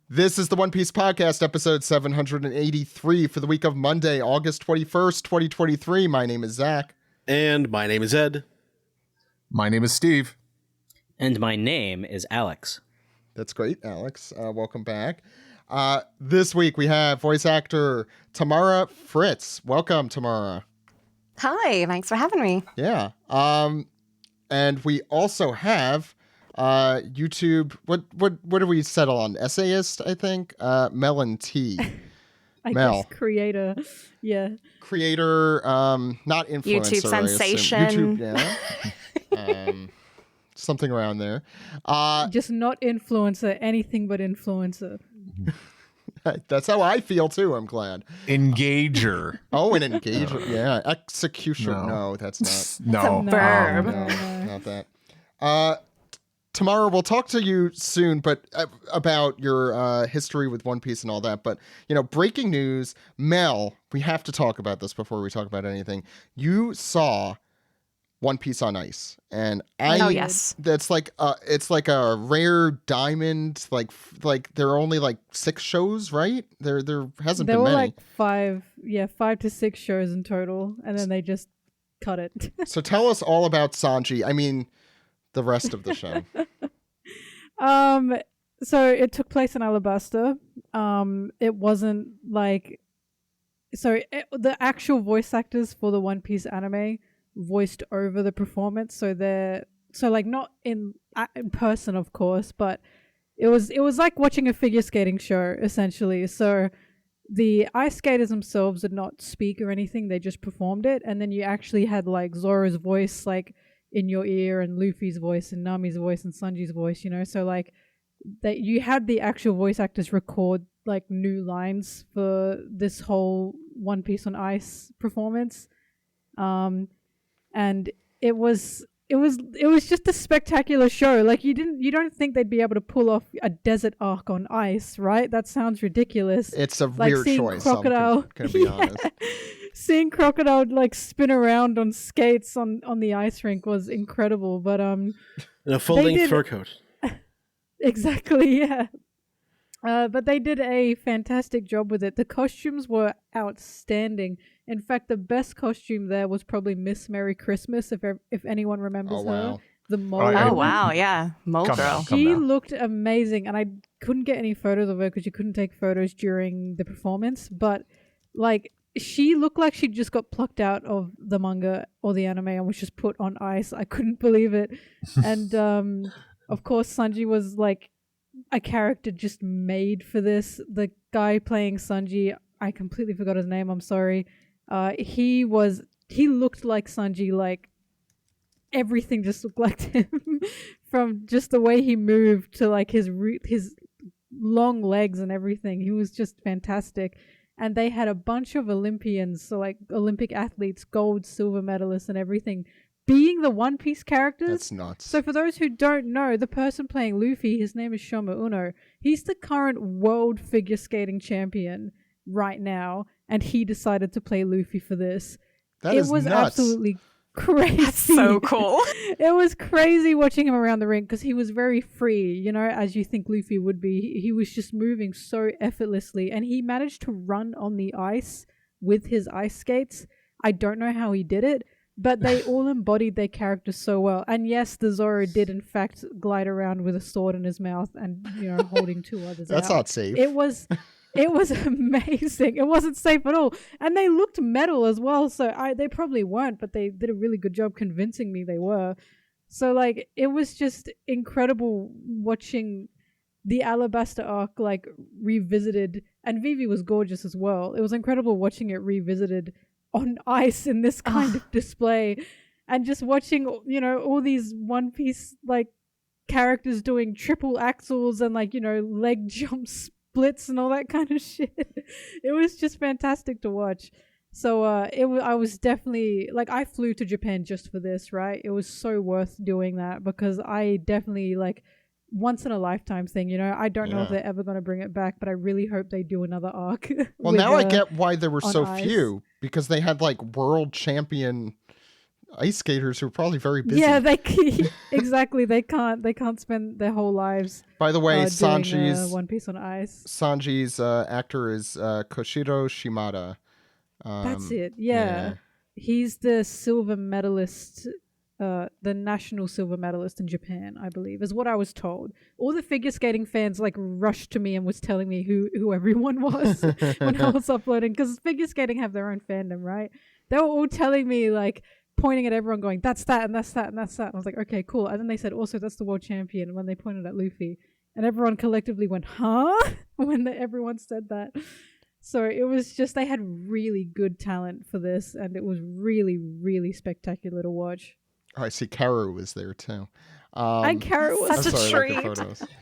This is the One Piece Podcast, episode 783 for the week of Monday, August 21st, 2023. My name is Zach. And my name is Ed. My name is Steve. And my name is Alex. That's great, Alex. Welcome back. This week we have voice actor Tamara Fritz. Welcome, Tamara. Hi, thanks for having me. Yeah. And we also have YouTube. What do we settle on? Essayist, I think. MelonTeee. I Mel. guess creator. Yeah. Creator, not influencer. YouTube sensation. YouTube, yeah. Something around there. Just not influencer, anything but influencer. That's how I feel too, I'm glad. Engager. Oh, an engager. Yeah. Executioner. No, that's not. No. It's a verb. No, not that. Tamara, we'll talk to you soon, but about your history with One Piece and all that. But, breaking news, Mel, we have to talk about this before we talk about anything. You saw One Piece on Ice, and Oh, yes. That's like it's like a rare diamond. Like there are only like 6 shows, right? There hasn't There been were many. like 5 to 6 shows in total, and then they just cut it. So tell us all about Sanji. I mean, the rest of the show. So it took place in Alabasta. It wasn't like, the actual voice actors for the One Piece anime voiced over the performance, so like not in person, of course, but it was like watching a figure skating show essentially. So the ice skaters themselves did not speak or anything; they just performed it, and then you actually had like Zoro's voice like in your ear, and Luffy's voice, and Nami's voice, and Sanji's voice. So like that you had the actual voice actors record like new lines for this whole One Piece on Ice performance. And it was just a spectacular show. Like you don't think they'd be able to pull off a desert arc on ice, right? That sounds ridiculous. It's a like weird choice. Crocodile, I'm gonna be honest. Seeing Crocodile like spin around on skates on the ice rink was incredible. But In a full-length fur coat. Exactly, yeah. But they did a fantastic job with it. The costumes were outstanding. In fact, the best costume there was probably Miss Merry Christmas, if anyone remembers her. Wow. The mole. Oh, wow, yeah. Mole Come girl. on. She looked amazing, and I couldn't get any photos of her because you couldn't take photos during the performance. But like, she looked like she just got plucked out of the manga or the anime and was just put on ice. I couldn't believe it. And of course, Sanji was like a character just made for this. The guy playing Sanji, I completely forgot his name. I'm sorry. He looked like Sanji, like everything just looked like him from just the way he moved to like his long legs and everything. He was just fantastic. And they had a bunch of Olympians, so like Olympic athletes, gold, silver medalists and everything, being the One Piece characters. That's nuts. So for those who don't know, the person playing Luffy, his name is Shoma Uno. He's the current world figure skating champion right now, and he decided to play Luffy for this. It was nuts. Absolutely crazy. That's so cool. It was crazy watching him around the rink because he was very free, as you think Luffy would be. He was just moving so effortlessly, and he managed to run on the ice with his ice skates. I don't know how he did it, but they all embodied their characters so well. And yes, the Zoro did in fact glide around with a sword in his mouth and holding 2 others. That's out. not safe. It was amazing. It wasn't safe at all. And they looked metal as well. So they probably weren't, but they did a really good job convincing me they were. So like, it was just incredible watching the Alabasta arc like revisited. And Vivi was gorgeous as well. It was incredible watching it revisited on ice in this kind of display. And just watching, all these One Piece like characters doing triple axels and like, leg jumps, splits and all that kind of shit. It was just fantastic to watch. So I was definitely like, I flew to Japan just for this, right? It was so worth doing that because I definitely like once in a lifetime thing, I don't know if they're ever going to bring it back, but I really hope they do another arc. Well, now I get why there were so ice. few, because they had like world champion ice skaters who are probably very busy. Yeah, exactly. They can't spend their whole lives. By the way, doing, Sanji's One Piece on ice. Sanji's actor is Koshiro Shimada. That's it. Yeah. He's the silver medalist, the national silver medalist in Japan, I believe, is what I was told. All the figure skating fans like rushed to me and was telling me who everyone was when I was uploading, because figure skating have their own fandom, right? They were all telling me, like, pointing at everyone going, that's that and that's that and that's that. And I was like, okay, cool. And then they said, also, that's the world champion, when they pointed at Luffy. And everyone collectively went, huh? When everyone said that. So it was just, they had really good talent for this, and it was really, really spectacular to watch. Oh, I see Karu was there too. And Karu was Such a treat.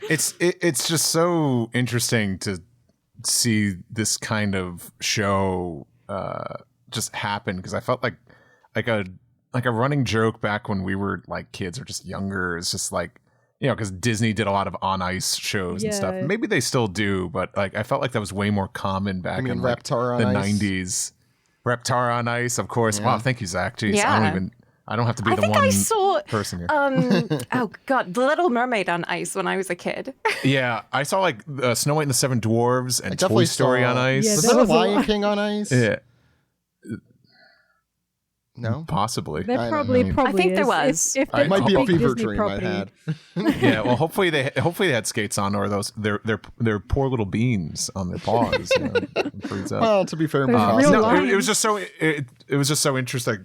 It's just so interesting to see this kind of show just happen, because I felt like a running joke back when we were like kids or just younger. It's just like, you know, because Disney did a lot of on ice shows and stuff. Maybe they still do, but like I felt like that was way more common back in like, Reptar the on Ice? 90s. Reptar on Ice, of course. Yeah. Wow, thank you, Zach. Jeez, Yeah. I don't have to be I the think one I saw person here. oh god, The Little Mermaid on ice when I was a kid. Yeah, I saw like Snow White and the Seven Dwarves and Toy definitely Story saw- on ice. Yeah, Was there that was a Lion lot. King on ice? Yeah, No? possibly. There I probably don't know. I think is. there was. If It It might be a big fever Disney dream property. I had. Yeah, well, hopefully they had skates on, or those their poor little beans on their paws. You know, it frees up. Well, to be fair, There's Miles- real No, lions. it was just so it was just so interesting.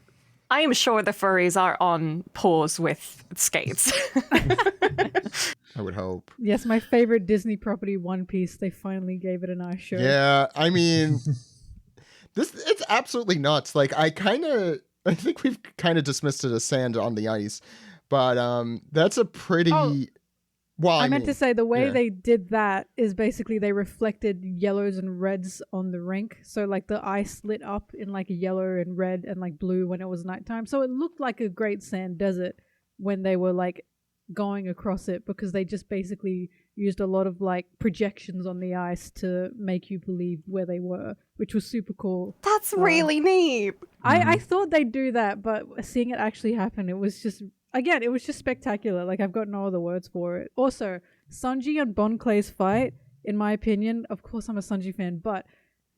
I am sure the furries are on pause with skates. I would hope. Yes, my favorite Disney property, One Piece. They finally gave it a nice show. Yeah, I mean, it's absolutely nuts. Like, I think we've kind of dismissed it as sand on the ice, but that's a pretty. Oh, Well, I meant to say the way yeah. they did that is basically they reflected yellows and reds on the rink. So like the ice lit up in like yellow and red and like blue when it was nighttime. So it looked like a great sand desert when they were like going across it, because they just basically used a lot of like projections on the ice to make you believe where they were, which was super cool. That's really neat. I thought they'd do that, but seeing it actually happen, it was just, again, it was just spectacular. Like, I've got no other words for it. Also, Sanji and Bon Clay's fight, in my opinion, of course I'm a Sanji fan, but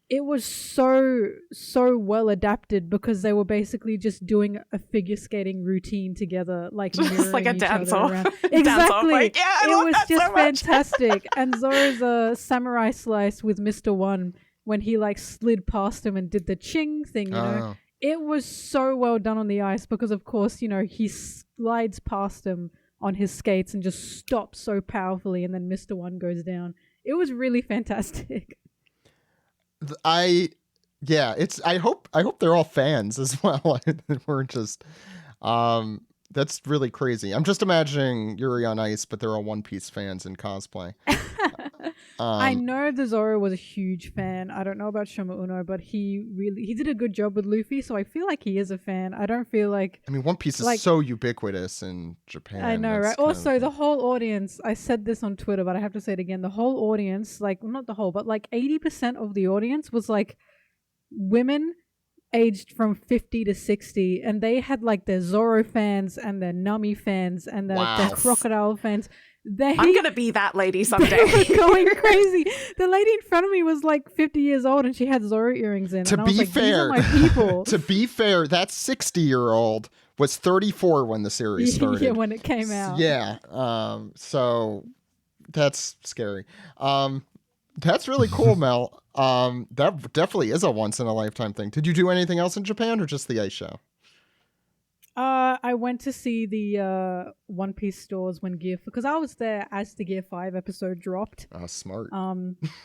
it was so well adapted, because they were basically just doing a figure skating routine together, like Just like a mirroring each other dance-off. around. Dance-off, Exactly. like, yeah, I it love was that just so much. fantastic. And Zoro's samurai slice with Mr. One, when he like slid past him and did the ching thing, you know. Oh. It was so well done on the ice, because of course, you know, he slides past him on his skates and just stops so powerfully, and then Mr. One goes down. It was really fantastic. I hope they're all fans as well. We're just that's really crazy. I'm just imagining Yuri on Ice, but they're all One Piece fans in cosplay. I know the Zoro was a huge fan. I don't know about Shoma Uno, but he did a good job with Luffy, so I feel like he is a fan. I don't feel like, I mean, One Piece is like, so ubiquitous in Japan. I know, That's right? kind Also, of- the whole audience, I said this on Twitter, but I have to say it again. The whole audience, like, not the whole, but like 80% of the audience was like women aged from 50 to 60, and they had like their Zoro fans and their Nami fans and their Wow. Crocodile fans. They I'm gonna be that lady they someday. were going crazy. The lady in front of me was like 50 years old, and she had Zoro earrings in. To and I was be like, fair- these are my people. to be fair, that 60-year-old was 34 when the series started. Yeah, when it came out. Yeah. So that's scary. That's really cool, Mel. That definitely is a once in a lifetime thing. Did you do anything else in Japan, or just the ice show? I went to see the One Piece stores when because I was there as the Gear 5 episode dropped. Oh, smart.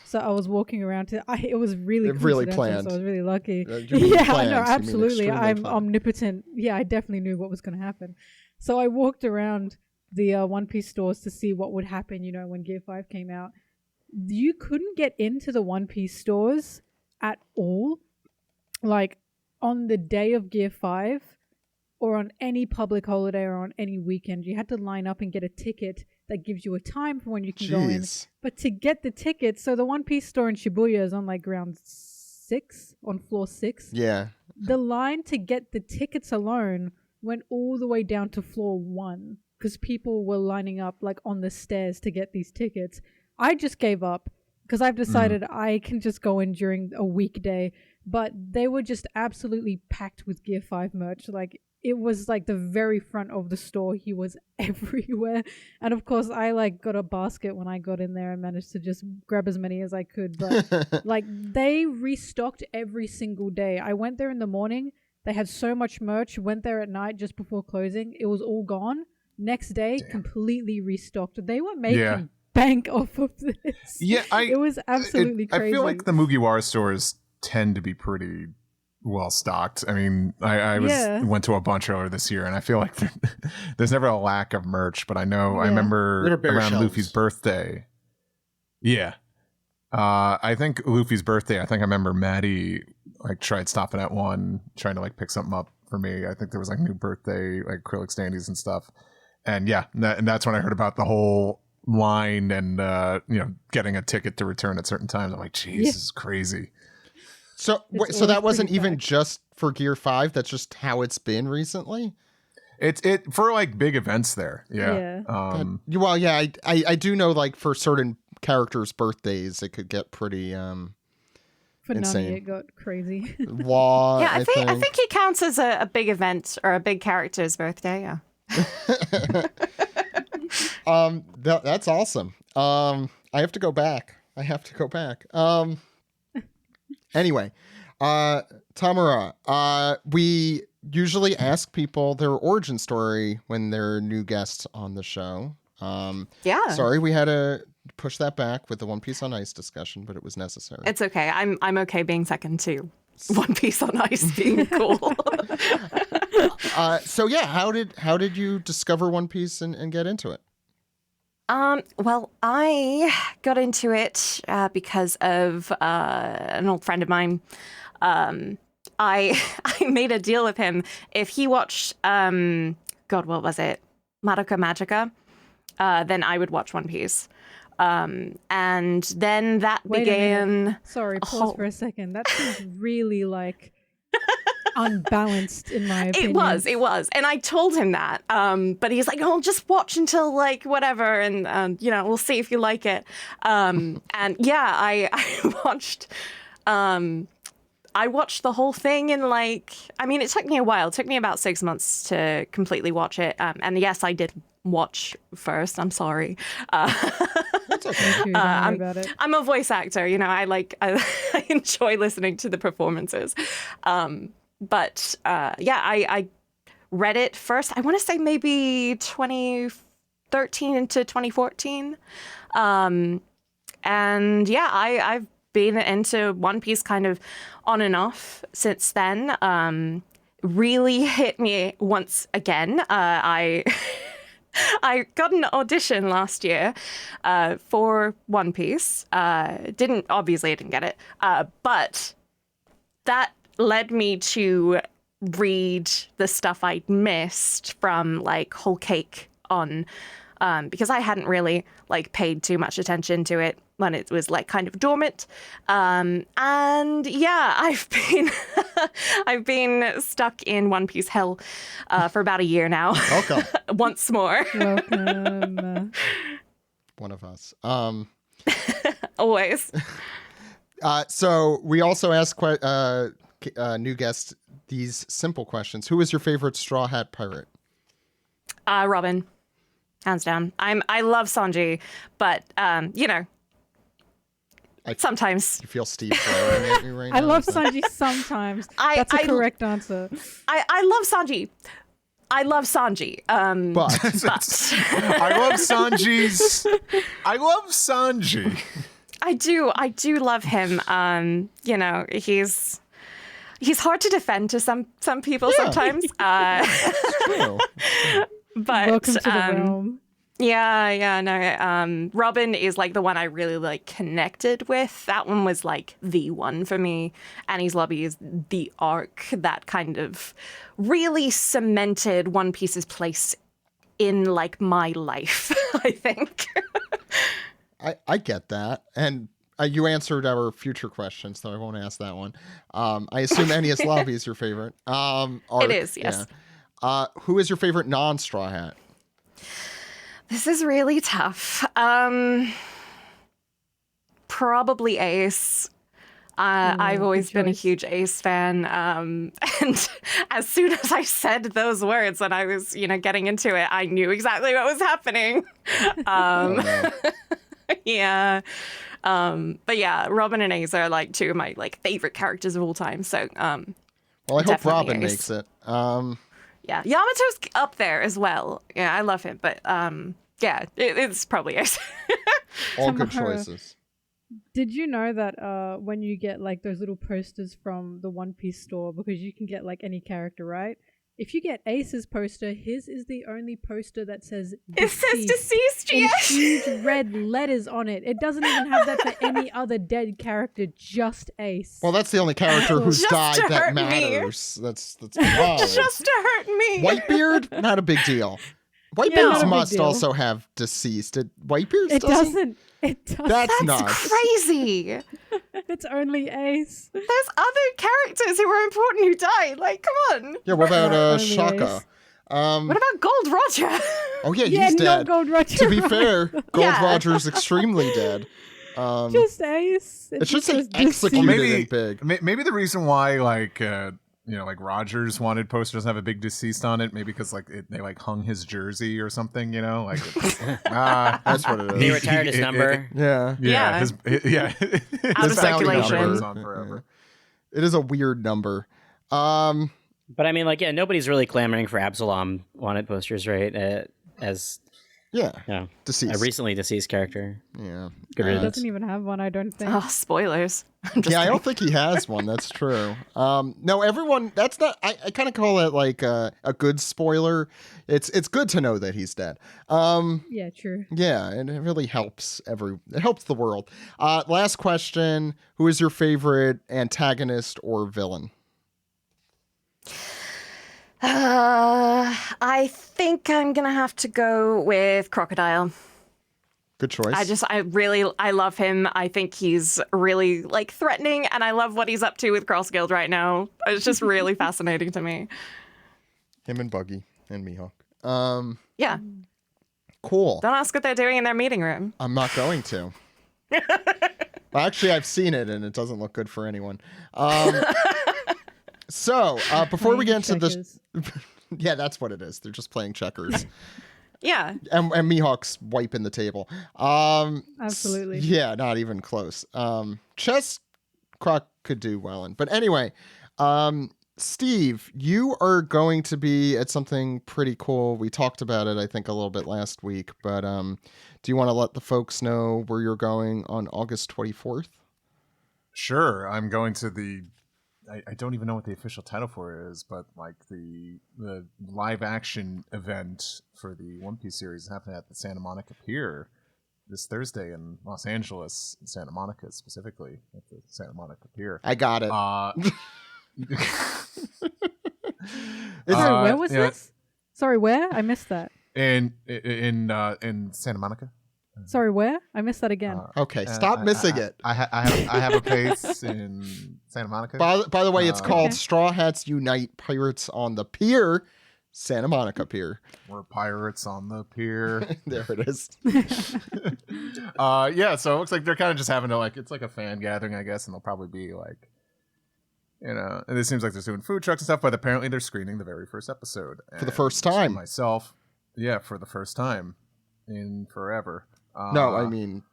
So I was walking around it was really Really coincidental, planned. so I was really lucky. You mean Yeah, planned, no, you mean absolutely. extremely I'm planned. omnipotent. Yeah, I definitely knew what was going to happen. So I walked around the One Piece stores to see what would happen, you know, when Gear 5 came out. You couldn't get into the One Piece stores at all. Like, on the day of Gear 5, or on any public holiday or on any weekend, you had to line up and get a ticket that gives you a time for when you can go in. Jeez. But to get the tickets, so the One Piece store in Shibuya is on like ground 6, on floor 6. Yeah. The line to get the tickets alone went all the way down to floor 1 because people were lining up like on the stairs to get these tickets. I just gave up because I've decided I can just go in during a weekday, but they were just absolutely packed with Gear 5 merch. Like, it was like the very front of the store. He was everywhere. And of course, I like got a basket when I got in there and managed to just grab as many as I could. But like, they restocked every single day. I went there in the morning. They had so much merch. Went there at night just before closing. It was all gone. Next day, completely restocked. They were making bank off of this. Yeah, it was absolutely crazy. I feel like the Mugiwara stores tend to be pretty well stocked. I mean, I went to a bunch earlier this year, and I feel like there's never a lack of merch. But I know I remember around Luffy's birthday. Yeah, I think Luffy's birthday. I think I remember Maddie like tried stopping at one, trying to like pick something up for me. I think there was like new birthday like acrylic standees and stuff. And yeah, and that's when I heard about the whole line and getting a ticket to return at certain times. I'm like, geez, this is crazy. So that wasn't even just for Gear 5. That's just how it's been recently. It for like big events there. Yeah. Well, yeah, I do know like for certain characters' birthdays, it could get pretty for insane. Nani, it got crazy. Law, yeah, I think it counts as a big event or a big character's birthday. Yeah. That's awesome. I have to go back. Anyway, Tamara, we usually ask people their origin story when they're new guests on the show. Sorry, we had to push that back with the One Piece on Ice discussion, but it was necessary. It's okay. I'm okay being second to One Piece on Ice being cool. So yeah, how did you discover One Piece and get into it? Well, I got into it because of an old friend of mine. I made a deal with him. If he watched, what was it? Madoka Magica, then I would watch One Piece. And then that began... Sorry, pause for a second. That seems really like... unbalanced in my opinion. It was. And I told him that. But he's like, oh, just watch until like whatever. And, we'll see if you like it. And yeah, I watched, the whole thing in like, I mean, it took me a while. It took me about 6 months to completely watch it. And yes, I did watch first. I'm sorry. That's okay. I'm a voice actor. I enjoy listening to the performances. But I read it first. I want to say maybe 2013 into 2014. And yeah, I've been into One Piece kind of on and off since then. Really hit me once again. I got an audition last year for One Piece. I didn't get it. But that led me to read the stuff I'd missed from like Whole Cake on, because I hadn't really like paid too much attention to it when it was like kind of dormant. And yeah, I've been stuck in One Piece hell for about a year now. Welcome. Once more. Welcome. One of us. Always. So we also ask new guests these simple questions. Who is your favorite Straw Hat pirate? Robin, hands down. I love Sanji, but sometimes you feel Steve glaring at me right now. I love Sanji sometimes. That's a correct answer. I love Sanji. I love Sanji. But I love Sanji. I do love him. He's hard to defend to some people sometimes. It's true. But welcome to the realm. Robin is like the one I really like connected with. That one was like the one for me. Annie's Lobby is the arc that kind of really cemented One Piece's place in like my life, I think. I get that. And you answered our future question, so I won't ask that one. I assume Annie's Lobby is your favorite. Arc, it is, yes. Who is your favorite non-Straw Hat? This is really tough. Probably Ace. I've always been a huge Ace fan. And as soon as I said those words and I was, getting into it, I knew exactly what was happening. Yeah. But yeah, Robin and Ace are like two of my favorite characters of all time. So, well, I hope Robin Ace. makes it. Yeah, Yamato's up there as well. Yeah, I love him, but yeah, it's probably Ace. All good Tamara, choices. Did you know that when you get those little posters from the One Piece store, because you can get any character, right? If you get Ace's poster, his is the only poster that says deceased. It says deceased, in yes. huge red letters on it. It doesn't even have that for any other dead character, just Ace. Well, that's the only character who's Just died to that hurt me. matters. That's wild. Just to hurt me. Whitebeard, not a big deal. not Whitebeard a big must deal. also have deceased. Whitebeard It doesn't. doesn't. It doesn't. That's That's nuts. crazy. It's only Ace. There's other characters who were important who died. Come on. Yeah, what about Only Shaka? Ace. What about Gold Roger? Oh yeah, Yeah, he's not dead. Gold Roger. To be fair, Gold Yeah. Roger's extremely dead. Just Ace. It should just say says deceased. executed maybe in big. maybe the reason why Rogers wanted poster doesn't have a big deceased on it, maybe because they hung his jersey or something, That's what it is. He retired his number. Yeah. Yeah. his Out of his family number circulation. is on forever. It is a weird number. But I mean, nobody's really clamoring for Absalom wanted posters, right? As Yeah. Deceased. a recently deceased character. Yeah. Good He riddance. doesn't even have one, I don't think. Oh, spoilers. I'm just Yeah, I kidding. don't think he has one. That's true. No, everyone. That's not. I kind of call it a good spoiler. It's good to know that he's dead. Yeah, true. Yeah, and it really helps It helps the world. Last question: who is your favorite antagonist or villain? I think I'm gonna have to go with Crocodile. Good choice. I love him. I think he's really threatening, and I love what he's up to with Cross Guild right now. It's just really fascinating to me. Him and Buggy and Mihawk. Yeah, Cool. don't ask what they're doing in their meeting room. I'm not going to. Well, actually, I've seen it, and it doesn't look good for anyone. So, before we get into this, yeah, that's what it is. They're just playing checkers. Yeah, and Mihawk's wiping the table. Absolutely. Yeah, not even close. Chess Croc could do well in. But anyway, Steve, you are going to be at something pretty cool. We talked about it, I think, a little bit last week. But do you want to let the folks know where you're going on August 24th? Sure, I'm going to the. I don't even know what the official title for it is, but the live action event for the One Piece series is happening at the Santa Monica Pier this Thursday in Los Angeles, Santa Monica specifically, at the Santa Monica Pier. I got it. Sorry, where was yeah. this? Sorry, where? I missed that. In Santa Monica. Sorry, where? I missed that again. Okay, stop missing it. I have a place in Santa Monica. By the way, it's called Okay. Straw Hats Unite Pirates on the Pier, Santa Monica Pier. We're pirates on the pier. There it is. Yeah, so it looks like they're kind of just having to it's like a fan gathering, I guess, and they'll probably be and it seems like they're doing food trucks and stuff, but apparently they're screening the very first episode. For the first time. Myself, yeah, for the first time in forever. No, I mean,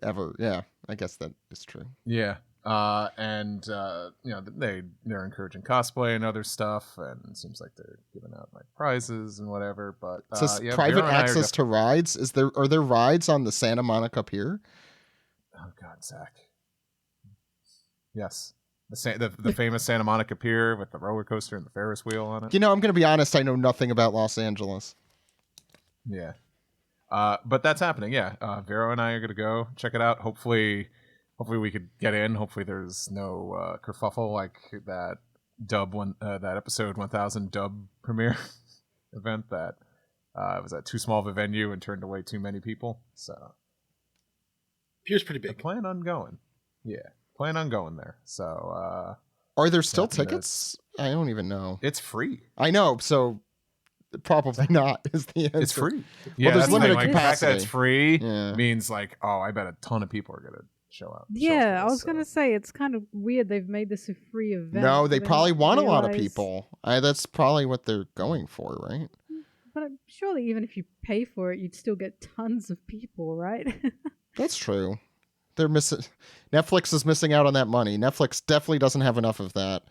ever. Yeah, I guess that is true. Yeah. And they're encouraging cosplay and other stuff, and it seems like they're giving out prizes and whatever. But It says yeah, private Vero and I are access to rides. Are there rides on the Santa Monica Pier? Oh God, Zach. Yes, the famous Santa Monica Pier with the roller coaster and the Ferris wheel on it. You know, I'm going to be honest. I know nothing about Los Angeles. Yeah. But that's happening. Yeah. Vero and I are going to go check it out. Hopefully we could get in. Hopefully there's no kerfuffle like that that episode 1000 dub premiere event that was at too small of a venue and turned away too many people. So Pier's pretty I big. plan on going. Yeah. Plan on going there. So Are there still Something tickets? I don't even know. it's free. I know. So probably not is the answer. It's free. Well, there's that's the limited thing, like, the fact that capacity. it's free Yeah. means like, oh, I bet a ton of people are gonna show up. Yeah, I was gonna say it's kind of weird they've made this a free event. No, they but probably not want a lot of realize- people. That's probably what they're going for, right? But surely even if you pay for it, you'd still get tons of people, right? That's true. They're missing. Netflix is missing out on that money. Netflix definitely doesn't have enough of that.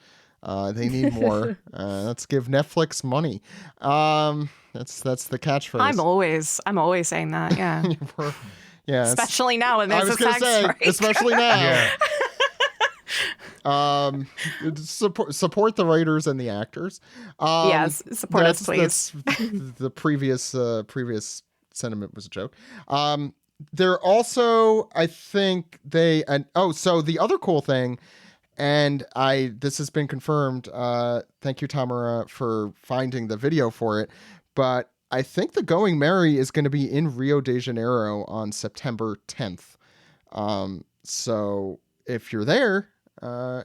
They need more. Let's give Netflix money. That's the catchphrase. I'm always saying that. Yeah. Yeah. it's- Especially now when I there's was a gonna SAG say, strike. especially now. Yeah. Support the writers and the actors. Yes, support us, please. The previous sentiment was a joke. They're also, I think so the other cool thing, and this has been confirmed. Thank you, Tamara, for finding the video for it. But I think the Going Merry is going to be in Rio de Janeiro on September 10th. So if you're there,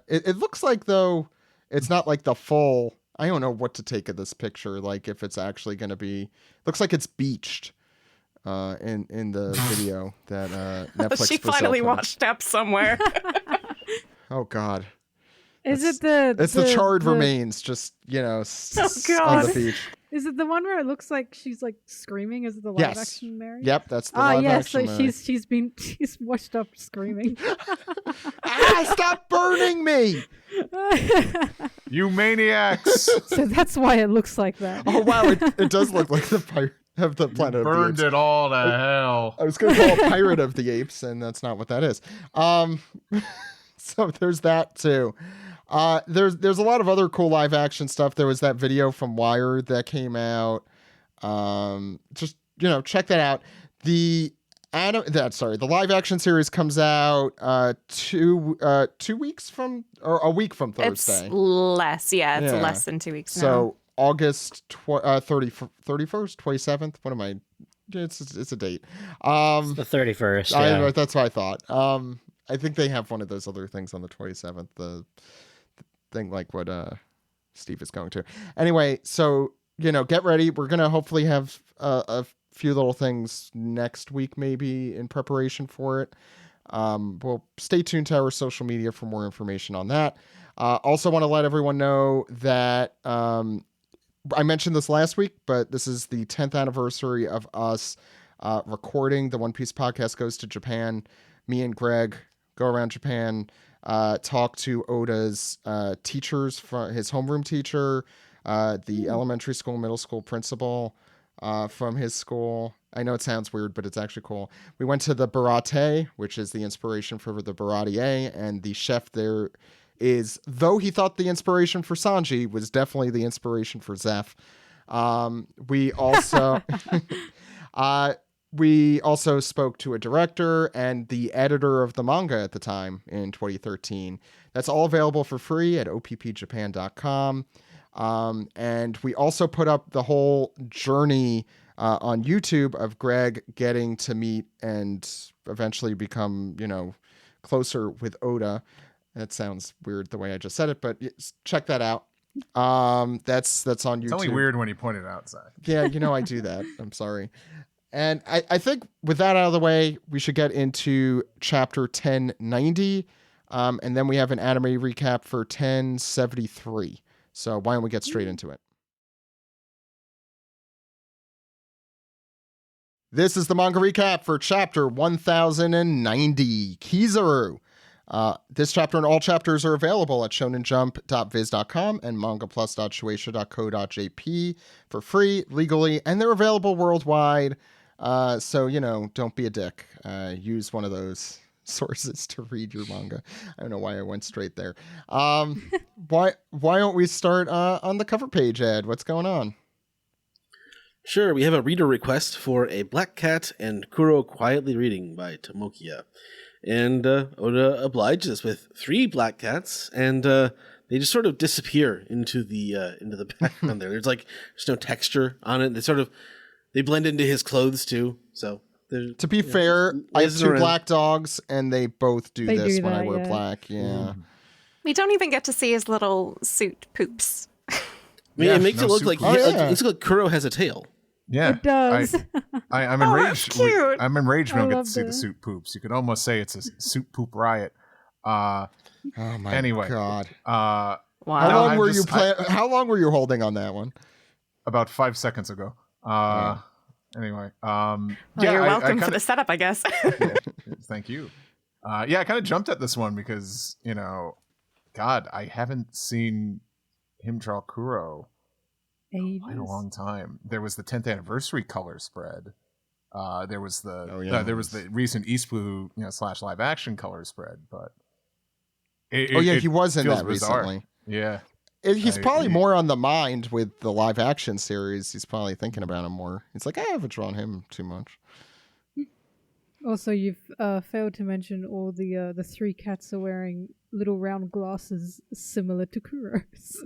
it looks like, though, it's not like the full. I don't know what to take of this picture. Like if it's actually going to be, looks like it's beached. In the video that Netflix She Brazil finally put up. washed up somewhere. Oh God! Is it the? It's the charred remains, just on the God. beach. Is it the one where it looks like she's like screaming? Is it the live Yes. action Mary? Yep, that's the Ah, live yes. action. So Mary. she's washed up screaming. Stop burning me! You maniacs! So that's why it looks like that. Oh wow, it does look like the pirate of the Planet of the Burned Apes. it all to hell. I was going to call it Pirate of the Apes, and that's not what that is. So there's that too. There's a lot of other cool live action stuff. There was that video from Wired that came out. Just check that out. The live action series comes out 2 weeks from, or a week from Thursday. It's less. Yeah, it's Yeah. less than 2 weeks now. So August 31st, 27th. What am I? It's a date. The 31st. Yeah. That's what I thought. I think they have one of those other things on the 27th. The thing like what Steve is going to. Anyway, so get ready. We're gonna hopefully have a few little things next week, maybe in preparation for it. We'll stay tuned to our social media for more information on that. Also want to let everyone know that I mentioned this last week, but this is the 10th anniversary of us recording the One Piece podcast Goes to Japan. Me and Greg go around Japan, talk to Oda's teachers, from his homeroom teacher, the elementary school, middle school principal from his school. I know it sounds weird, but it's actually cool. We went to the Barate, which is the inspiration for the Baratier, and the chef there is, though he thought the inspiration for Sanji was definitely the inspiration for Zeph. We also we also spoke to a director and the editor of the manga at the time in 2013. That's all available for free at oppjapan.com. And we also put up the whole journey on YouTube of Greg getting to meet and eventually become, closer with Oda. That sounds weird the way I just said it, but check that out. That's on YouTube. It's only weird when you point it out, Zach. Yeah, I do that. I'm sorry. And I think with that out of the way, we should get into chapter 1090. And then we have an anime recap for 1073. So why don't we get straight into it? This is the manga recap for chapter 1090, Kizaru. This chapter and all chapters are available at shonenjump.viz.com and mangaplus.shueisha.co.jp for free, legally, and they're available worldwide. So, don't be a dick. Use one of those sources to read your manga. I don't know why I went straight there. Why don't we start on the cover page, Ed? What's going on? Sure, we have a reader request for A Black Cat and Kuro Quietly Reading by Tomokiya. And Oda obliges with 3 black cats, and they just sort of disappear into the background there. There's no texture on it. They blend into his clothes too. So to be fair, I have 2 black dogs, and they both do They this do when I that, wear yeah. black. Yeah. We don't even get to see his little suit poops. mean, Yeah, it makes no it look suit like poops. Oh, yeah. it looks like Kuro has a tail. Yeah, It does. I'm Oh, enraged. that's cute. I'm enraged we I don't get to love see the that. suit poops. You could almost say it's a suit poop riot. Oh my Anyway. god. Wow. How No, long I'm were just- you how long were you holding on that one? About 5 seconds ago. Anyway, Well, you're I welcome for kinda- the setup, I guess. Thank you. Yeah, I kind of jumped at this one because, you know, God, I haven't seen him draw Kuro in a long time. There was the 10th anniversary color spread. There was the there was the recent East Blue, / live action color spread, but he was in feels that bizarre. recently. Yeah. He's probably he- more on the mind with the live action series. He's probably thinking about him more. He's like, I haven't drawn him too much. Also, you've failed to mention all the three cats are wearing little round glasses similar to Kuro's.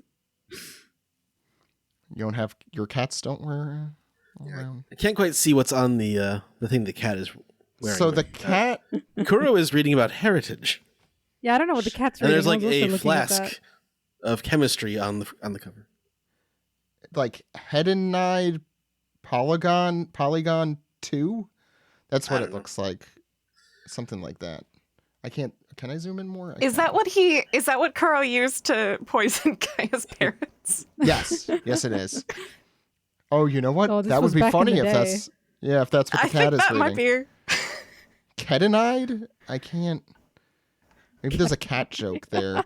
You don't have your cats don't wear. Around. I can't quite see what's on the thing the cat is wearing. So the but, cat, Kuro is reading about heritage, Yeah, I don't know what the cat's and reading. there's like I was also a looking at flask of chemistry on the cover. like Hedonide Polygon 2. That's I what don't it know. looks like. Something like that. I can't. Can I zoom in more? Is that what Kuro used to poison Kaya's parents? Yes. Yes, it is. Oh, you know what? Oh, this that would was be back in funny the if day. that's if that's what the I cat think is that reading. might be. Kedonide? I can't. Maybe there's a cat joke there.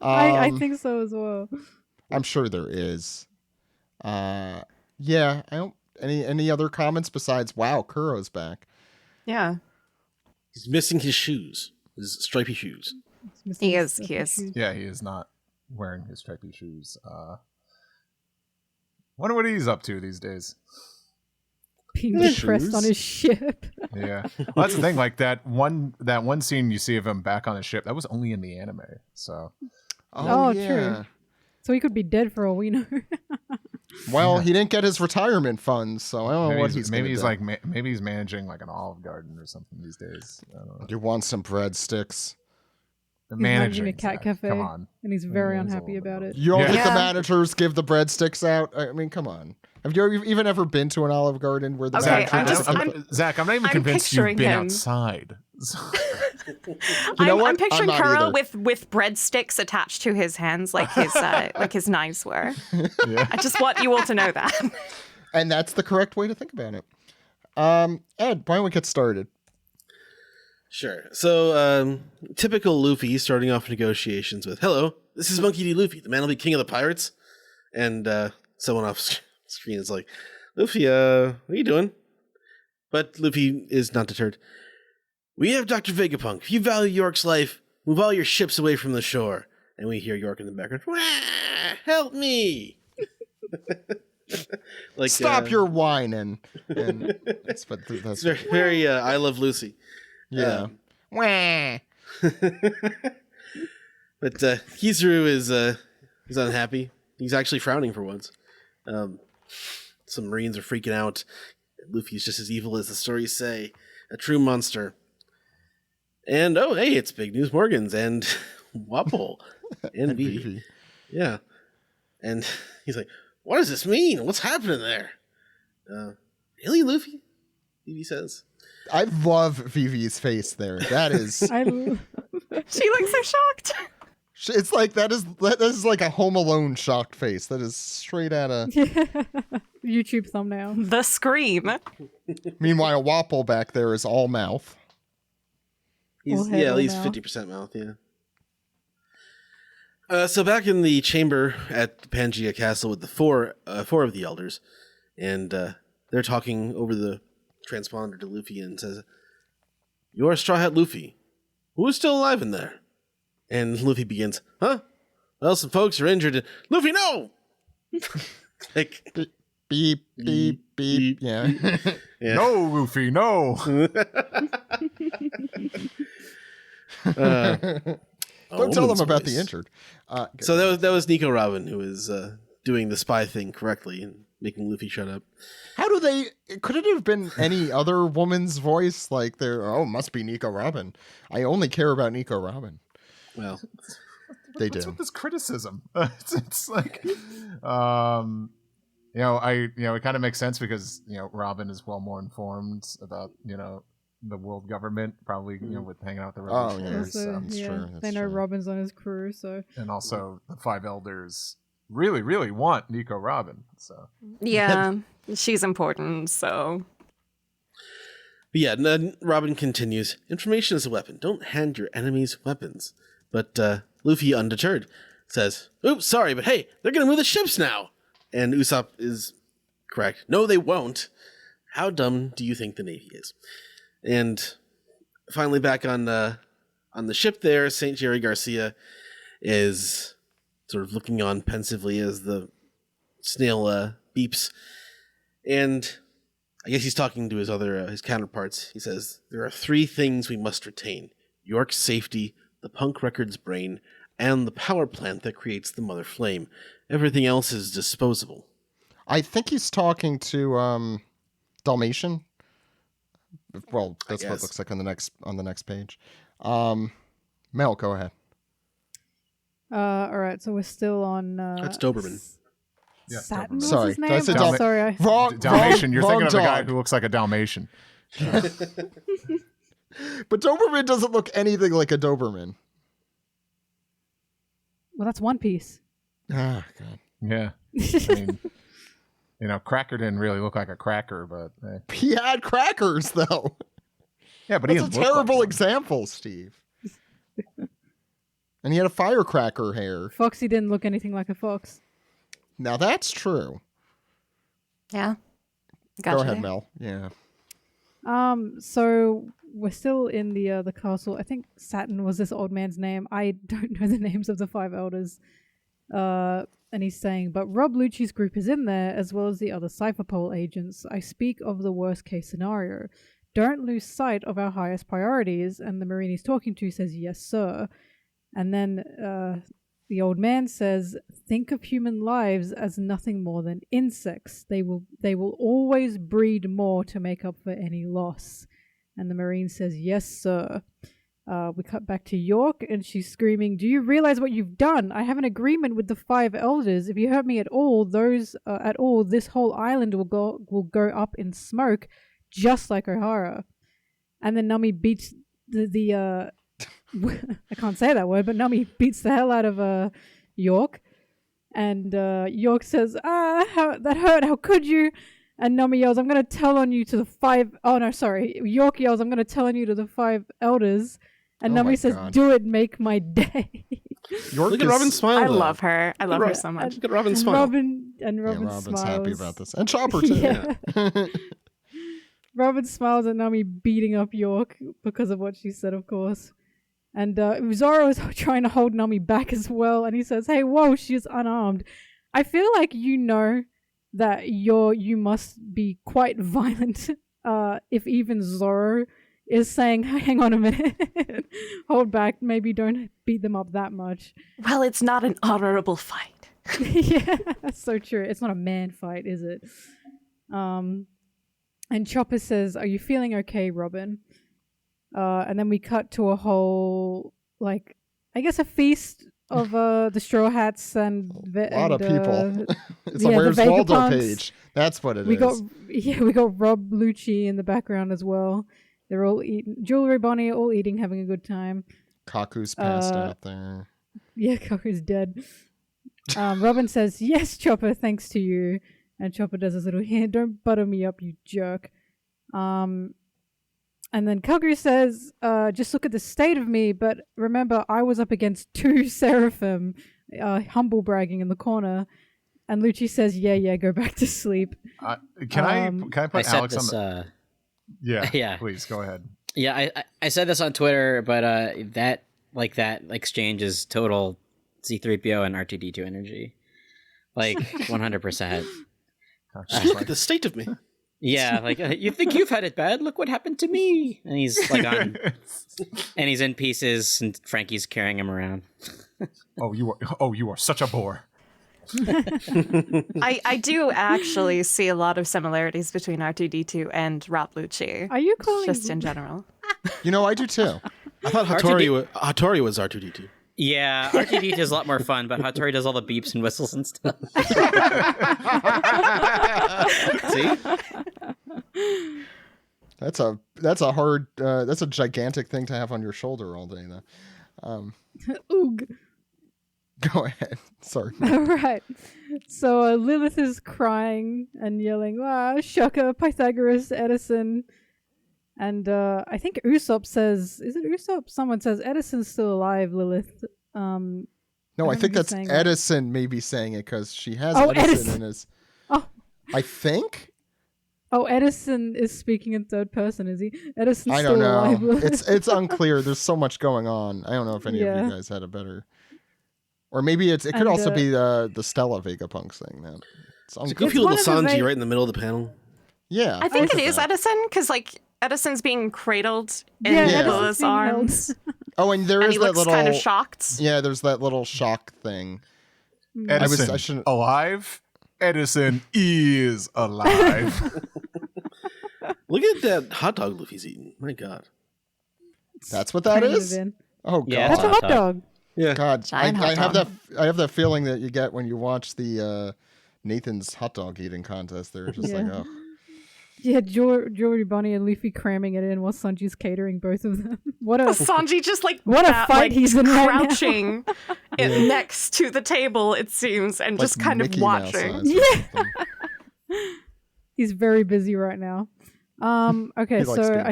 I think so as well. I'm sure there is. Yeah. I don't. Any other comments besides wow, Kuro's back? Yeah. He's missing his shoes, his stripy shoes. It's missing He his is, stuff he and is. shoes. Yeah, he is not wearing his stripy shoes. Wonder what he's up to these days. Being The depressed shoes? on his ship. Yeah, well, that's the thing. Like that one scene you see of him back on his ship, that was only in the anime. So Oh, yeah. true. So he could be dead for all we know. Well, he didn't get his retirement funds, so I don't know what he's maybe gonna he's do. like maybe he's managing like an Olive Garden or something these days. I don't know. You want some breadsticks? managing a cat Zach, cafe. Come on. And he's very There's a unhappy little bit about of- it. You don't Yeah. think the Yeah. managers give the breadsticks out? I mean, come on. Have you even ever been to an Olive Garden where the Okay, manager I'm just just- give I'm- Zach, I'm not even I'm convinced you've picturing been him. outside. You know what? I'm picturing I'm not Kuro either. with breadsticks attached to his hands, like his knives were. Yeah. I just want you all to know that. And that's the correct way to think about it. Ed, why don't we get started? Sure. So, typical Luffy starting off negotiations with, "Hello, this is Monkey D. Luffy, the man will be king of the pirates." And someone off screen is like, "Luffy, what are you doing?" But Luffy is not deterred. "We have Dr. Vegapunk. If you value York's life, move all your ships away from the shore." And we hear York in the background, "Wah, help me!" Like, Stop your whining. And that's It's very, very I Love Lucy. yeah. Wah. But Kizaru is unhappy. He's actually frowning for once. Some Marines are freaking out. Luffy's just as evil as the stories say, a true monster. And oh, hey, it's Big News Morgans and Wapple and Vivi. Vivi. Yeah, and he's like, "What does this mean? What's happening there?" Really, Luffy? Vivi says. I love Vivi's face there. That is, I She looks so shocked. it's like that is like a Home Alone shocked face. That is straight out of. YouTube thumbnail. The scream. Meanwhile, Wapple back there is all mouth. He's All head, at all least mouth. 50% mouth, yeah. So back in the chamber at Pangea Castle with the four of the elders, and they're talking over the transponder to Luffy and says, "You are Straw Hat Luffy. Who is still alive in there?" And Luffy begins, "Huh? Well, some folks are injured." And, "Luffy, no!" Like, Beep, beep, beep. Yeah. yeah. No, Luffy, no. Don't tell them woman's about voice. the injured. So that was Nico Robin who was doing the spy thing correctly and making Luffy shut up. How do they? Could it have been any other woman's voice? Like they're must be Nico Robin. I only care about Nico Robin. Well, What's with this criticism? It's like, it kind of makes sense because Robin is well more informed about the world government, probably with hanging out with the revolutionaries. That's true. They know Robin's on his crew, so and also the five elders really, really want Nico Robin. So yeah, she's important. So. But yeah, then Robin continues, information is a weapon. Don't hand your enemies weapons. But Luffy, undeterred, says, oops, sorry, but hey, they're going to move the ships now. And Usopp is correct. No, they won't. How dumb do you think the Navy is? And finally back on the ship there, St. Jerry Garcia is sort of looking on pensively as the snail beeps. And I guess he's talking to his counterparts. He says, there are 3 things we must retain. York's safety, the Punk Records brain, and the power plant that creates the Mother Flame. Everything else is disposable. I think he's talking to Dalmatian. Well, that's what it looks like on the next page. Mel, go ahead. All right, so we're still on... That's Doberman. Yeah, Satin Doberman. was Sorry, his name? that's a Oh, sorry. Dalmatian. You're thinking of the dog. guy who looks like a Dalmatian. But Doberman doesn't look anything like a Doberman. Well, that's One Piece. Ah, God. Yeah. I mean, Cracker didn't really look like a cracker, but He had crackers, though. yeah, but That's he a didn't look like terrible one. example, Steve. And he had a firecracker hair. Foxy didn't look anything like a fox. Now that's true. Yeah. Gotcha. Go ahead, Mel. Yeah. So we're still in the castle. I think Saturn was this old man's name. I don't know the names of the 5 elders. And he's saying, but Rob Lucci's group is in there, as well as the other Cypherpole agents. I speak of the worst case scenario. Don't lose sight of our highest priorities. And the Marine he's talking to says, yes, sir. And then the old man says, think of human lives as nothing more than insects. They will always breed more to make up for any loss. And the Marine says, yes, sir. We cut back to York, and she's screaming, do you realize what you've done? I have an agreement with the 5 elders. If you hurt me at all, this whole island will go up in smoke, just like O'Hara. And then Nami beats the I can't say that word, but Nami beats the hell out of York. And York says, that hurt, how could you? And Nami yells, I'm going to tell on you to the 5... Oh, no, sorry. York yells, I'm going to tell on you to the 5 elders. And Nami says, God. do it, make my day. York Look at Robin smile. I though. love her. I love her so much. Look at Robin smile. Robin Robin's smiles. happy about this. And Chopper, too. Yeah. Robin smiles at Nami beating up York because of what she said, of course. And Zoro is trying to hold Nami back as well. And he says, hey, whoa, she's unarmed. I feel like that you must be quite violent if even Zoro is saying, hang on a minute, hold back, maybe don't beat them up that much. Well, it's not an honorable fight. Yeah, that's so true. It's not a man fight, is it? And Chopper says, are you feeling okay, Robin? And then we cut to a whole, I guess a feast of the Straw Hats and A lot of people. It's a the Where's Waldo Vegapunks. page. That's what it we is. We got Rob Lucci in the background as well. They're all eating Jewelry Bonnie, all eating, having a good time. Kaku's passed out there. Yeah, Kaku's dead. Robin says, yes, Chopper, thanks to you. And Chopper does his little hand, don't butter me up, you jerk. And then Kagu says, just look at the state of me, but remember, I was up against 2 Seraphim, humble bragging in the corner. And Lucci says, yeah, go back to sleep. Can I put Alex on the... Yeah, Yeah. please, go ahead. Yeah, I said this on Twitter, but that exchange is total C-3PO and R2-D2 energy. 100%. Look at the state of me. Yeah, you think you've had it bad? Look what happened to me. And he's and he's in pieces, and Frankie's carrying him around. you are such a bore. I do actually see a lot of similarities between R2-D2 and Rob Lucci. Are you calling... Just in general. I do too. I thought Hattori was R2-D2. Yeah, R2D2 is a lot more fun, but Hattori does all the beeps and whistles and stuff. See? That's a hard that's a gigantic thing to have on your shoulder all day though. Oog. Go ahead. Sorry. All right. So Lilith is crying and yelling, shocker, Pythagoras, Edison. And I think Usopp says, is it Usopp? Someone says, Edison's still alive, Lilith. No, I think that's Edison maybe saying it because she has Edison in his... Oh. I think? Oh, Edison is speaking in third person, is he? Edison's I don't still know. alive, Lilith. It's unclear. There's so much going on. I don't know if any of you guys had a better... Or maybe it could also be the Stella Vegapunks thing. Man. It's a goofy little Sanji right in the middle of the panel. Yeah. I think it is Edison, because, like, Edison's being cradled in Lilith's arms. Oh, and there is he that looks little... kind of shocked. Yeah, there's that little shock thing. Edison alive? Edison is alive. Look at that hot dog Luffy's eating. My God. That's what that is? Oh, God. Yeah, That's a hot dog. Yeah. God, I Giant have hot I have that feeling that you get when you watch the Nathan's hot dog eating contest. They're just like, oh. Yeah, Jewelry Bunny and Luffy cramming it in while Sanji's catering both of them. What a Sanji just like what a fight he's in right now. crouching next to the table, it seems, and Like just kind Mickey of Mouse watching. eyes or something. He's very busy right now. Okay, He likes so being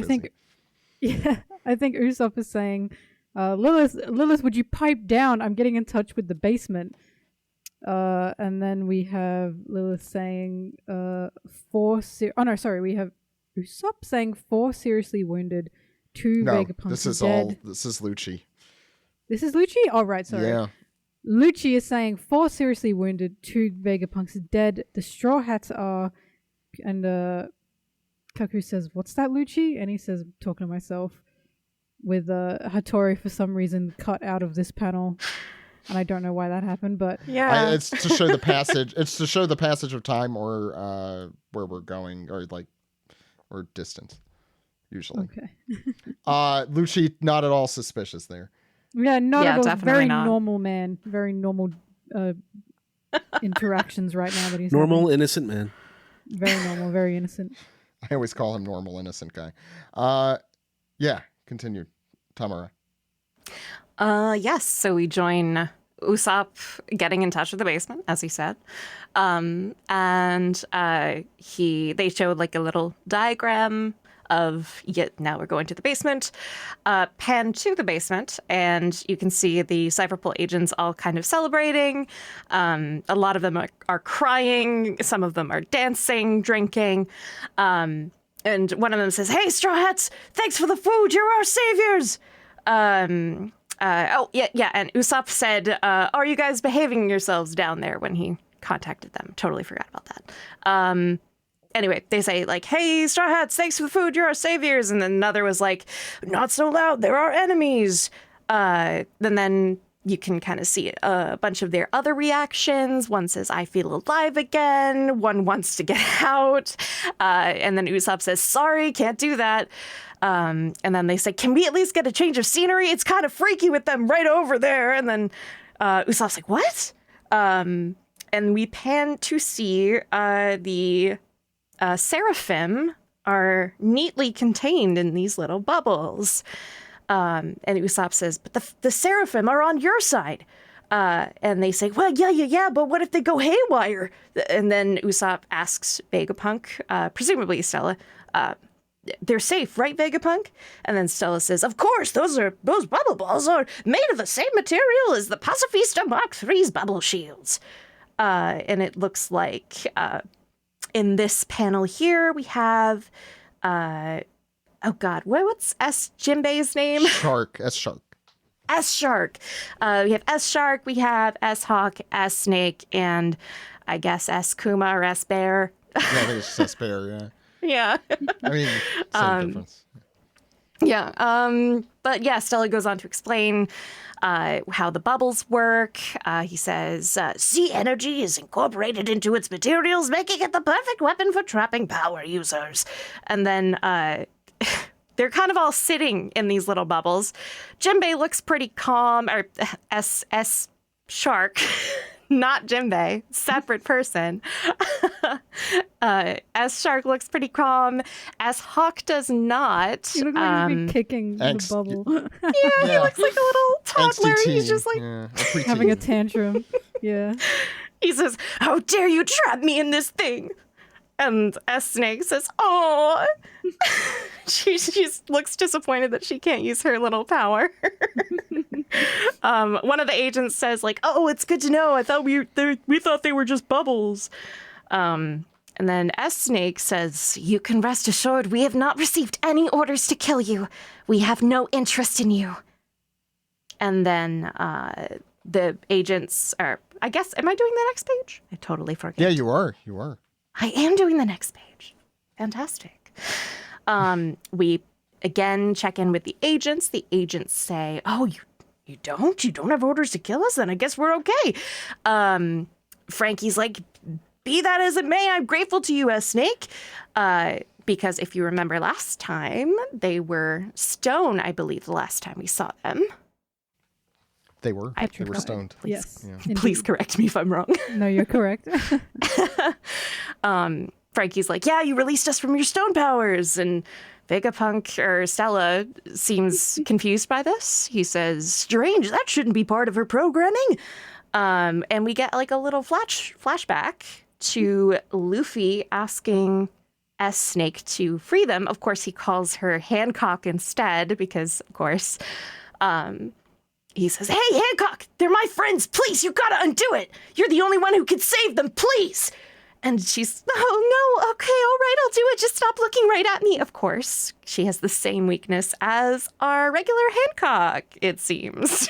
I think Usopp is saying, Lilith, would you pipe down? I'm getting in touch with the basement. And then we have Lilith saying, we have Usopp saying 4 seriously wounded, 2 No, Vegapunk this is dead. this is Lucci. This is Lucci? Oh, right, sorry. Yeah. Lucci is saying 4 seriously wounded, 2 Vegapunks dead. The Straw Hats are... And Kaku says, what's that, Lucci? And he says, talking to myself, with Hattori for some reason cut out of this panel. And I don't know why that happened, but... Yeah. It's to show the passage. It's to show the passage of time or where we're going or distance, usually. Okay. Lucci, not at all suspicious there. Yeah, not at all. definitely Very not. normal man. Very normal interactions right now that he's Normal, having. innocent man. Very normal, very innocent. I always call him normal, innocent guy. Yeah, continue, Tamara. Yes, so we join Usopp getting in touch with the basement, as he said. And they showed like a little diagram of, now we're going to the basement. Pan to the basement, and you can see the Cypherpole agents all kind of celebrating. A lot of them are crying. Some of them are dancing, drinking. And one of them says, "Hey, Straw Hats, thanks for the food. You're our saviors." And Usopp said, "Are you guys behaving yourselves down there?" when he contacted them. Totally forgot about that. Anyway, they say, like, "Hey, Straw Hats, thanks for the food. You're our saviors." And then another was like, "Not so loud. They're our enemies." Then you can kind of see a bunch of their other reactions. One says, "I feel alive again." One wants to get out. And then Usopp says, "Sorry, can't do that." And then they say, "Can we at least get a change of scenery? It's kind of freaky with them right over there." And then Usopp's like, "What?" And we pan to see the Seraphim are neatly contained in these little bubbles. And Usopp says, "But the Seraphim are on your side." And they say, "Well, yeah, but what if they go haywire?" And then Usopp asks Vegapunk, presumably Stella, "They're safe, right, Vegapunk?" And then Stella says, "Of course, those bubble balls are made of the same material as the Pacifista Mark III's bubble shields." And it looks like in this panel here, we have, what's S. Jinbei's name? Shark. S-Shark. S-Shark. We have S-Shark, we have S-Hawk, S-Snake, and I guess S-Kuma or S-Bear. Yeah, I think it's just S-Bear, yeah. Yeah. I mean, same difference. Yeah. But yeah, Stella goes on to explain how the bubbles work. He says, "Sea energy is incorporated into its materials, making it the perfect weapon for trapping power users." And then they're kind of all sitting in these little bubbles. Jinbei looks pretty calm, or S Shark, not Jinbei, separate person. S Shark looks pretty calm. S Hawk does not. You look like you've been kicking the bubble. He looks like a little toddler. Angsty He's teen. just like Having a tantrum. Yeah. he says, "How dare you trap me in this thing?" And S Snake says, "Oh." She looks disappointed that she can't use her little power. One of the agents says, like, "Oh, it's good to know. I thought we thought they were just bubbles." And then S Snake says, "You can rest assured we have not received any orders to kill you. We have no interest in you." And then the agents are, I guess, am I doing the next page? I totally forget. Yeah, you are. You are. I am doing the next page. Fantastic. We again check in with the agents. The agents say, "Oh, you don't have orders to kill us? Then I guess we're okay." Frankie's like, "Be that as it may, I'm grateful to you, S Snake." Because if you remember last time, they were stone, I believe, the last time we saw them. They were. They were stoned. Yes. Yeah. Please correct me if I'm wrong. No, you're correct. Frankie's like, "Yeah, you released us from your stone powers." And Vegapunk, or Stella, seems confused by this. He says, "Strange, that shouldn't be part of her programming." And we get like a little flashback to Luffy asking S Snake to free them. Of course, he calls her Hancock instead because, of course, he says, "Hey, Hancock, they're my friends. Please, you gotta undo it. You're the only one who can save them, please." And she's, "Oh, no, okay, all right, I'll do it. Just stop looking right at me." Of course, she has the same weakness as our regular Hancock, it seems.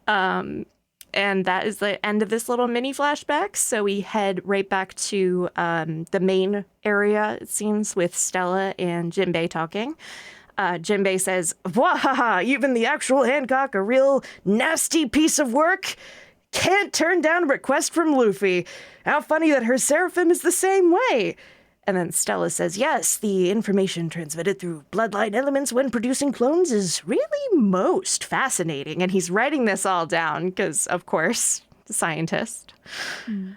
And that is the end of this little mini flashback. So we head right back to the main area, it seems, with Stella and Jinbei talking. Jinbei says, "Wahaha, even the actual Hancock, a real nasty piece of work, can't turn down a request from Luffy. How funny that her Seraphim is the same way." And then Stella says, "Yes, the information transmitted through bloodline elements when producing clones is really most fascinating." And he's writing this all down because, of course, the scientist. And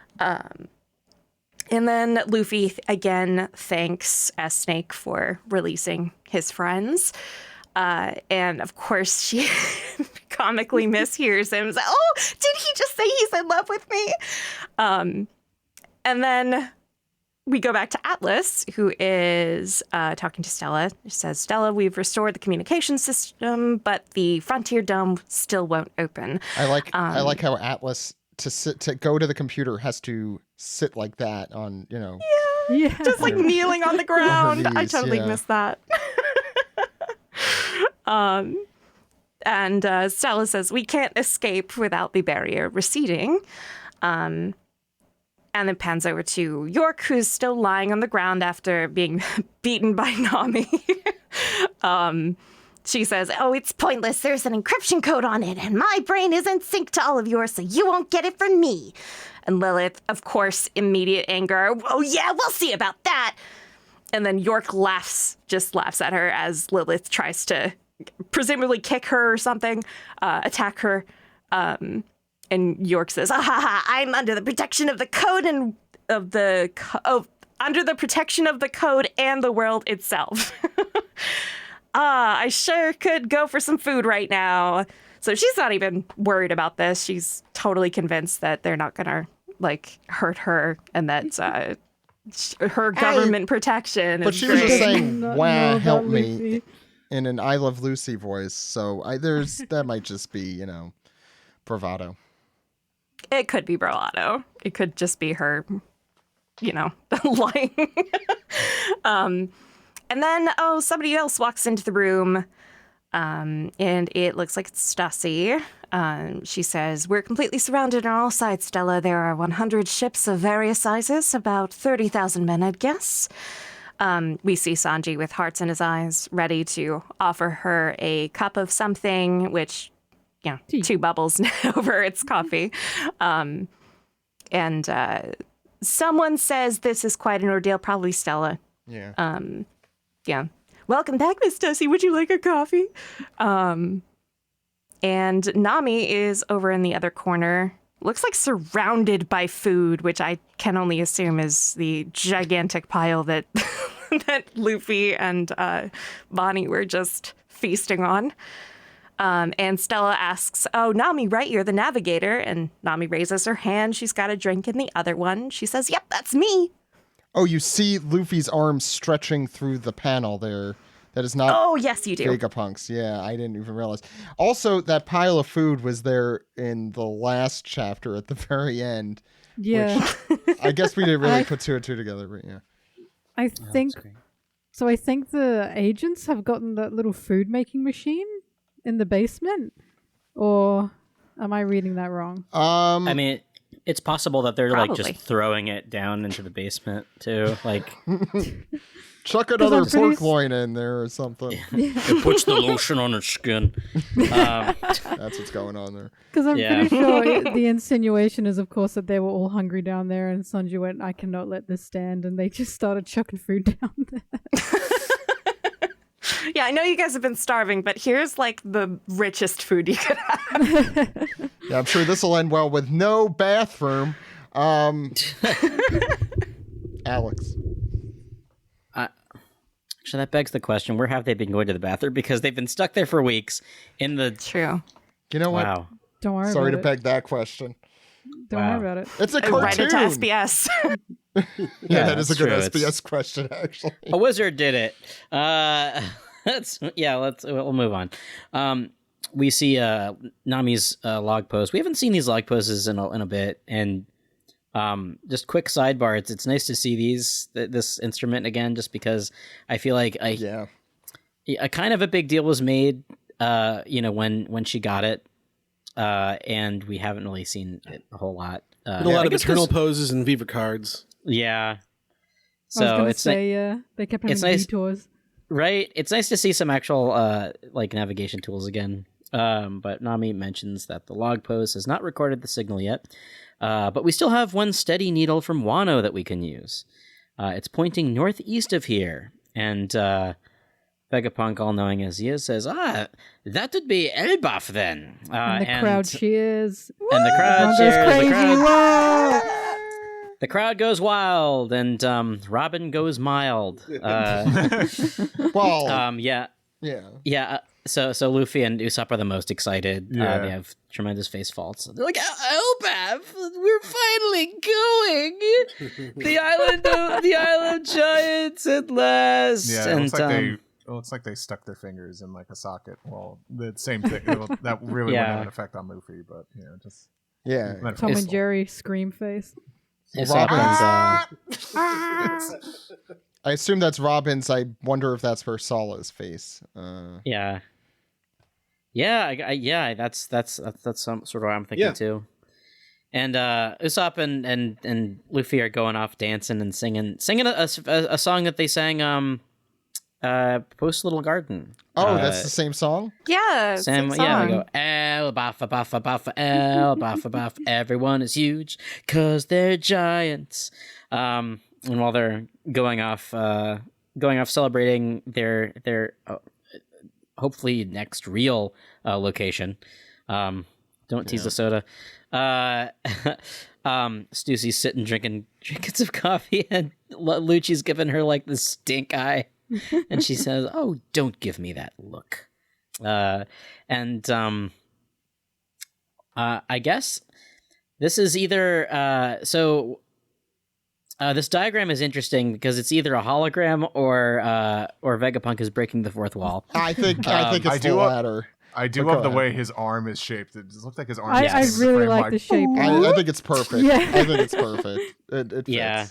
then Luffy again thanks S Snake for releasing his friends. And of course, she comically mishears him. Like, "Oh, did he just say he's in love with me?" And then we go back to Atlas, who is talking to Stella. He says, "Stella, we've restored the communication system, but the Frontier Dome still won't open." I like how Atlas to go to the computer has to sit like that on, Yeah. Just like kneeling on the ground. I knees, totally yeah. missed that. And Stella says, "We can't escape without the barrier receding." And then pans over to York, who's still lying on the ground after being beaten by Nami. She says, "Oh, it's pointless. There's an encryption code on it, and my brain isn't synced to all of yours, so you won't get it from me." And Lilith, of course, immediate anger. "Oh, yeah, we'll see about that." And then York just laughs at her as Lilith tries to presumably kick her or something, attack her. And York says, "Ah, I'm under the protection of the code and under the protection of the code and the world itself." I sure could go for some food right now. So she's not even worried about this. She's totally convinced that they're not gonna hurt her and that her government protection But is she was great. just saying, Not "Wow, know help about me," Luffy. in an I Love Lucy voice. So that might just be, bravado. It could be bravado. It could just be her, lying. And then, somebody else walks into the room, and it looks like it's Stassi. She says, "We're completely surrounded on all sides, Stella. There are 100 ships of various sizes, about 30,000 men, I'd guess." We see Sanji with hearts in his eyes, ready to offer her a cup of something, which, Tea. 2 bubbles over its coffee. And someone says this is quite an ordeal, probably Stella. Yeah. Yeah. welcome back, Miss Dusty. Would you like a coffee? And Nami is over in the other corner. Looks like surrounded by food, which I can only assume is the gigantic pile that that Luffy and Bonnie were just feasting on. And Stella asks, oh, Nami, right? You're the navigator. And Nami raises her hand. She's got a drink in the other one. She says, yep, that's me. Oh, you see Luffy's arm stretching through the panel there. That is not Oh, yes, you do. Vegapunk's. Yeah, I didn't even realize. Also, that pile of food was there in the last chapter at the very end. Yeah. I guess we didn't really put two and two together, but yeah. I think so. I think the agents have gotten that little food making machine in the basement, or am I reading that wrong? I mean, it's possible that they're like Probably. just throwing it down into the basement too. Like, Chuck another I'm pretty pork loin in there or something. it puts the lotion on its skin. That's what's going on there. Because I'm Yeah. pretty sure the insinuation is, of course, that they were all hungry down there, and Sanji went, "I cannot let this stand," and they just started chucking food down there. Yeah, I know you guys have been starving, but here's like the richest food you could have. Yeah, I'm sure this will end well with no bathroom. Alex. So that begs the question: where have they been going to the bathroom? Because they've been stuck there for weeks in the. True. You know what? Wow. Don't worry Sorry to about it. beg that question. Don't Wow. worry about it. It's a Write cartoon. it to SBS. Yeah, that is a that's good true. SBS question, actually. A wizard did it. We'll move on. We see Nami's log post. We haven't seen these log posts in a bit, and just quick sidebar. It's nice to see this instrument again, just because I feel like a kind of a big deal was made, when she got it, and we haven't really seen it a whole lot. A lot I of guess eternal 'cause- poses and Viva cards. Yeah. I was So gonna it's say, they kept having it's nice- detours. right. It's nice to see some actual navigation tools again. But Nami mentions that the log post has not recorded the signal yet, but we still have one steady needle from Wano that we can use. It's pointing northeast of here, and Vegapunk, all knowing as he is, says, that would be Elbaf then. And the crowd cheers. And the crowd Everyone goes cheers. crazy. Whoa! The crowd goes wild, and Robin goes mild. Well, Yeah. yeah. So Luffy and Usopp are the most excited. Yeah. They have tremendous face faults. They're like, Elbaf, we're finally going. The island of giants at last. Yeah, and it looks like they stuck their fingers in like a socket. Well, the same thing. That really won't have an effect on Luffy, but just Yeah. Tom It's- and Jerry scream face. Usopp I assume that's Robin's. I wonder if that's for Sala's face. yeah. That's some sort of what I'm thinking too. And Usopp and Luffy are going off dancing and singing a song that they sang. Post Little Garden. Oh, that's the same song? Yeah, same song. Yeah, we go, El Baffa Baffa Baffa, El Baffa Baffa, everyone is huge, 'cause they're giants. And while they're going off celebrating their hopefully next real location. Don't tease the soda. Stussy's sitting drinking some coffee, and Lucci's giving her like this stink eye. And she says, "Oh, don't give me that look." I guess this is either this diagram is interesting because it's either a hologram or Vegapunk is breaking the fourth wall. I think it's I the do- latter. I do Go love the ahead. way his arm is shaped. It just looks like his arm. I is really like the shape. I think it's perfect. Yeah. I think it's perfect. It fits. Yeah.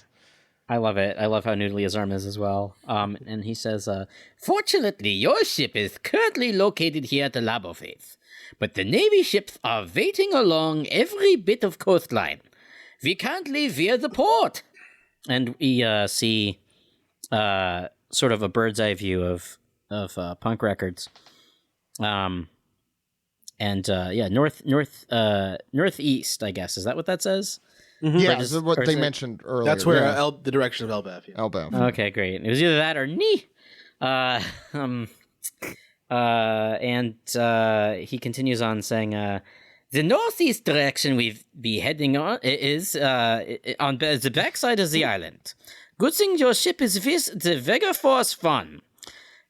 I love it. I love how noodly his arm is as well. And he says, "Fortunately, your ship is currently located here at the Labo Faith, but the Navy ships are waiting along every bit of coastline. We can't leave via the port." And we see sort of a bird's eye view of Punk Records. Northeast, I guess. Is that what that says? Yeah, Or this does- is what or they is it- mentioned earlier. That's where yeah. the direction of Elbaf. Yeah. Elbaf. Okay, great. It was either that or knee. And he continues on saying, the northeast direction we've be heading on is on the backside of the island. Good thing your ship is the Vega Force 1.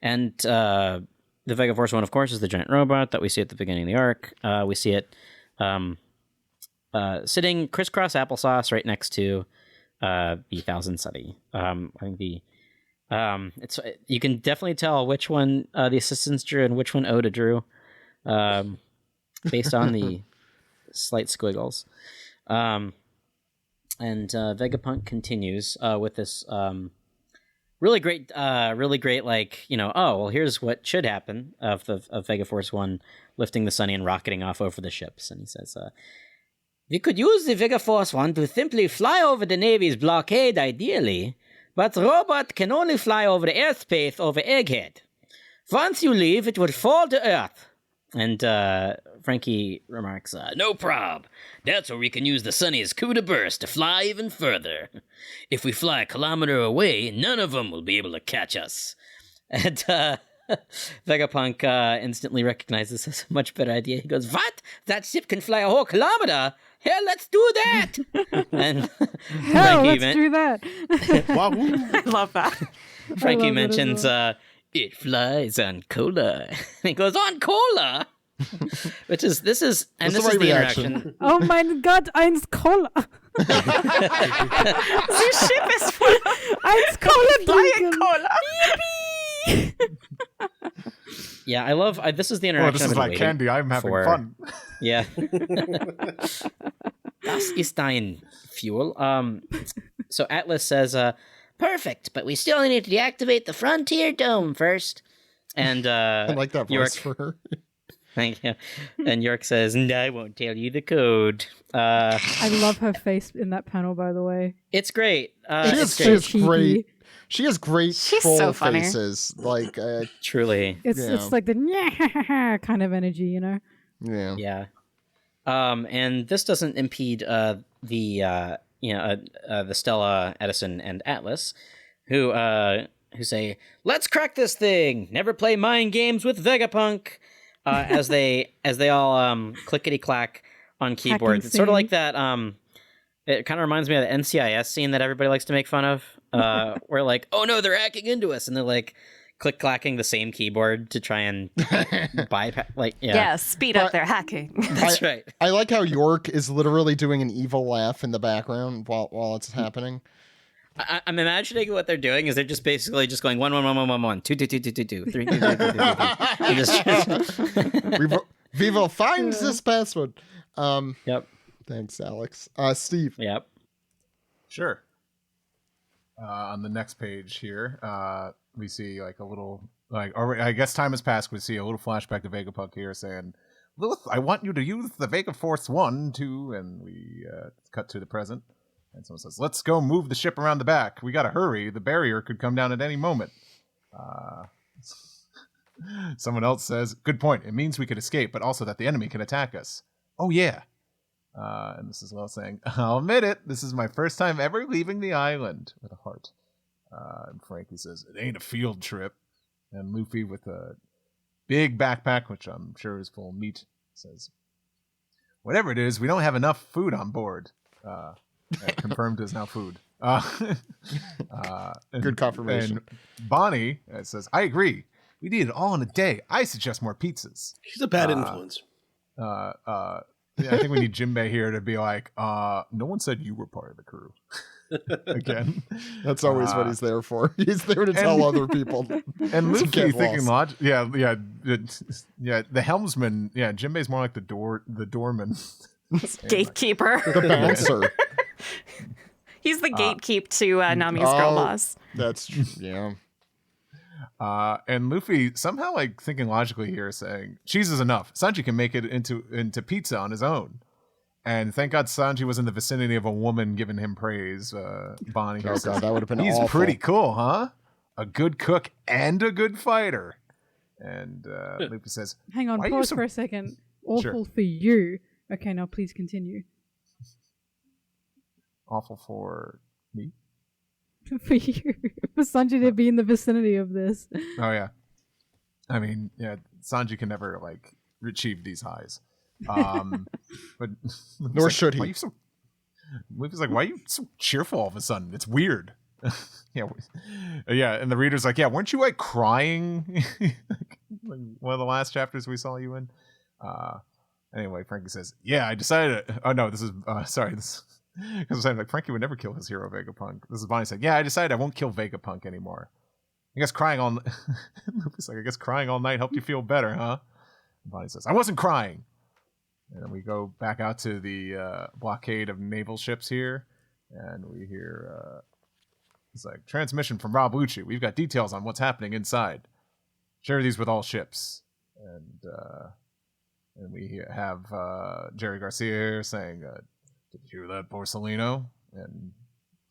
And the Vega Force 1, of course, is the giant robot that we see at the beginning of the arc. We see it sitting crisscross applesauce right next to the Thousand Sunny. I think it's you can definitely tell which one the assistants drew and which one Oda drew, based on the slight squiggles. And Vegapunk continues with this really great, like, oh well, here's what should happen of Vega Force 1 lifting the Sunny and rocketing off over the ships, and he says, "We could use the Vega Force 1 to simply fly over the Navy's blockade, ideally. But the robot can only fly over the airspace over Egghead. Once you leave, it would fall to Earth." And Frankie remarks, "No prob. That's where we can use the Sunny's coup de burst to fly even further. If we fly a kilometer away, none of them will be able to catch us." And Vegapunk instantly recognizes this as a much better idea. He goes, "What? That ship can fly a whole kilometer? Hell, let's do that!" And Hell, let's do that. I love that. Frankie mentions it flies on cola. And he goes, "On cola?" This is the right reaction. interaction. Oh mein Gott, eins Cola. This ship is full of Eins Cola flying trinken. cola. Yeah, I love this is the Oh, interaction. this I've is been like waiting candy. I'm having for. fun. Yeah. Das ist dein Fuel. So Atlas says, "Perfect, but we still need to deactivate the Frontier Dome first." And I like that York, voice for her. thank you. And York says, "No, I won't tell you the code." I love her face in that panel, by the way. It's great. She It's is great. great. She has great She's troll so funny. faces. Like, Truly. It's like the kind of energy, yeah. Yeah. And this doesn't impede the Stella, Edison, and Atlas, who say, "Let's crack this thing. Never play mind games with Vegapunk." As they all clickety clack on keyboards. It's sort of like that. It kind of reminds me of the NCIS scene that everybody likes to make fun of, where like, "Oh no, they're hacking into us," and they're like click clacking the same keyboard to try and bypass. Like, Yeah, speed up their hacking. that's right. I like how York is literally doing an evil laugh in the background while it's happening. I'm imagining what they're doing is they're just basically just going 1 1 1 1 1 1 2 2 2 2 2 2 3 2 2 2 2 2 2. Vivo finds this password. Yep. Thanks, Alex. Steve. Yep. Sure. On the next page here, we see like a little, like, or I guess time has passed. We see a little flashback to Vegapunk here saying, "Lilith, I want you to use the Vega Force 1, 2, and we cut to the present. And someone says, "Let's go move the ship around the back. We gotta hurry. The barrier could come down at any moment." Someone else says, "Good point. It means we could escape, but also that the enemy can attack us." Oh, yeah. And this is Lil saying, "I'll admit it. This is my first time ever leaving the island," with a heart. And Frankie says, "It ain't a field trip." And Luffy, with a big backpack, which I'm sure is full of meat, says, "Whatever it is, we don't have enough food on board." Confirmed is now food. Good confirmation. And Bonnie says, "I agree. We need it all in a day. I suggest more pizzas." She's a bad influence. Yeah, I think we need Jinbei here to be like, "No one said you were part of the crew." Again. That's always what he's there for. He's there to tell other people. And Luffy get thinking lost. yeah, the helmsman, yeah, Jinbei's more like the doorman. Gatekeeper. The bouncer. He's the gatekeep to Nami's girl boss. That's true. Yeah. And Luffy somehow like thinking logically here, saying cheese is enough. Sanji can make it into pizza on his own. And thank God Sanji was in the vicinity of a woman giving him praise. Bonnie. Oh God, that would have been He's awful. pretty cool, huh? A good cook and a good fighter. And Luffy says, Hang on, "Why are you pause so-" for a second. Awful Sure. for you. Okay, now please continue. Awful for me. for you, for Sanji to be in the vicinity of this. Oh yeah, I mean, yeah, Sanji can never like achieve these highs. But Nor should he. Luffy's like, why are you so cheerful all of a sudden? It's weird. Yeah, and the reader's like, yeah, weren't you like crying? Like one of the last chapters we saw you in. Anyway, Frankie says, yeah, I decided. Oh no, this is sorry. This because I'm saying like Frankie would never kill his hero Vegapunk. This is Bonnie saying, yeah, I decided I won't kill Vegapunk anymore. I guess crying all. Luffy's like, I guess crying all night helped you feel better, huh? And Bonnie says, I wasn't crying. And then we go back out to the blockade of naval ships here, and we hear it's like transmission from Rob Lucci. We've got details on what's happening inside. Share these with all ships. And we have Jerry Garcia here saying, "Did you hear that, Borsellino?" And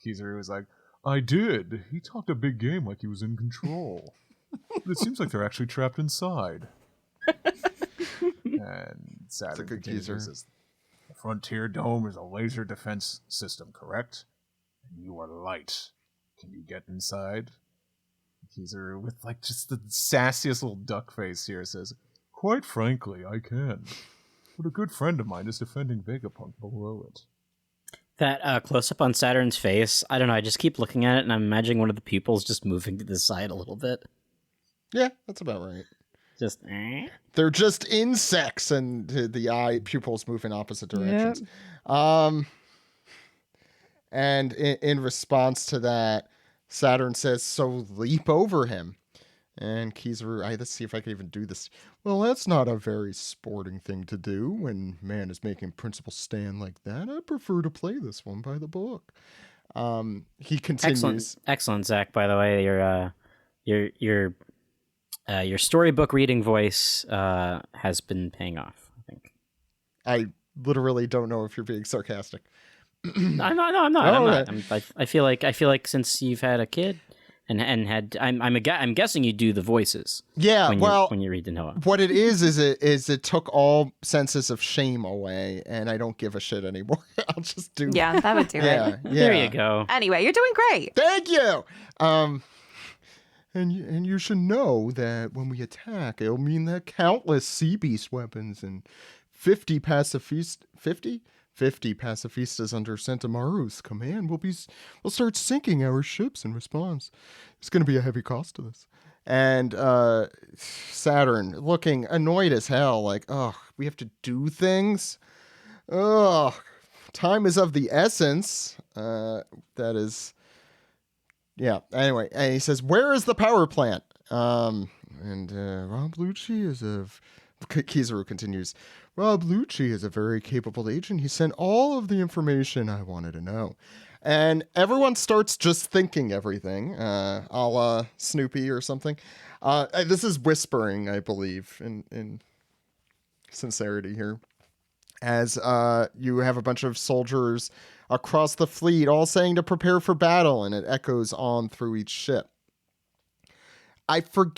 Kizaru is like, "I did. He talked a big game like he was in control, but it seems like they're actually trapped inside." And Saturn continues, says, "The Frontier Dome is a laser defense system, correct? And you are light. Can you get inside?" Kizaru, with like just the sassiest little duck face here, says, "Quite frankly, I can. But a good friend of mine is defending Vegapunk below it." That close-up on Saturn's face, I don't know, I just keep looking at it and I'm imagining one of the pupils just moving to the side a little bit. Yeah, that's about right. Just, They're just insects, and the eye pupils move in opposite directions. Yep. And in response to that, Saturn says, "So leap over him." And Kizaru, let's see if I can even do this. "Well, that's not a very sporting thing to do when man is making principal stand like that. I prefer to play this one by the book." He continues. Excellent, Zach. By the way, your storybook reading voice has been paying off, I think. I literally don't know if you're being sarcastic. I'm not. I feel like since you've had a kid and had, I'm guessing you do the voices. Yeah, when you read the Noah. What it is it took all senses of shame away, and I don't give a shit anymore. I'll just do. Yeah, that would do it. Yeah. There you go. Anyway, you're doing great. Thank you. And you should know that when we attack, it'll mean that countless sea beast weapons and 50 pacifistas under Sentamaru's command will start sinking our ships in response. There's going to be a heavy cost to this. And Saturn, looking annoyed as hell, like, "Oh, we have to do things? Oh, time is of the essence." That is... Yeah, anyway, and he says, "Where is the power plant?" Rob Lucci is Kizaru continues, "Rob Lucci is a very capable agent. He sent all of the information I wanted to know." And everyone starts just thinking everything, a la Snoopy or something. This is whispering, I believe, in sincerity here. As you have a bunch of soldiers across the fleet all saying to prepare for battle, and it echoes on through each ship. I feel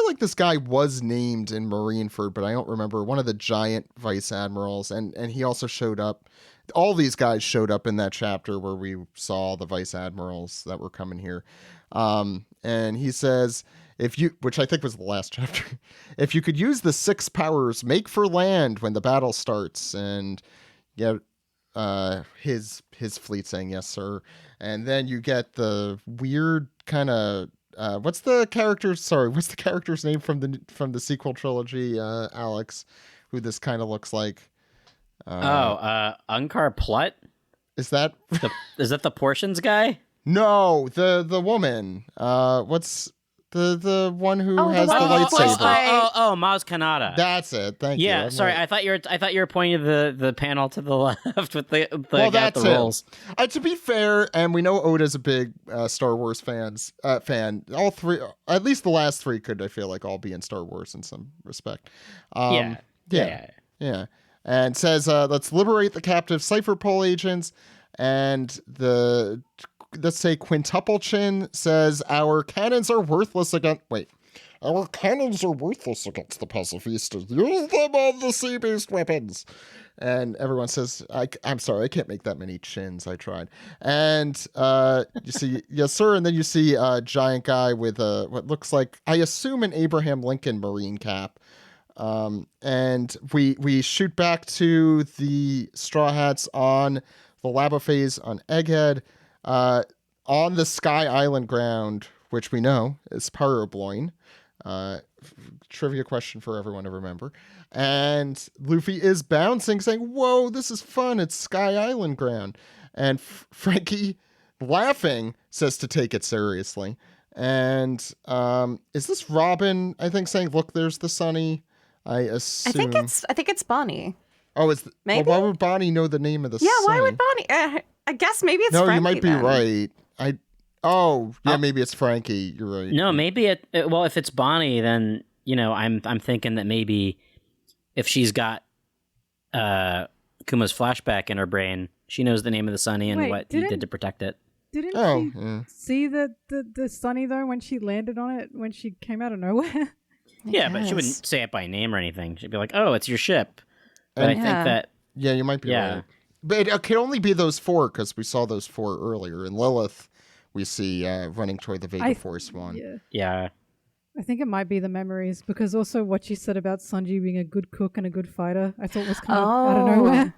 like this guy was named in Marineford, but I don't remember. One of the giant vice admirals, and he also showed up. All these guys showed up in that chapter where we saw the vice admirals that were coming here. And he says, which I think was the last chapter, "If you could use the 6 powers, make for land when the battle starts." And get his fleet saying, "Yes, sir." And then you get the weird kind of what's the character's name from the sequel trilogy, Alex, who this kind of looks like? Unkar Plutt? Is that the portions guy? No, the woman. What's the one who has the lightsaber? Maz Kanata. That's it. Thank you. Yeah, sorry. I thought you were pointing to the panel to the left with the that's the rolls. To be fair, and we know Oda's a big Star Wars fan. All 3, at least the last 3, could, I feel like, all be in Star Wars in some respect. Yeah. And says, "Let's liberate the captive Cypher Pole agents." And let's say Quintuple Chin says, "Our cannons are worthless against..." Wait. Our cannons are worthless against the pacifistas. Use them on the sea-based weapons. And everyone says, I'm sorry, I can't make that many chins. I tried. And you see, yes, sir. And then you see a giant guy with what looks like, I assume, an Abraham Lincoln Marine cap. And we shoot back to the Straw Hats on the labo phase on Egghead, on the Sky Island ground, which we know is Parabloin. Trivia question for everyone to remember. And Luffy is bouncing, saying, "Whoa, this is fun. It's Sky Island ground." And Frankie, laughing, says to take it seriously. And is this Robin, I think, saying, "Look, there's the Sunny"? I assume. I think it's Bonnie. Oh, maybe? Well, why would Bonnie know the name of the Yeah, Sunny? why would Bonnie? I guess maybe it's No, Frankie, you might be then. right. Maybe it's Frankie. You're right. No, maybe well, if it's Bonnie, then I'm thinking that maybe if she's got Kuma's flashback in her brain, she knows the name of the Sunny and what he did to protect it. Didn't she see the Sunny though when she landed on it when she came out of nowhere? Yeah, but she wouldn't say it by name or anything. She'd be like, "Oh, it's your ship." But I think that you might be right. But it could only be those 4 because we saw those 4 earlier. And Lilith, we see running toward the Vega Force one. Yeah. I think it might be the memories because also what she said about Sanji being a good cook and a good fighter, I thought was kind of out of nowhere.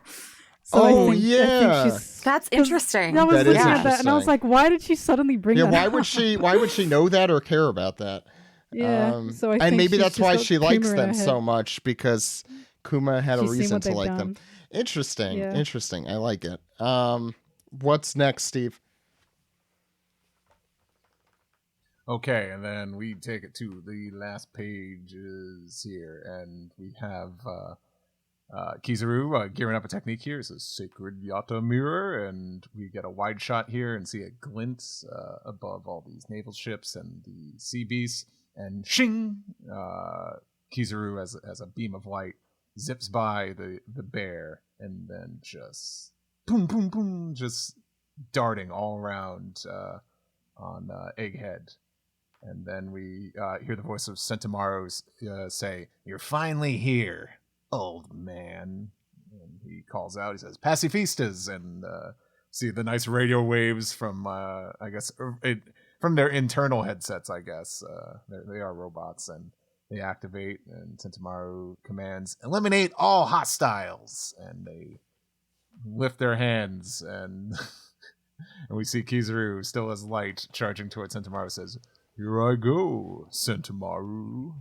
So I think that's interesting. I was looking at that and I was like, why did she suddenly bring that why up? would she know that or care about that? Yeah. So I and think maybe that's why she likes Kuma them so much because Kuma had a reason to like them. Interesting. Yeah. Interesting. I like it. What's next, Steve? Okay, and then we take it to the last pages here, and we have Kizaru gearing up a technique here. It's a sacred Yata mirror, and we get a wide shot here and see a glint above all these naval ships and the sea beasts, and shing! Kizaru, as a beam of light, zips by the bear, and then just boom, boom, boom, just darting all around on Egghead. And then we hear the voice of Sentomaru say, "You're finally here, old man." And he calls out, he says, "Pacifistas," and see the nice radio waves from, I guess, from their internal headsets, I guess. They are robots, and they activate, and Sentomaru commands, "Eliminate all hostiles!" And they lift their hands, and and we see Kizaru, still as light, charging towards Sentomaru, says, "Here I go, Sentomaru."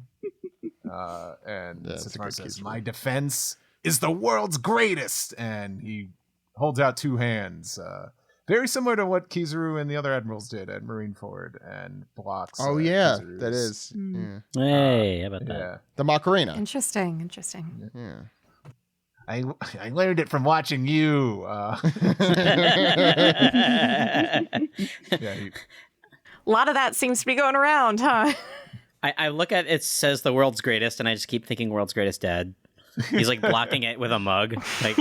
And Sentomaru says, "My defense is the world's greatest!" And he holds out 2 hands, very similar to what Kizaru and the other admirals did at Marineford, and blocks. Kizaru's. That is. Mm. Yeah. Hey, how about that? Yeah. The Macarena. Interesting. Yeah. I learned it from watching you. A lot of that seems to be going around, huh? I look at it says the world's greatest, and I just keep thinking world's greatest dad. He's like blocking it with a mug. Like,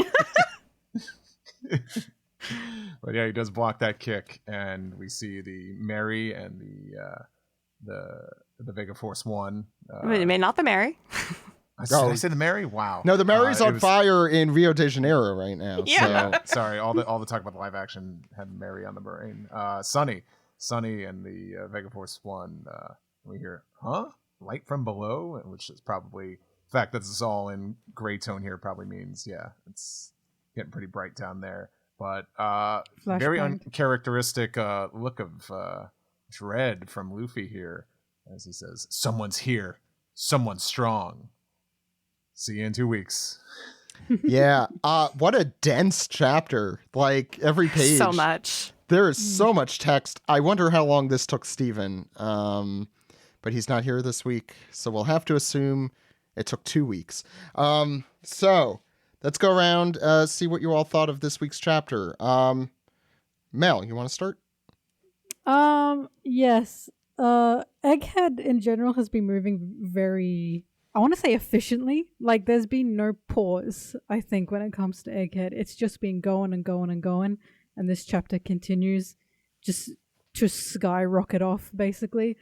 but yeah, he does block that kick, and we see the Mary and the Vega Force One. Not the Mary. Did I say the Mary? Wow. No, the Mary's on fire in Rio de Janeiro right now. Yeah. So. Sorry, all the talk about the live action had Mary on the brain. Sunny and the Vega Force One. We hear, "Huh? Light from below," which is probably the fact that this is all in gray tone here probably means it's getting pretty bright down there. But very uncharacteristic look of dread from Luffy here as he says, "Someone's here. Someone's strong. See you in 2 weeks." Yeah. What a dense chapter. Like every page. So much. There is so much text. I wonder how long this took Steven. But he's not here this week, so we'll have to assume it took 2 weeks. So let's go around, see what you all thought of this week's chapter. Mel, you want to start? Yes. Egghead in general has been moving very, I want to say efficiently. Like there's been no pause, I think, when it comes to Egghead. It's just been going and going and going. And this chapter continues just to skyrocket off, basically.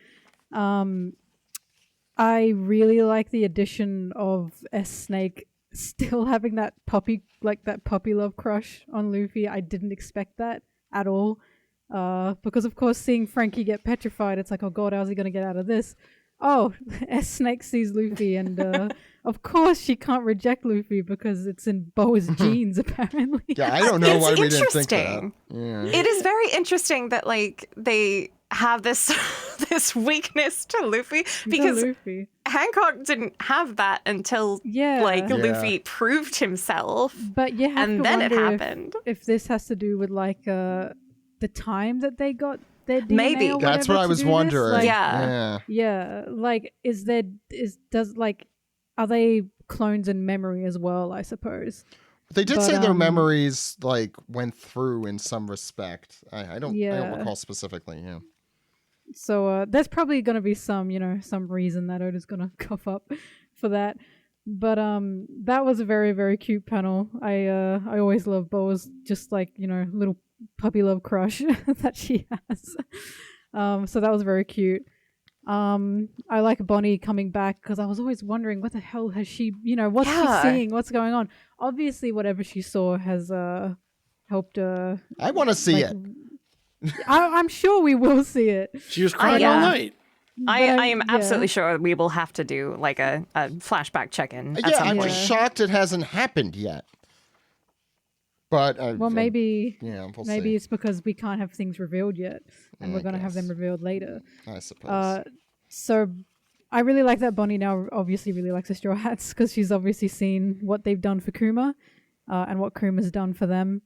I I really like the addition of S Snake still having that puppy love crush on Luffy. I didn't expect that at all. Because of course seeing Frankie get petrified, it's like, oh god, how's he gonna get out of this? Oh, S Snake sees Luffy, and of course she can't reject Luffy because it's in Boa's genes, apparently. Yeah, I don't know It's why we didn't think that. interesting. Yeah. It is very interesting that like they have this this weakness to Luffy because Luffy. Hancock didn't have that until Yeah. like Yeah. Luffy proved himself, But you have and to then it wonder happened. if this has to do with like the time that they got their DNA Maybe. or That's whatever what I to was do this. wondering. Like, Yeah. yeah, like are they clones in memory as well, I suppose? They did But, say their memories like went through in some respect. I don't Yeah. recall specifically. Yeah. So there's probably going to be some reason that Oda's going to cough up for that. But that was a very, very cute panel. I always love Boa's just like, little puppy love crush that she has. So that was very cute. I like Bonnie coming back because I was always wondering what the hell has she, what's Yeah. she seeing? What's going on? Obviously, whatever she saw has helped her. I want to see it. I'm sure we will see it. She was crying yeah. all night. I am yeah. absolutely sure we will have to do like a flashback check-in at Yeah, some I'm point. just shocked it hasn't happened yet. But Well, maybe we'll maybe see. it's because we can't have things revealed yet, and we're going to have them guess. revealed later. I suppose. So I really like that Bonnie now obviously really likes the Straw Hats because she's obviously seen what they've done for Kuma and what Kuma's done for them.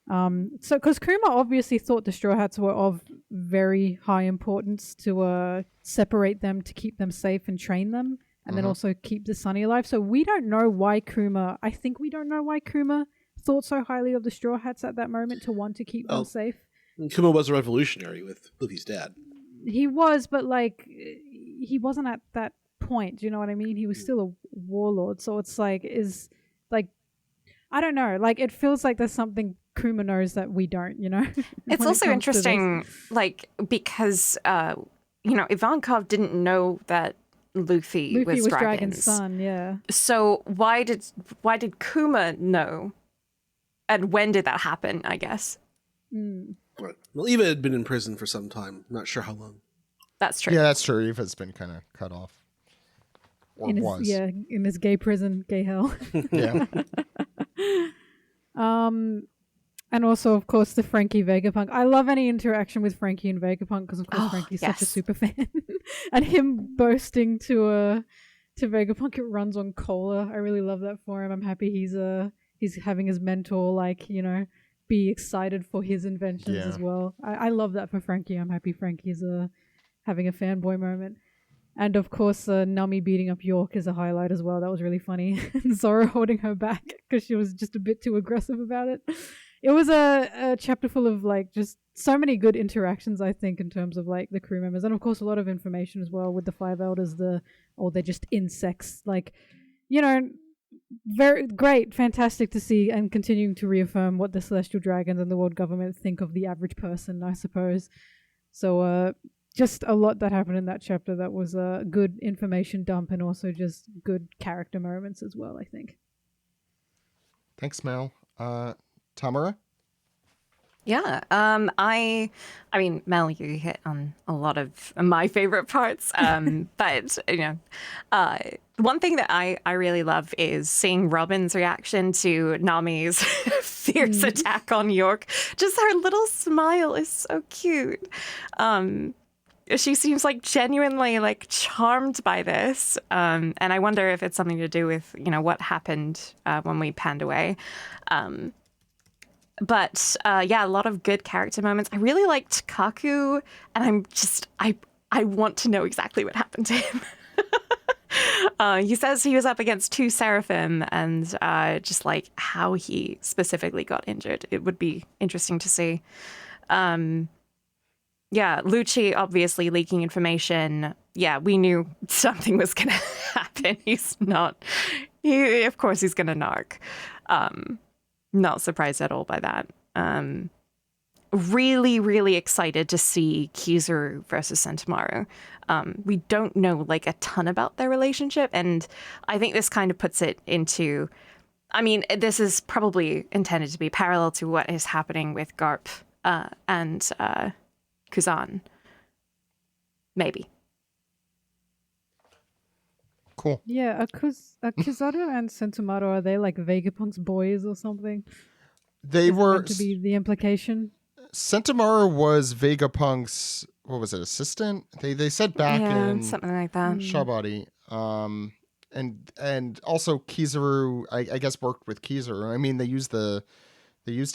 So because Kuma obviously thought the Straw Hats were of very high importance to separate them, to keep them safe and train them, and then also keep the Sunny alive. So we don't know why Kuma, I think we don't know why Kuma thought so highly of the Straw Hats at that moment to want to keep them safe. Kuma was a revolutionary with Luffy's dad. He was, but like he wasn't at that point. Do you know what I mean? He was still a warlord. So it's like I don't know. Like it feels like there's something Kuma knows that we don't. It's when it also comes to this. interesting, like because Ivankov didn't know that Luffy was Dragon's son. Yeah. So why did Kuma know? And when did that happen? I guess Right. Well, Eva had been in prison for some time. Not sure how long. that's true. Yeah, that's true. Eva's been kind of cut off. Or was. In his gay prison, gay hell. Yeah. And also, of course, the Frankie Vegapunk. I love any interaction with Frankie and Vegapunk because, of course, Frankie's such a yes. super fan. And him boasting to Vegapunk, it runs on cola. I really love that for him. I'm happy he's having his mentor, be excited for his inventions as well. I love that for Frankie. I'm happy Frankie's having a fanboy moment. And of course, Nami beating up York is a highlight as well. That was really funny. And Zoro holding her back because she was just a bit too aggressive about it. It was a chapter full of just so many good interactions, I think, in terms of the crew members. And of course, a lot of information as well with the Five Elders, they're just insects. Very great, fantastic to see, and continuing to reaffirm what the Celestial Dragons and the world government think of the average person, I suppose. So, just a lot that happened in that chapter that was a good information dump and also just good character moments as well, I think. Thanks, Mel. Tamara? Yeah. I mean, Mel, you hit on a lot of my favorite parts. But one thing that I really love is seeing Robin's reaction to Nami's fierce attack on York. Just her little smile is so cute. She seems genuinely charmed by this. And I wonder if it's something to do with, what happened when we panned away. But a lot of good character moments. I really liked Kaku, and I want to know exactly what happened to him. He says he was up against two Seraphim, and just how he specifically got injured. It would be interesting to see. Lucci obviously leaking information. Yeah, we knew something was going to happen. Of course he's going to narc. Not surprised at all by that. really, really excited to see Kizaru versus Sentomaru. We don't know like a ton about their relationship, and I think this kind of puts it into, I mean, this is probably intended to be parallel to what is happening with Garp and Kuzan. Maybe. Cool. Yeah, are Kizaru and Sentomaru, are they like Vegapunk's boys or something? They Is that were. meant to be the implication? Sentomaru was Vegapunk's, what was it, assistant? They said back in something like that. Shabody. And also Kizaru, I guess, worked with Kizaru. I mean, they used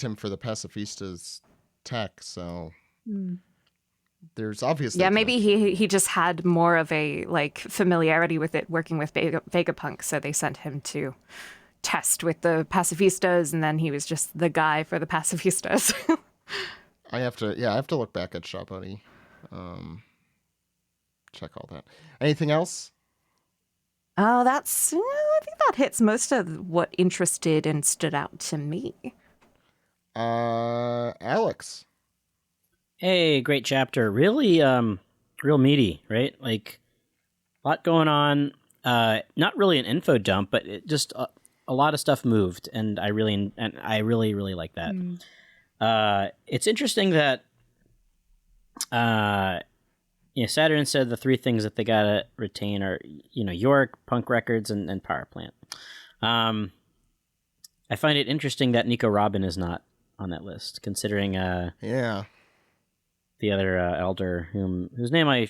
him for the Pacifista's tech, so there's obviously maybe he just had more of a like familiarity with it working with Vegapunk, so they sent him to test with the Pacifistas, and then he was just the guy for the Pacifistas. I have to look back at Shabody. Check all that. Anything else? Oh, I think that hits most of what interested and stood out to me. Alex. Hey, great chapter. Really, real meaty, right? Like, a lot going on. Not really an info dump, but just a lot of stuff moved, and I really like that. It's interesting that, Saturn said the three things that they gotta retain are, York, Punk Records, and Power Plant. I find it interesting that Nico Robin is not on that list, considering the other elder whose name I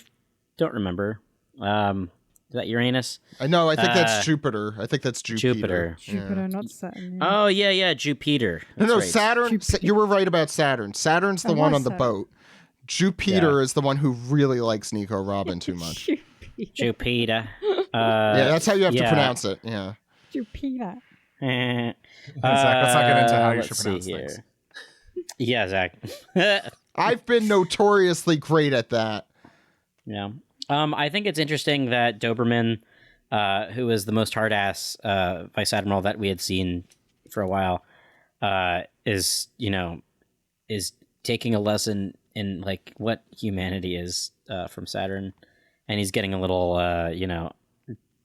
don't remember. Is that Uranus? No, I think that's Jupiter. I think that's Jupiter. Jupiter, not Saturn. Yeah. Oh, yeah, Jupiter. No, Right. Saturn. You were right about Saturn. Saturn's the one on the boat. Jupiter is the one who really likes Nico Robin too much. Jupiter. That's how you have to pronounce it. Yeah. Jupiter. Zach, let's not get into how you should pronounce here. things. Yeah, Zach. I've been notoriously great at that. Yeah. I think it's interesting that Doberman, who is the most hard-ass Vice Admiral that we had seen for a while, is taking a lesson in like what humanity is from Saturn, and he's getting a little,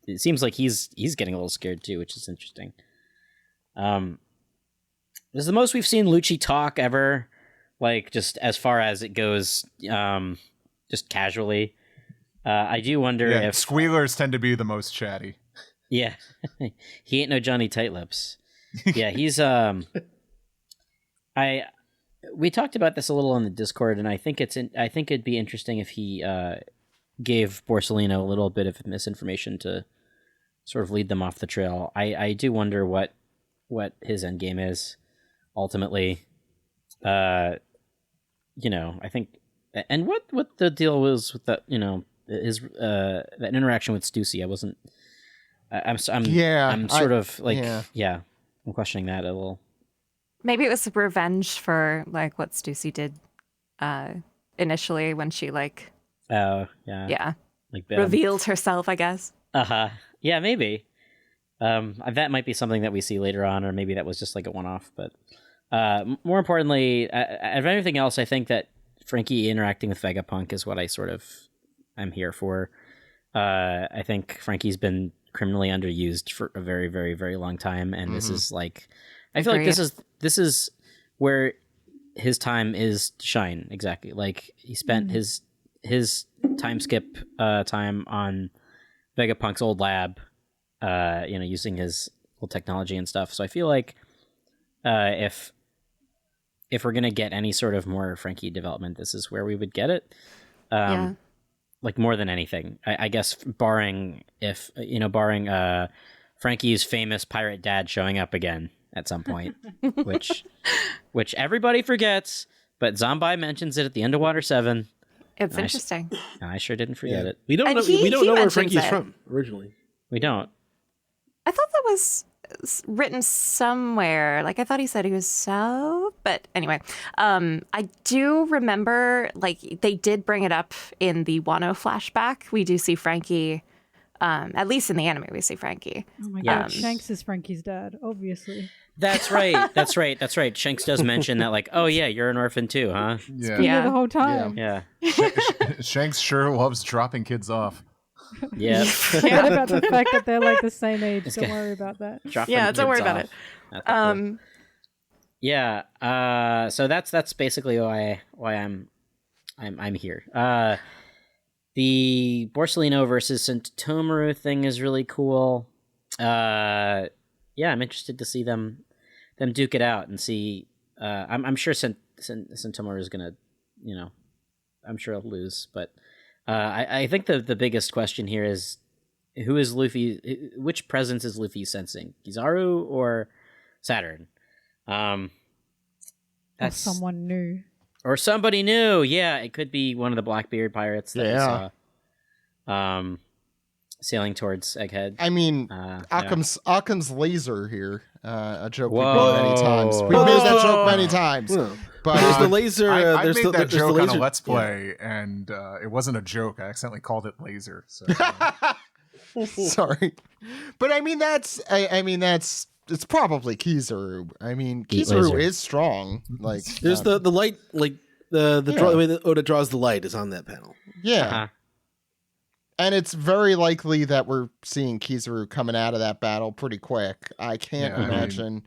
it seems like he's getting a little scared too, which is interesting. This is the most we've seen Lucci talk ever, like just as far as it goes, just casually. I do wonder if squealers tend to be the most chatty. Yeah, he ain't no Johnny Tightlips. Yeah, he's we talked about this a little on the Discord, and I think it'd be interesting if he gave Borsellino a little bit of misinformation to sort of lead them off the trail. I do wonder what his end game is ultimately. I think, and what the deal was with that, his that interaction with Stussy. I'm questioning that a little. Maybe it was revenge for like what Stussy did initially when she like revealed herself, I guess. Yeah, maybe. That might be something that we see later on, or maybe that was just like a one-off. But more importantly, of anything else, I think that Frankie interacting with Vegapunk is what I'm here for. I think Frankie's been criminally underused for a very, very, very long time, and this is like, I feel like this is where his time is to shine. Exactly, like he spent his time skip time on Vegapunk's old lab, using his old technology and stuff. So I feel like if we're gonna get any sort of more Frankie development, this is where we would get it. Like more than anything, I guess, barring Frankie's famous pirate dad showing up again at some point, which everybody forgets, but Zombi mentions it at the Underwater 7. It's interesting. I sure didn't forget it. We don't know. We don't know where Frankie's from originally. We don't. I thought that was written somewhere. Like I thought he said he was south, but anyway, I do remember like they did bring it up in the Wano flashback. We do see Frankie, at least in the anime, we see Frankie. Oh my god, Shanks is Frankie's dad, obviously. That's right. That's right. That's right. Shanks does mention that, like, oh yeah, you're an orphan too, huh? Yeah. Yeah, the whole time. Yeah. Shanks sure loves dropping kids off. Yeah. Forget about the fact that they're like the same age. Don't worry about that. Don't worry about it. Yeah. So that's basically why I'm here. The Borsellino versus Sentomaru thing is really cool. Yeah, I'm interested to see them duke it out and see. I'm sure Sentomaru is gonna, I'm sure he'll lose, but I think the biggest question here is who is Luffy? Which presence is Luffy sensing? Kizaru or Saturn? Or someone new. Or somebody new. Yeah, it could be one of the Blackbeard pirates that we saw. Sailing towards Egghead. I mean, Occam's laser here. A joke we've Whoa. made many times. We've made that joke many times. But There's the laser. I there's made the, that there's joke the on laser. a Let's Play, and it wasn't a joke. I accidentally called it laser. So, sorry, but I mean that's it's probably Kizaru. I mean, Kizaru laser. is strong. Like There's the light, like the way that Oda draws the light is on that panel. yeah. Uh-huh. And it's very likely that we're seeing Kizaru coming out of that battle pretty quick. I can't imagine.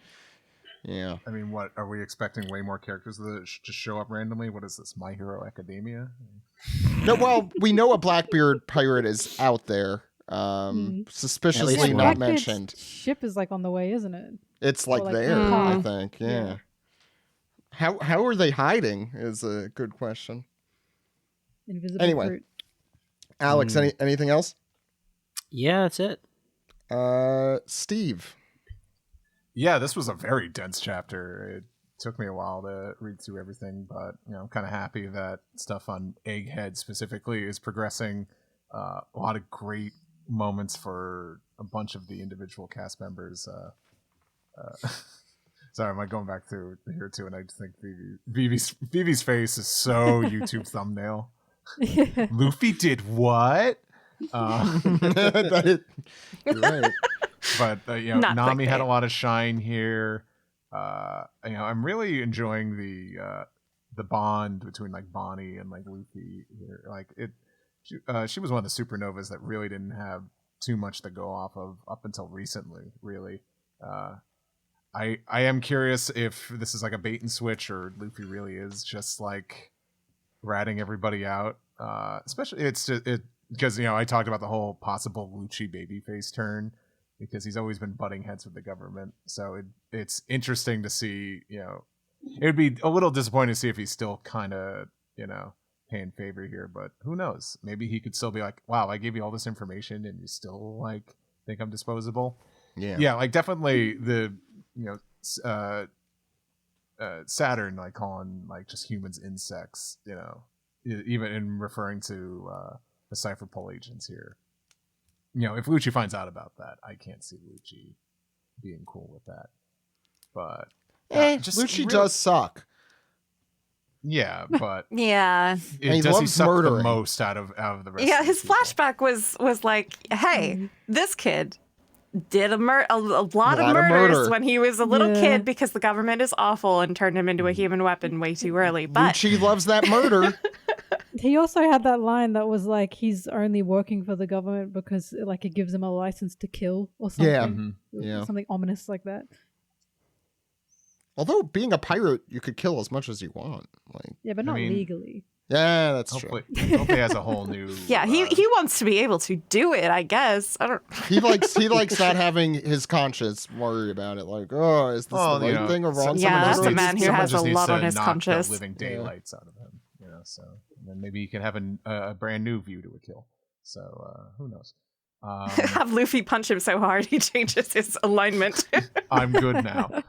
Yeah. I mean, what are we expecting? Way more characters that just show up randomly? What is this? My Hero Academia? No, well, we know a Blackbeard pirate is out there. Suspiciously not Blackbeard's mentioned. ship is like on the way, isn't it? It's like, Or like there, the I path. think. Yeah. How are they hiding is a good question. Invisible Anyway. fruit. Alex, anything else? Yeah, that's it. Steve. Yeah, this was a very dense chapter. It took me a while to read through everything, but I'm kind of happy that stuff on Egghead specifically is progressing. A lot of great moments for a bunch of the individual cast members. Sorry, am I going back through here too? And I just think Vivi's face is so YouTube thumbnail. Luffy did what? You're right. But Not Nami had a clickbait. lot of shine here. I'm really enjoying the bond between like Bonnie and like Luffy here. Like she was one of the supernovas that really didn't have too much to go off of up until recently. Really, I am curious if this is like a bait and switch or Luffy really is just like ratting everybody out. Especially because I talked about the whole possible Lucci babyface turn because he's always been butting heads with the government. So it's interesting to see. It would be a little disappointing to see if he's still kind of paying favor here, but who knows? Maybe he could still be like, "Wow, I gave you all this information and you still like think I'm disposable." Yeah, like definitely the Saturn like calling like just humans insects, even in referring to the Cypher Pole agents here. If Lucci finds out about that, I can't see Lucci being cool with that. But Lucci does suck. Yeah, but Yeah. he does he loves suck the murdering. most out of the rest? Yeah, of his the people? flashback was like, hey, this kid did a lot of Lot of murders murder. when he was a little Yeah. kid because the government is awful and turned him into a human weapon way too early. But Lucci loves that murder. He also had that line that was like he's only working for the government because like it gives him a license to kill or something. Yeah. Mm-hmm. Yeah. Something ominous like that. Although being a pirate, you could kill as much as you want. Like, Yeah, but not mean, legally. yeah, that's Hopefully, true. hopefully he has a whole new. yeah, he wants to be able to do it, I guess. I don't He likes not having his conscience worry about it. Like, oh, is this the right thing or wrong? Yeah, Someone that's just a needs- man who has a just needs lot to on his knock conscience. the living daylights out of him. So and then maybe he can have a brand new view to a kill. So who knows? have Luffy punch him so hard he changes his alignment. I'm good now.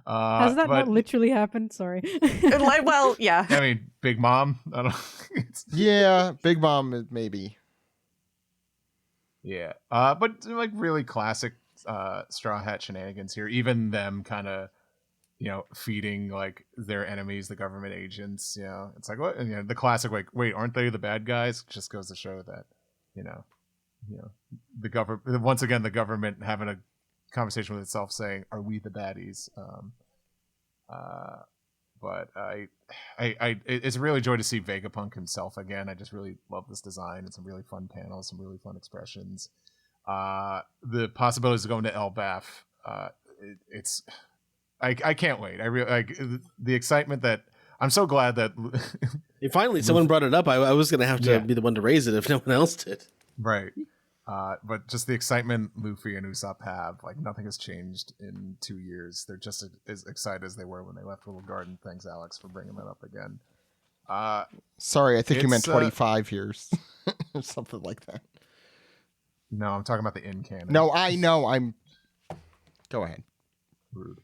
Has that not literally happened? Sorry. Like, well, yeah. I mean, Big Mom. I don't. Yeah, Big Mom maybe. Yeah, but like really classic Straw Hat shenanigans here. Even them kind of, feeding like their enemies, the government agents. It's like what? And, the classic like, wait, aren't they the bad guys? Just goes to show that, the government once again, the government having a conversation with itself, saying, "Are we the baddies?" But it's a really joy to see Vegapunk himself again. I just really love this design. It's some really fun panels, some really fun expressions. The possibilities of going to Elbaf. I can't wait. I really like the excitement that. I'm so glad that Finally, someone brought it up. I was going to have to be the one to raise it if no one else did. Right. But just the excitement Luffy and Usopp have, like nothing has changed in 2 years. They're just as excited as they were when they left Little Garden. Thanks, Alex, for bringing that up again. Sorry, I think you meant 25 years or something like that. No, I'm talking about the in canon. No, I know. Go ahead. Rude.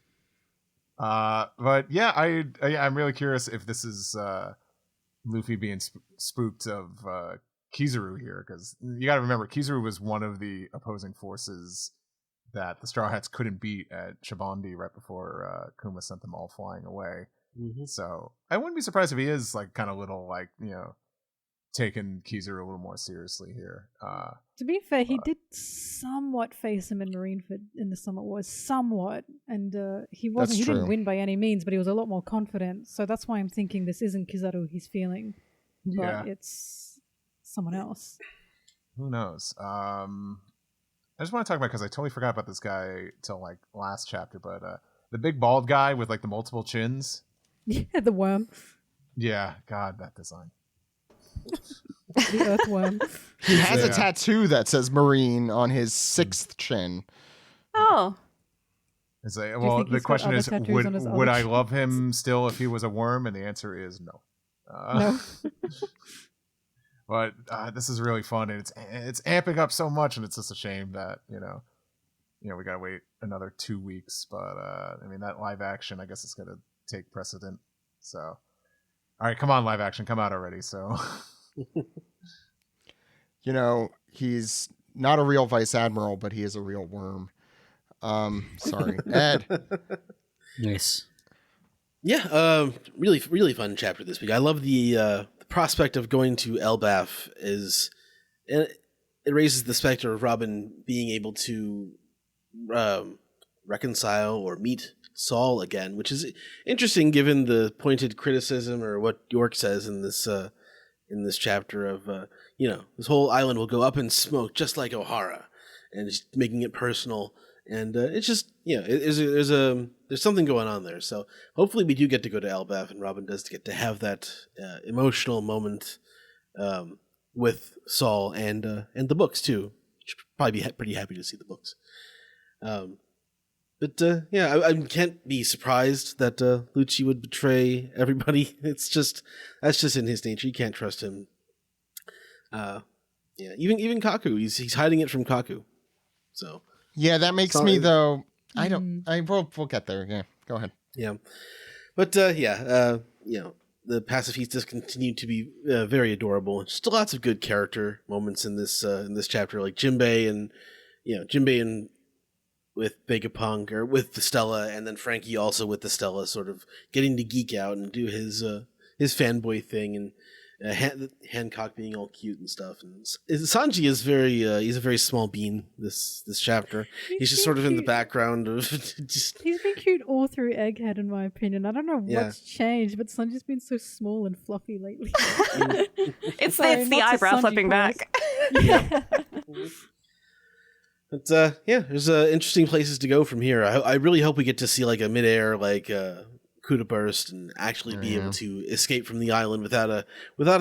But yeah, I'm really curious if this is Luffy being spooked of Kizaru here, because you got to remember Kizaru was one of the opposing forces that the Straw Hats couldn't beat at Shibondi right before Kuma sent them all flying away. Mm-hmm. So I wouldn't be surprised if he is like kind of little like taking Kizaru a little more seriously here. To be fair, he did somewhat face him in Marineford in the Summit Wars, somewhat, and he didn't win by any means, but he was a lot more confident. So that's why I'm thinking this isn't Kizaru he's feeling, but it's someone else. Who knows? I just want to talk about, because I totally forgot about this guy till like last chapter, but the big bald guy with like the multiple chins. Yeah, the worm. Yeah, God, that design. The earthworm. He has a tattoo that says Marine on his 6th chin. Oh. It's like, well, the question is, would I love him still if he was a worm? And the answer is no. No. But this is really fun, and it's amping up so much, and it's just a shame that we gotta wait another 2 weeks. But I mean, that live action, I guess it's gonna take precedent. So, all right, come on, live action, come out already. So, he's not a real vice admiral, but he is a real worm. Sorry, Ed. Nice. Yeah, really, really fun chapter this week. I love the prospect of going to Elbaf. It raises the specter of Robin being able to reconcile or meet Saul again, which is interesting given the pointed criticism, or what York says in this chapter of this whole island will go up in smoke just like Ohara, and just making it personal. And it's just there's something going on there. So hopefully we do get to go to Elbaf, and Robin does get to have that emotional moment with Saul and the books too. Should probably be pretty happy to see the books. But I can't be surprised that Lucci would betray everybody. That's just in his nature. You can't trust him. Even Kaku, he's hiding it from Kaku. So. Yeah, that makes me though. We'll get there. Yeah, go ahead. Yeah, but the pacifistas continue to be very adorable. Just lots of good character moments in this chapter, like Jinbei and with Vegapunk, or with the Stella, and then Frankie also with the Stella, sort of getting to geek out and do his fanboy thing, and Hancock being all cute and stuff. And Sanji is he's a very small bean this chapter. He's just sort of in the background of just. He's been cute all through Egghead, in my opinion. I don't know what's changed, but Sanji's been so small and fluffy lately. It's the eyebrow flipping back. Yeah. But there's interesting places to go from here. I really hope we get to see like a midair Kuda burst and actually be able to escape from the island without a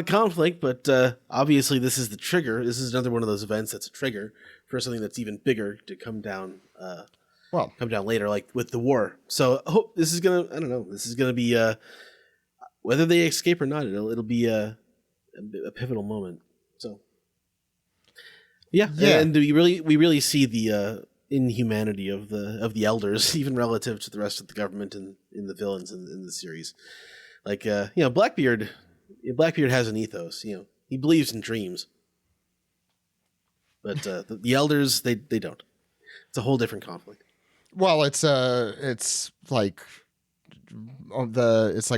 conflict. But obviously, this is the trigger. This is another one of those events that's a trigger for something that's even bigger to come down. Come down later, like with the war. So I hope this is gonna. I don't know. This is gonna be whether they escape or not. It'll be a pivotal moment. So yeah, and we really see the inhumanity of the elders, even relative to the rest of the government and in the villains in the series. Like Blackbeard has an ethos. He believes in dreams, but the elders they don't. It's a whole different conflict. Well, it's like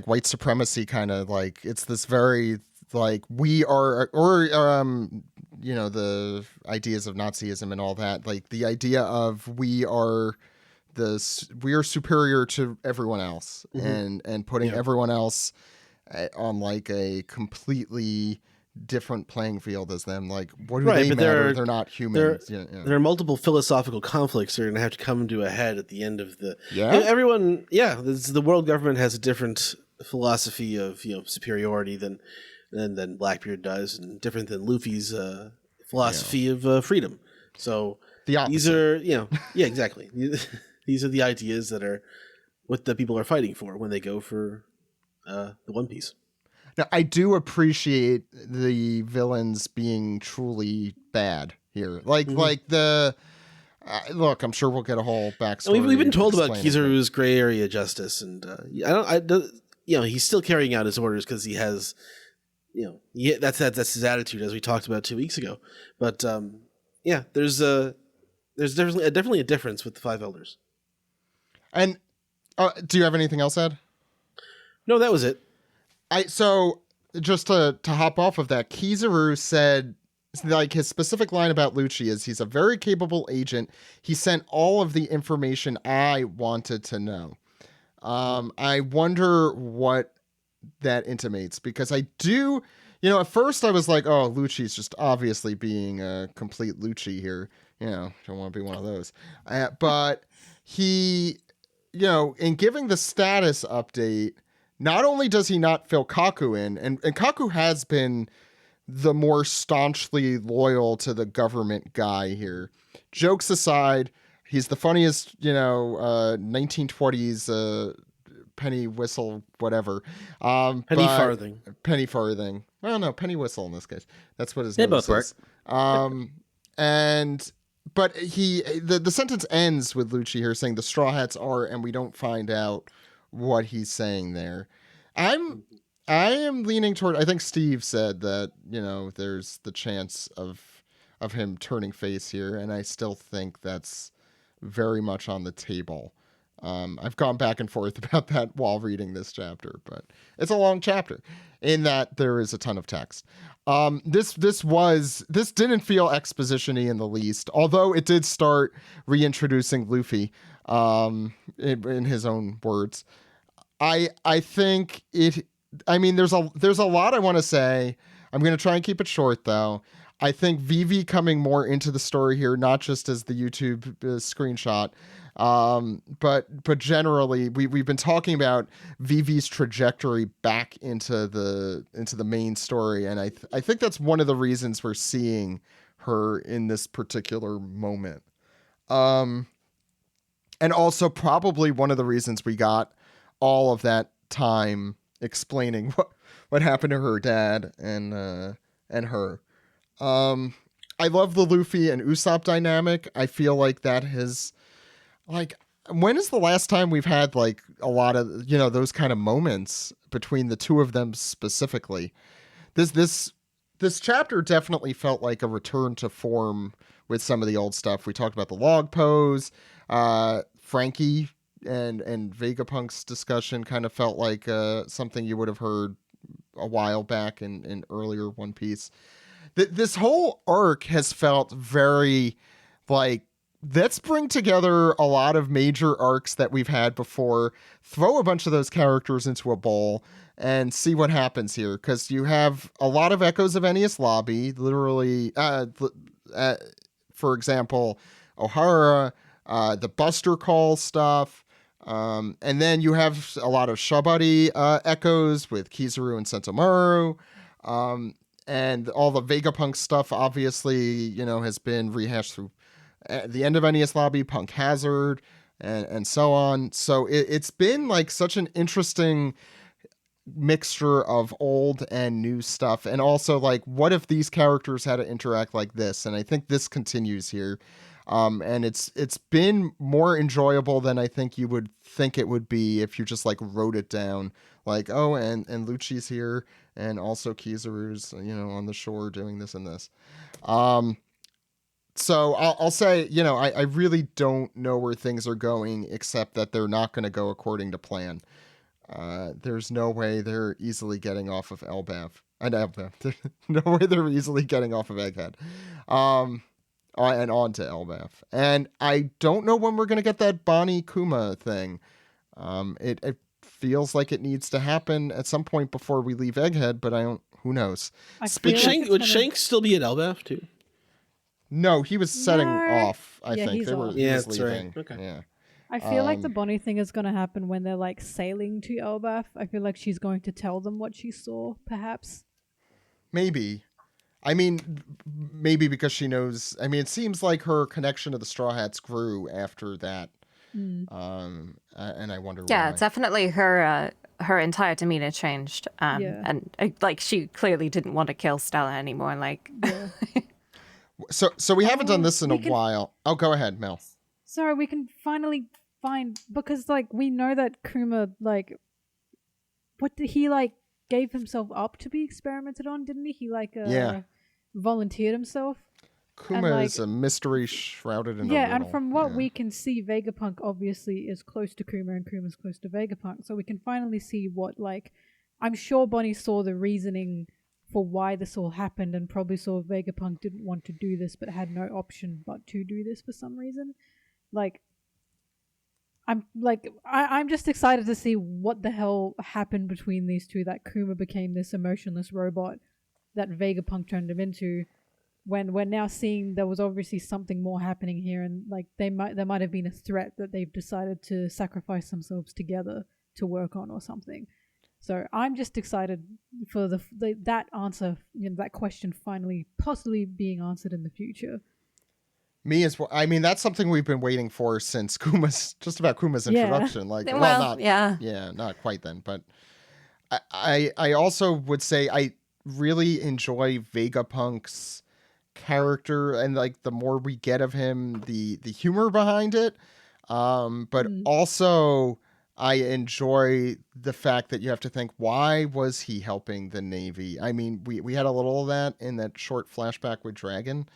white supremacy kind of, like it's this very like we are, or the ideas of Nazism and all that, like the idea of we are superior to everyone else, and putting everyone else on like a completely different playing field as them. Like, what do they matter? They're not humans. There are multiple philosophical conflicts that are going to have to come to a head at the end of the. Everyone. The world government has a different philosophy of superiority than Blackbeard does, and different than Luffy's philosophy of freedom. So the opposite. These are exactly. These are the ideas that are what the people are fighting for when they go for the One Piece. Now, I do appreciate the villains being truly bad here. Like the look, I'm sure we'll get a whole backstory. We've been told about Kizaru's gray area justice, and he's still carrying out his orders because he has, that's his attitude, as we talked about 2 weeks ago. But there's definitely a difference with the Five Elders. And do you have anything else, Ed? No, that was it. So just to hop off of that, Kizaru said, like, his specific line about Lucci is he's a very capable agent. He sent all of the information I wanted to know. I wonder what that intimates, because I do, at first I was like, oh, Lucci's just obviously being a complete Lucci here. Don't want to be one of those. But he, in giving the status update, not only does he not fill Kaku in, and Kaku has been the more staunchly loyal to the government guy here. Jokes aside, he's the funniest, 1920s penny whistle, whatever. Farthing. Penny farthing. Well, no, penny whistle in this case. That's what his They name both says. But the sentence ends with Lucci here saying the Straw Hats are, and we don't find out what he's saying there. I am leaning toward, I think Steve said that, there's the chance of him turning face here, and I still think that's very much on the table. I've gone back and forth about that while reading this chapter, but it's a long chapter in that there is a ton of text. This didn't feel exposition-y in the least, although it did start reintroducing Luffy, in his own words. I think there's a lot I want to say. I'm going to try and keep it short, though. I think Vivi coming more into the story here, not just as the YouTube screenshot, but generally, we've been talking about Vivi's trajectory back into the main story, and I think that's one of the reasons we're seeing her in this particular moment, and also probably one of the reasons we got all of that time explaining what happened to her dad and her. I love the Luffy and Usopp dynamic. I feel like that has, like, when is the last time we've had like a lot of, those kind of moments between the two of them specifically? This chapter definitely felt like a return to form with some of the old stuff. We talked about the log pose, Frankie and Vegapunk's discussion kind of felt like something you would have heard a while back in earlier One Piece. This whole arc has felt very like, let's bring together a lot of major arcs that we've had before, throw a bunch of those characters into a bowl, and see what happens here. Because you have a lot of echoes of Enies Lobby, literally, for example, O'Hara, the Buster Call stuff, and then you have a lot of Shabari echoes with Kizaru and Sentomaru, and all the Vegapunk stuff obviously, has been rehashed through the end of Enies Lobby, Punk Hazard, and so on. So it's been like such an interesting mixture of old and new stuff. And also, like, what if these characters had to interact like this? And I think this continues here. And it's been more enjoyable than I think you would think it would be if you just like wrote it down. Like, oh, and Lucci's here, and also Kizaru's, on the shore doing this and this. So I'll say, I really don't know where things are going, except that they're not going to go according to plan. There's no way they're easily getting off of Elbaf. I know. No way they're easily getting off of Egghead. And on to Elbaf. And I don't know when we're going to get that Bonnie Kuma thing. It feels like it needs to happen at some point before we leave Egghead, but I don't. Who knows? Would Shanks still be at Elbaf too? No, he was setting No. off. I Yeah, think he's they were. off. he Yeah, was that's leaving. right. Okay. Yeah. I feel like the Bonnie thing is going to happen when they're like sailing to Elbaf. I feel like she's going to tell them what she saw, perhaps. Maybe. I mean, maybe because she knows. I mean, it seems like her connection to the Straw Hats grew after that. And I wonder Yeah, why. definitely her entire demeanor changed. Yeah. And like she clearly didn't want to kill Stella anymore. Like, Yeah. So we haven't done this in a we can- while. Oh, go ahead, Mel. Sorry, we can finally find, because like we know that Kuma, like, what did he like gave himself up to be experimented on, didn't he? He like Yeah. volunteered himself. Kuma like- is a mystery shrouded in a Yeah, and riddle. from what Yeah. we can see, Vegapunk obviously is close to Kuma, and Kuma's close to Vegapunk. So we can finally see what, like, I'm sure Bonnie saw the reasoning for why this all happened, and probably saw Vegapunk didn't want to do this, but had no option but to do this for some reason. Like, I'm just excited to see what the hell happened between these two. That Kuma became this emotionless robot that Vegapunk turned him into. When we're now seeing there was obviously something more happening here, and like there might have been a threat that they've decided to sacrifice themselves together to work on or something. So I'm just excited for that answer, that question finally possibly being answered in the future. Me as well. I mean, that's something we've been waiting for since Kuma's Yeah. introduction. Like, well, not yeah. not quite then, but I also would say I really enjoy Vegapunk's character, and like the more we get of him, the humor behind it. But also I enjoy the fact that you have to think, why was he helping the Navy? I mean, we had a little of that in that short flashback with Dragon,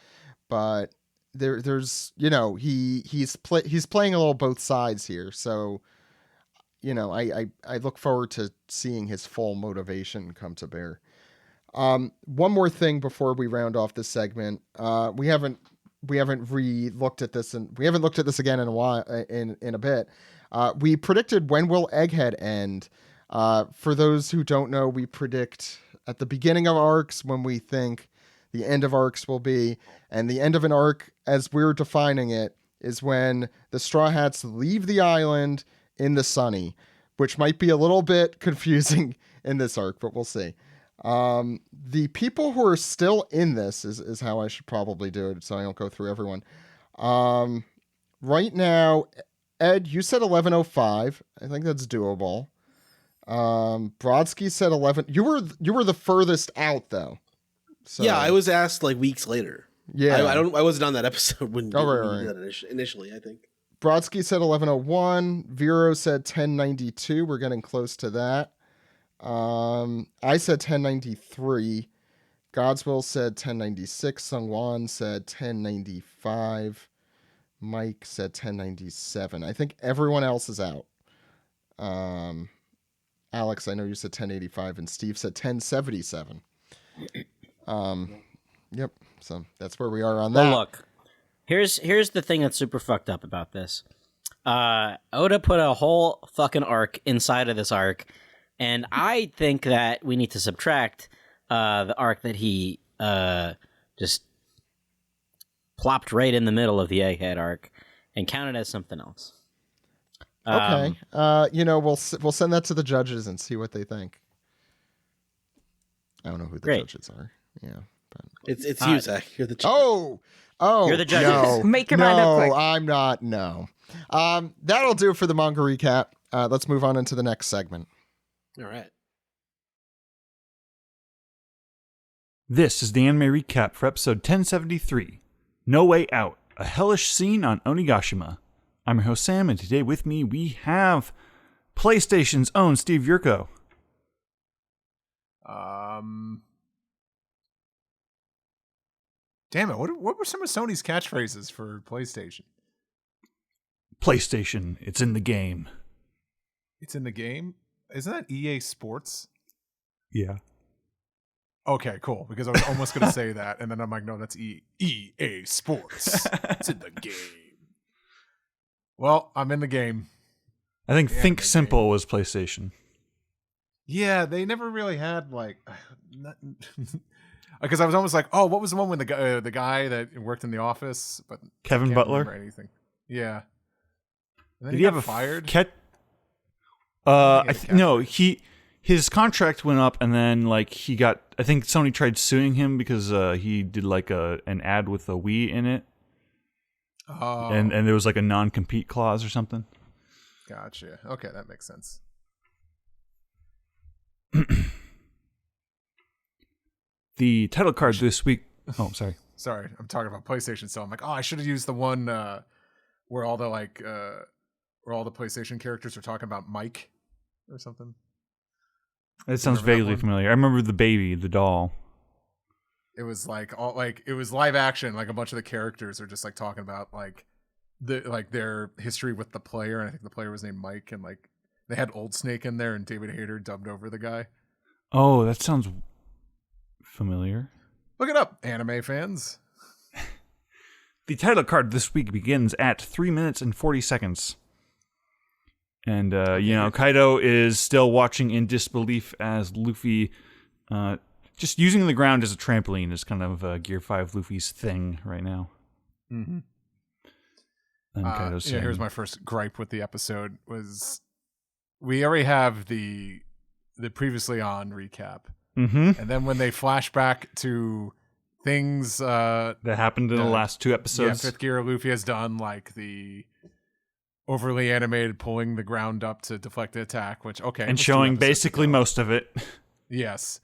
but there's he's playing a little both sides here. So I look forward to seeing his full motivation come to bear. One more thing before we round off this segment. We haven't looked at this, and we haven't looked at this again in a while, in a bit. We predicted when will Egghead end. For those who don't know, we predict at the beginning of arcs when we think the end of arcs will be, and the end of an arc, as we're defining it, is when the Straw Hats leave the island in the Sunny, which might be a little bit confusing in this arc, but we'll see. The people who are still in this is how I should probably do it, so I don't go through everyone. Right now, Ed, you said 11:05. I think that's doable. Brodsky said 11. You were the furthest out though. So, Yeah, I was asked like weeks later. Yeah, I wasn't on that episode when Oh, right, we right. did that initially, I think. Brodsky said 11:01. Vero said 10:92. We're getting close to that. I said 10:93. Godswill said 10:96. Sungwon said 10:95. Mike said 10:97. I think everyone else is out. Alex, I know you said 10:85, and Steve said 10:77. Yep. So that's where we are on that. Well, look, here's the thing that's super fucked up about this. Oda put a whole fucking arc inside of this arc, and I think that we need to subtract the arc that he just plopped right in the middle of the Egghead arc and count it as something else. Okay. We'll send that to the judges and see what they think. I don't know who the Great. judges are. Yeah. But... It's you, Zach. You're the Oh, You're the judges. No, Make your mind up quick. I'm not. No. That'll do for the manga recap. Let's move on into the next segment. All right. This is the anime recap for episode 1073, No Way Out, a hellish scene on Onigashima. I'm your host Sam, and today with me we have PlayStation's own Steve Yurko. Damn it! What were some of Sony's catchphrases for PlayStation? PlayStation, it's in the game. It's in the game. Isn't that EA Sports? Yeah. Okay, cool. Because I was almost going to say that, and then I'm like, no, that's EA Sports. It's in the game. Well, I'm in the game. I think Yeah, Think the Simple game. was PlayStation. Yeah, they never really had like, because I was almost like, oh, what was the one with the guy that worked in the office, but Kevin can't Butler? remember anything. Yeah. And then Did he he have got a fired? No, his contract went up, and then like he got. I think Sony tried suing him because he did like an ad with a Wii in it, Oh, and there was like a non-compete clause or something. gotcha. Okay, that makes sense. The title card this week. Oh, sorry. Sorry, I'm talking about PlayStation. So I'm like, oh, I should have used the one where all the where all the PlayStation characters are talking about Mike or something. It sounds Remember that vaguely one? familiar. I remember the baby, the doll. It was like it was live action. Like a bunch of the characters are just like talking about like their history with the player, and I think the player was named Mike, and like they had Old Snake in there, and David Hayter dubbed over the guy. Oh, that sounds familiar. Look it up, anime fans. The title card this week begins at 3 minutes and 40 seconds. And, Kaido is still watching in disbelief as Luffy, just using the ground as a trampoline is kind of Gear 5 Luffy's thing right now. Mm-hmm. And Kaido's saying, Here's my first gripe with the episode was we already have the previously on recap. Mm-hmm. And then when they flash back to things That happened in the last two episodes. Fifth Gear Luffy has done, like the overly animated pulling the ground up to deflect the attack, which okay, And it was 2 showing episodes basically ago. most of it. Yes.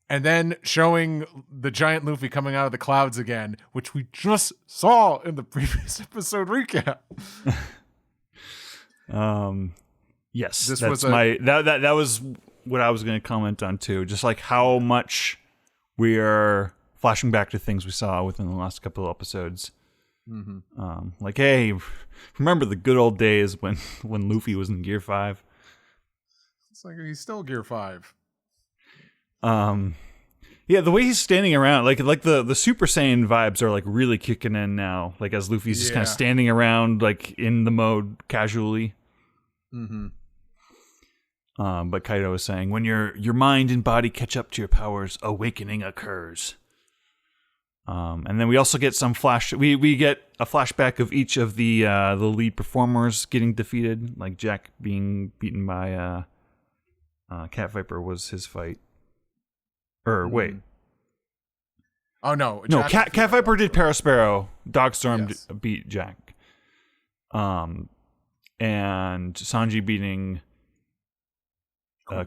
And then showing the giant Luffy coming out of the clouds again, which we just saw in the previous episode recap. Yes, This that's was that was what I was going to comment on too. Just like how much we are flashing back to things we saw within the last couple of episodes. Mm-hmm. Like, hey, remember the good old days when Luffy was in Gear 5? It's like he's still Gear 5. Yeah, the way he's standing around, like the Super Saiyan vibes are like really kicking in now. Like as Luffy's just kind of Yeah. standing around, like in the mode casually. Mm-hmm. But Kaido is saying, when your mind and body catch up to your powers, awakening occurs. And then we also get some we get a flashback of each of the lead performers getting defeated, like Jack being beaten by Cat Viper was his fight. Or wait. Oh no. No, Jack- Cat Viper did Parasparrow. Dogstorm Yes. beat Jack. And Sanji beating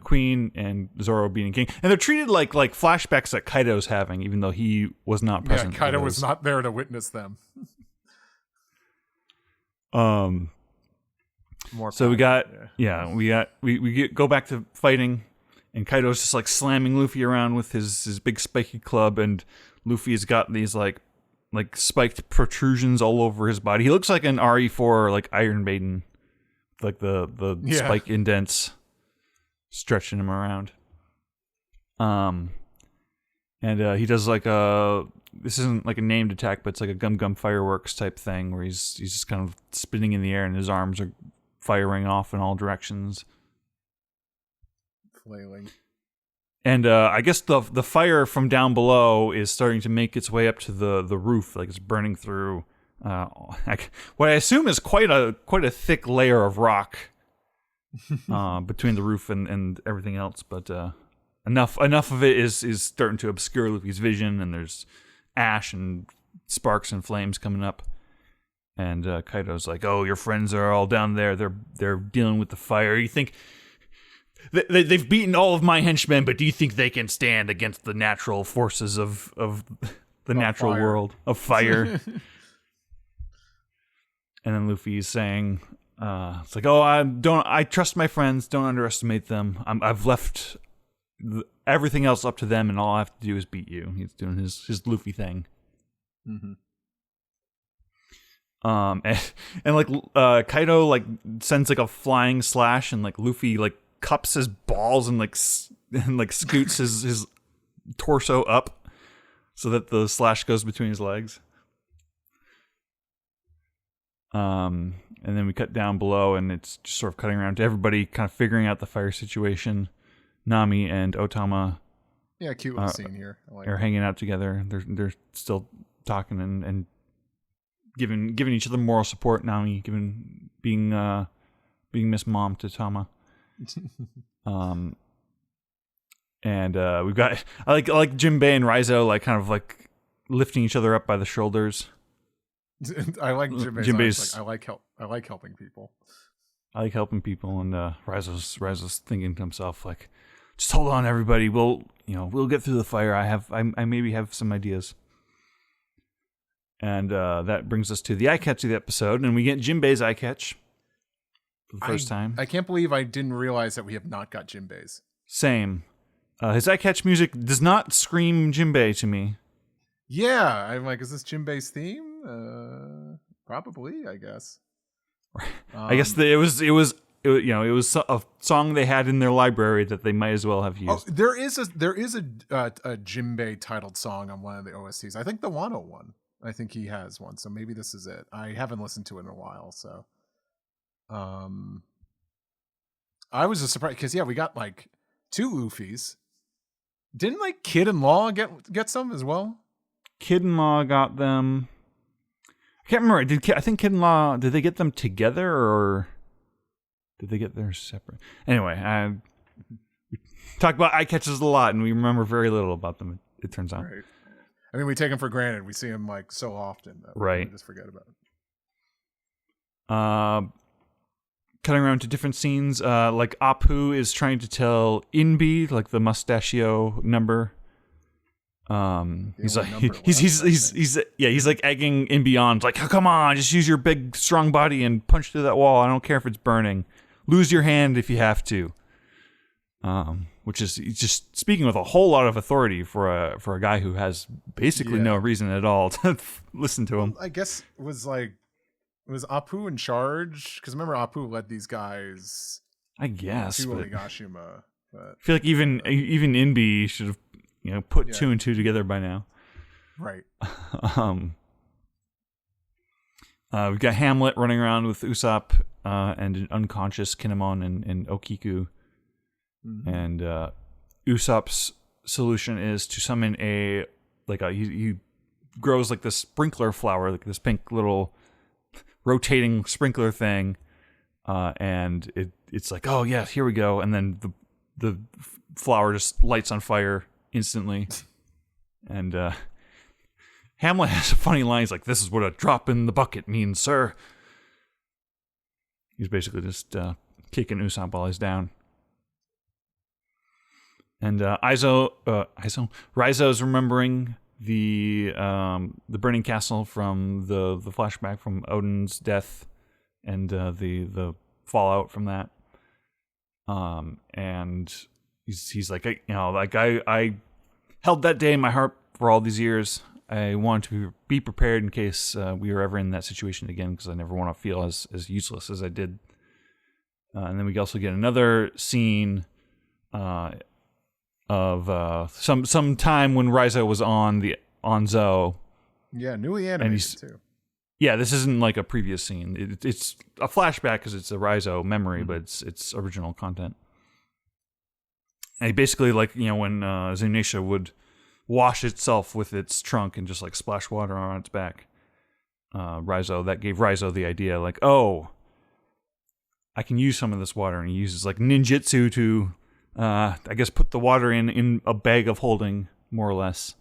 Queen, and Zoro beating King. And they're treated like flashbacks that Kaido's having, even though he was not Yeah, present. Kaido for was those. not there to witness them. More So we got yeah. go back to fighting, and Kaido's just like slamming Luffy around with his big spiky club, and Luffy's got these like spiked protrusions all over his body. He looks like an RE4 like Iron Maiden, like the Yeah. spike indents stretching him around. And he does like this isn't like a named attack, but it's like a gum fireworks type thing where he's just kind of spinning in the air and his arms are firing off in all directions. Flailing. And I guess the fire from down below is starting to make its way up to the roof, like it's burning through what I assume is quite a thick layer of rock between the roof and everything else. But enough of it is starting to obscure Luffy's vision, and there's ash and sparks and flames coming up. And Kaido's like, "Oh, your friends are all down there. They're dealing with the fire. You think they've beaten all of my henchmen, but do you think they can stand against the natural forces of the natural fire. world of fire?" And then Luffy's saying, "It's like, oh, I trust my friends. Don't underestimate them. I've left everything else up to them, and all I have to do is beat you." He's doing his Luffy thing. Mm-hmm. And like Kaido like sends like a flying slash, and like Luffy like cups his balls and like scoots his torso up so that the slash goes between his legs. And then we cut down below, and it's just sort of cutting around to everybody kind of figuring out the fire situation. Nami and Otama Yeah, cute little scene here. I like are it. hanging out together. They're still talking and giving each other moral support. Nami being Miss Mom to Tama. And we've got I like Jinbei and Raizo like kind of like lifting each other up by the shoulders. I like Jinbei's like, I like helping people. I like helping people, and Raizo's thinking to himself like, just hold on, everybody. We'll get through the fire. I maybe have some ideas. And that brings us to the eye catch of the episode, and we get Jinbei's eye catch for the first time. I can't believe I didn't realize that we have not got Jinbei's. Same. His eye catch music does not scream Jinbei to me. Yeah, I'm like, is this Jinbei's theme? Probably, I guess. I guess it was a song they had in their library that they might as well have used. Oh, there is a Jinbei titled song on one of the OSTs. I think the Wano one. I think he has one, so maybe this is it. I haven't listened to it in a while, so I was just surprised because we got like 2 Luffys. Didn't like Kid and Law get some as well? Kid and Law got them. I can't remember. I think Kid and Law, did they get them together or did they get theirs separate? Anyway, we talk about eye catches a lot and we remember very little about them, it turns out. Right. I mean, we take them for granted. We see them like so often that right. we just forget about it. Cutting around to different scenes, like Apu is trying to tell Inbi, like the mustachio number. He's like he's like egging Inbi on, like, oh, come on, just use your big strong body and punch through that wall. I don't care if it's burning. Lose your hand if you have to. Which is just speaking with a whole lot of authority for a guy who has basically no reason at all to listen to him. I guess was Apu in charge? Because remember, Apu led these guys. I guess to but Onigashima. But I feel like even Inbi should have put 2 and 2 together by now. Right. We've got Hamlet running around with Usopp and an unconscious Kinemon and Okiku. Mm-hmm. And Usopp's solution is to summon he grows like this sprinkler flower, like this pink little rotating sprinkler thing, and it's like, oh yeah, here we go, and then the flower just lights on fire instantly. And Hamlet has a funny line. He's like, "This is what a drop in the bucket means, sir." He's basically just kicking Usopp while he's down. And Raizo's remembering the burning castle from the flashback from Odin's death and the fallout from that. And he's like, I held that day in my heart for all these years. I want to be prepared in case we were ever in that situation again, because I never want to feel as useless as I did. And then we also get another scene of some time when Raizo was on Zo. Yeah, newly animated too. Yeah, this isn't like a previous scene. It's a flashback because it's a Raizo memory, but it's original content. And basically, like, when Zunisha would wash itself with its trunk and just like splash water on its back, that gave Raizo the idea, like, oh, I can use some of this water, and he uses like ninjutsu to, I guess, put the water in a bag of holding, more or less.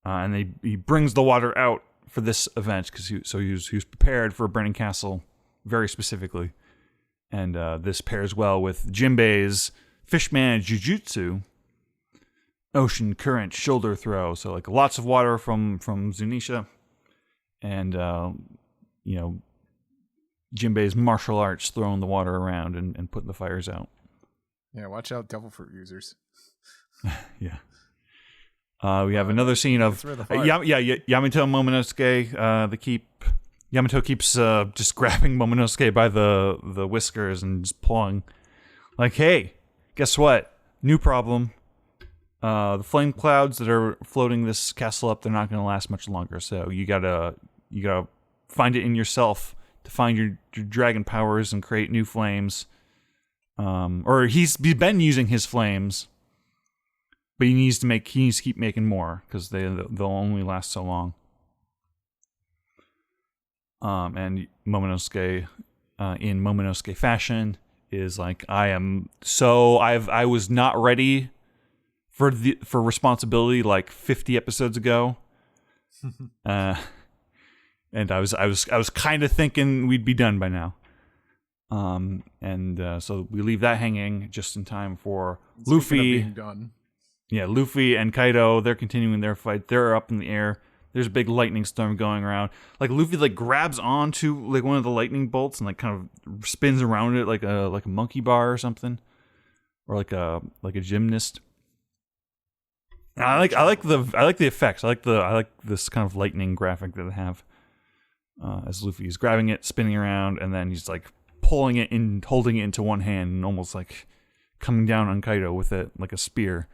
And he brings the water out for this event because he was prepared for a burning castle very specifically, and this pairs well with Jinbei's Fishman Jujutsu, Ocean Current Shoulder Throw. So like lots of water from Zunisha, and Jinbei's martial arts throwing the water around and putting the fires out. Yeah, watch out, devil fruit users. Yeah. We have another scene of Yamato Momonosuke. Yamato keeps just grabbing Momonosuke by the whiskers and just pulling. Like, hey, guess what? New problem. the flame clouds that are floating this castle up, they're not going to last much longer. So you gotta find it in yourself to find your dragon powers and create new flames. Or he's been using his flames, but he needs to keep making more because they'll only last so long. And Momonosuke, in Momonosuke fashion, is like, I was not ready for responsibility like 50 episodes ago, and I was kind of thinking we'd be done by now. So we leave that hanging just in time for Luffy. Being done. Yeah, Luffy and Kaido, they're continuing their fight. They're up in the air. There's a big lightning storm going around. Like Luffy grabs onto one of the lightning bolts and kind of spins around it like a monkey bar or something, or like a gymnast. And I like the effects. I like this kind of lightning graphic that they have as Luffy is grabbing it, spinning around, and then he's like pulling it in, holding it into one hand, and almost like coming down on Kaido with it like a spear.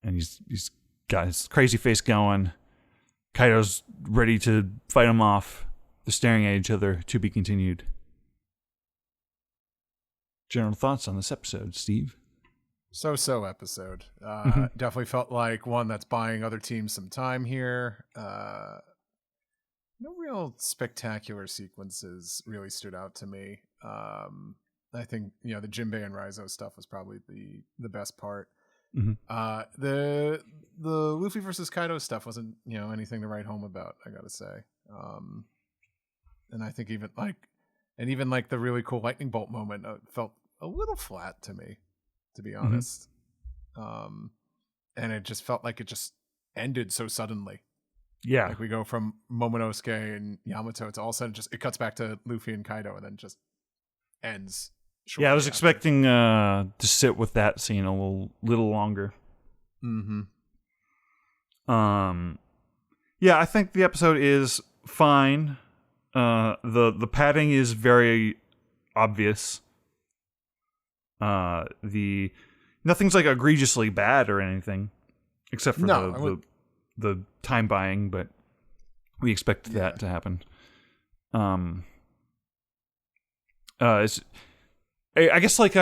And he's got his crazy face going. Kaido's ready to fight him off. They're staring at each other. To be continued. General thoughts on this episode, Steve? So episode. Definitely felt like one that's buying other teams some time here. No real spectacular sequences really stood out to me. I think the Jinbei and Raizo stuff was probably the best part. Mm-hmm. The Luffy versus Kaido stuff wasn't anything to write home about, I gotta say. And I think even the really cool lightning bolt moment felt a little flat to me, to be honest. And it just felt like it just ended so suddenly. Yeah, like we go from Momonosuke and Yamato to all of a sudden it cuts back to Luffy and Kaido and then just ends. Yeah, I was expecting to sit with that scene a little longer. Mm-hmm. Yeah, I think the episode is fine. The padding is very obvious. Nothing's like egregiously bad or anything, except for the time buying, but we expect that to happen. I guess it's like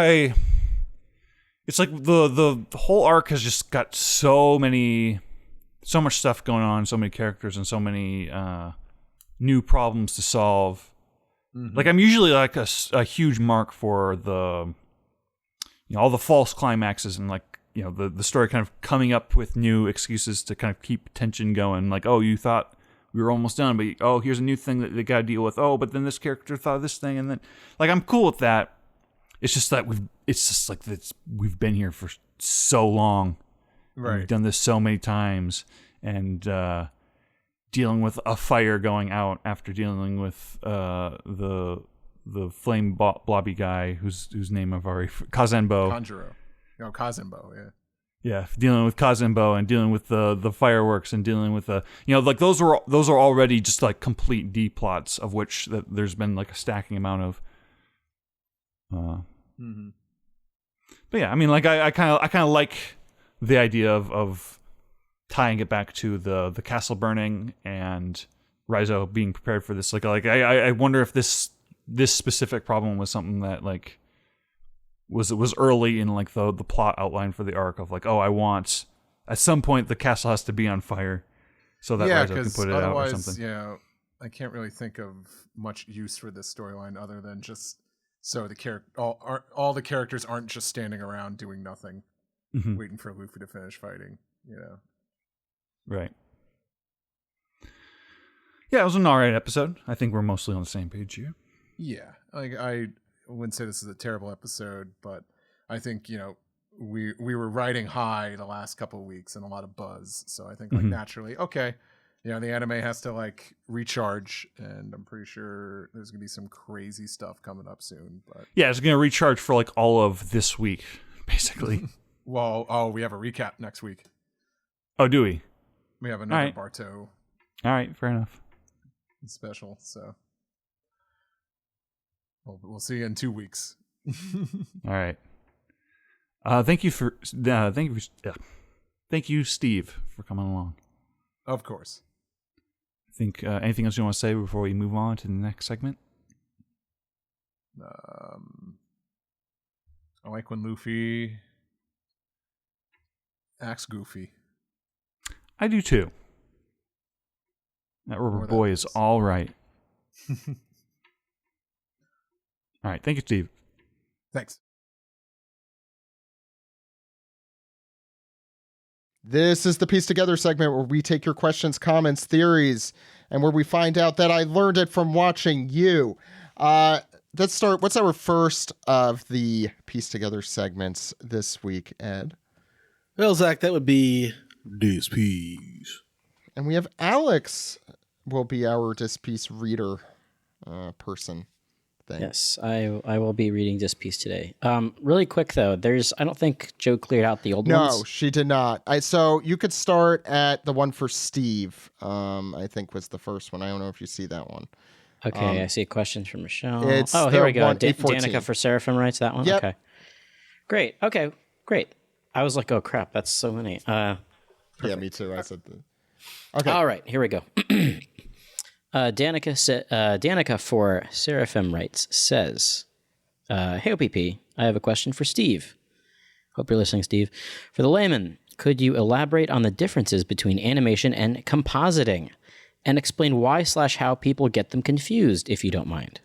the whole arc has just got so much stuff going on, so many characters, and so many new problems to solve. Mm-hmm. Like I'm usually like a huge mark for the all the false climaxes and the story kind of coming up with new excuses to kind of keep tension going. Like, oh, you thought we were almost done, but here's a new thing that they got to deal with. Oh, but then this character thought of this thing, and then I'm cool with that. It's just that we've been here for so long. Right. We've done this so many times, and dealing with a fire going out after dealing with the flame blobby guy whose name I've already Kazenbo. Kanjuro. No, Kazenbo, yeah. Yeah, dealing with Kazenbo and dealing with the fireworks and dealing with those are already just like complete D plots of which that there's been like a stacking amount of. But yeah, I mean, like I kind of like the idea of tying it back to the castle burning and Raizo being prepared for this. Like I wonder if this specific problem was something that like was early in like the plot outline for the arc of like, I want at some point the castle has to be on fire so that Raizo can put it out or something. Yeah, I can't really think of much use for this storyline other than just so all the characters aren't just standing around doing nothing, waiting for Luffy to finish fighting. Right. Yeah, it was an alright episode. I think we're mostly on the same page here. Yeah, like I wouldn't say this is a terrible episode, but I think we were riding high the last couple of weeks and a lot of buzz, so I think naturally, okay, the anime has to like recharge, and I'm pretty sure there's gonna be some crazy stuff coming up soon. But yeah, it's gonna recharge for like all of this week, basically. Well, we have a recap next week. Oh, do we? We have another Barto. All right, fair enough. Special, so we'll see you in 2 weeks. All right. Thank you for Thank you, Steve, for coming along. Of course. I think anything else you want to say before we move on to the next segment? I like when Luffy acts goofy. I do too. That rubber More boy than is this. all right. All right. Thank you, Steve. Thanks. This is the Piece Together segment where we take your questions, comments, theories, and where we find out that I learned it from watching you. Let's start. What's our first of the Piece Together segments this week, Ed? Well, Zach, that would be Dispiece. And we have Alex will be our Dispiece reader person thing. Yes, I will be reading this piece today. Really quick though, I don't think Joe cleared out the old ones. No, she did not. So you could start at the one for Steve. I think was the first one. I don't know if you see that one. Okay, I see a question from Michelle. It's Oh, here the we go. one- 814. Danica for Seraphim writes that one. Yep. Okay, great. Okay, great. I was like, oh crap, that's so many. Yeah, me too. I said the. Okay. All right, here we go. Danica for Seraphim writes says, "Hey OPP, I have a question for Steve. Hope you're listening, Steve. For the layman, could you elaborate on the differences between animation and compositing, and explain why/how people get them confused, if you don't mind?"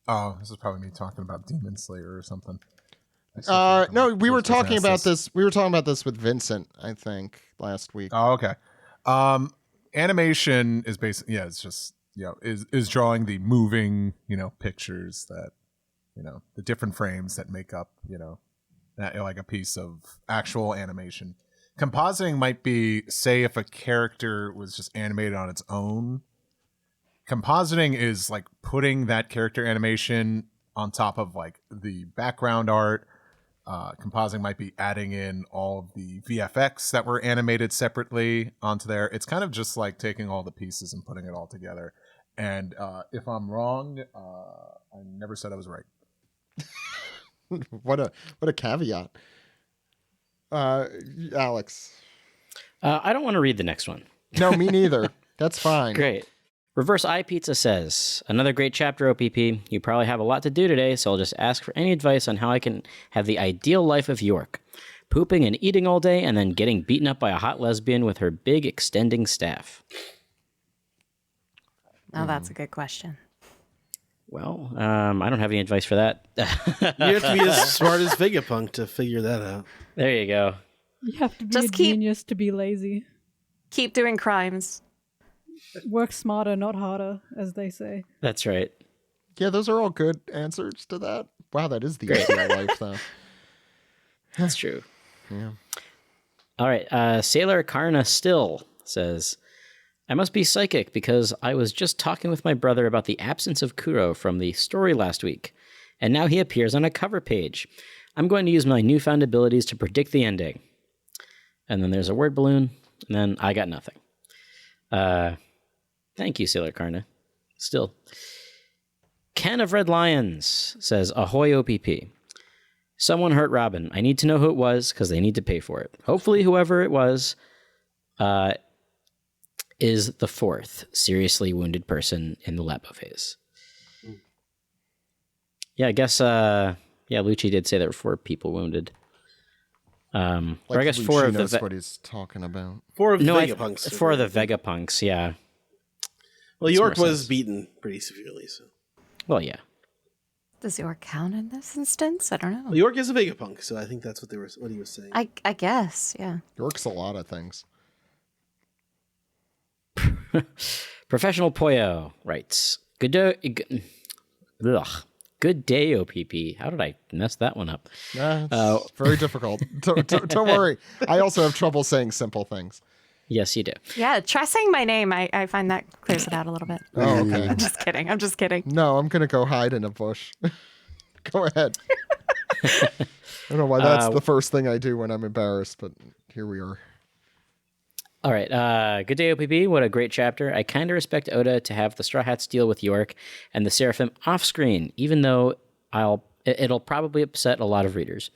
Oh, this is probably me talking about Demon Slayer or something. No, we were Supposed to talking ask about this. We were talking about this with Vincent, I think, last week. Oh, okay. Animation is basically, it's just, is drawing the moving, pictures that, the different frames that make up, that, like a piece of actual animation. Compositing might be, say, if a character was just animated on its own. Compositing is like putting that character animation on top of like the background art. Compositing might be adding in all of the VFX that were animated separately onto there. It's kind of just like taking all the pieces and putting it all together. And if I'm wrong, I never said I was right. What a caveat. Alex. I don't want to read the next one. No, me neither. That's fine. Great. Reverse Eye Pizza says, another great chapter, OPP. You probably have a lot to do today, so I'll just ask for any advice on how I can have the ideal life of York. Pooping and eating all day, and then getting beaten up by a hot lesbian with her big extending staff. Now that's a good question. Well, I don't have any advice for that. You have to be as smart as Vegapunk to figure that out. There you go. You have to be Just a keep- genius to be lazy. Keep doing crimes. Work smarter, not harder, as they say. That's right. Yeah, those are all good answers to that. Wow, that is the Great. ideal life, though. That's true. Yeah. All right. Sailor Karna Still says, I must be psychic because I was just talking with my brother about the absence of Kuro from the story last week, and now he appears on a cover page. I'm going to use my newfound abilities to predict the ending. And then there's a word balloon, and then I got nothing. Thank you, Sailor Karna. Still. Ken of Red Lions says, Ahoy OPP. Someone hurt Robin. I need to know who it was because they need to pay for it. Hopefully whoever it was is the fourth seriously wounded person in the Lapo phase. Yeah, I guess, Lucci did say there were 4 people wounded. Or I guess 4 of the... knows what he's talking about. 4 of the No, Vegapunks. 4 of the Vegapunks, yeah. Well, Makes York more was sense. beaten pretty severely, so. Well, yeah. Does York count in this instance? I don't know. Well, York is a Vegapunk, so I think that's what he was saying. I guess, yeah. York's a lot of things. Professional Poyo writes, Good day, OPP. How did I mess that one up? It's very difficult. Don't worry. I also have trouble saying simple things. Yes, you do. Yeah, try saying my name. I find that clears it out a little bit. Oh, okay. I'm just kidding. I'm just kidding. No, I'm going to go hide in a bush. Go ahead. I don't know why that's the first thing I do when I'm embarrassed, but here we are. All right. Good day, OPP. What a great chapter. I kind of respect Oda to have the Straw Hats deal with York and the Seraphim off screen, even though it'll probably upset a lot of readers.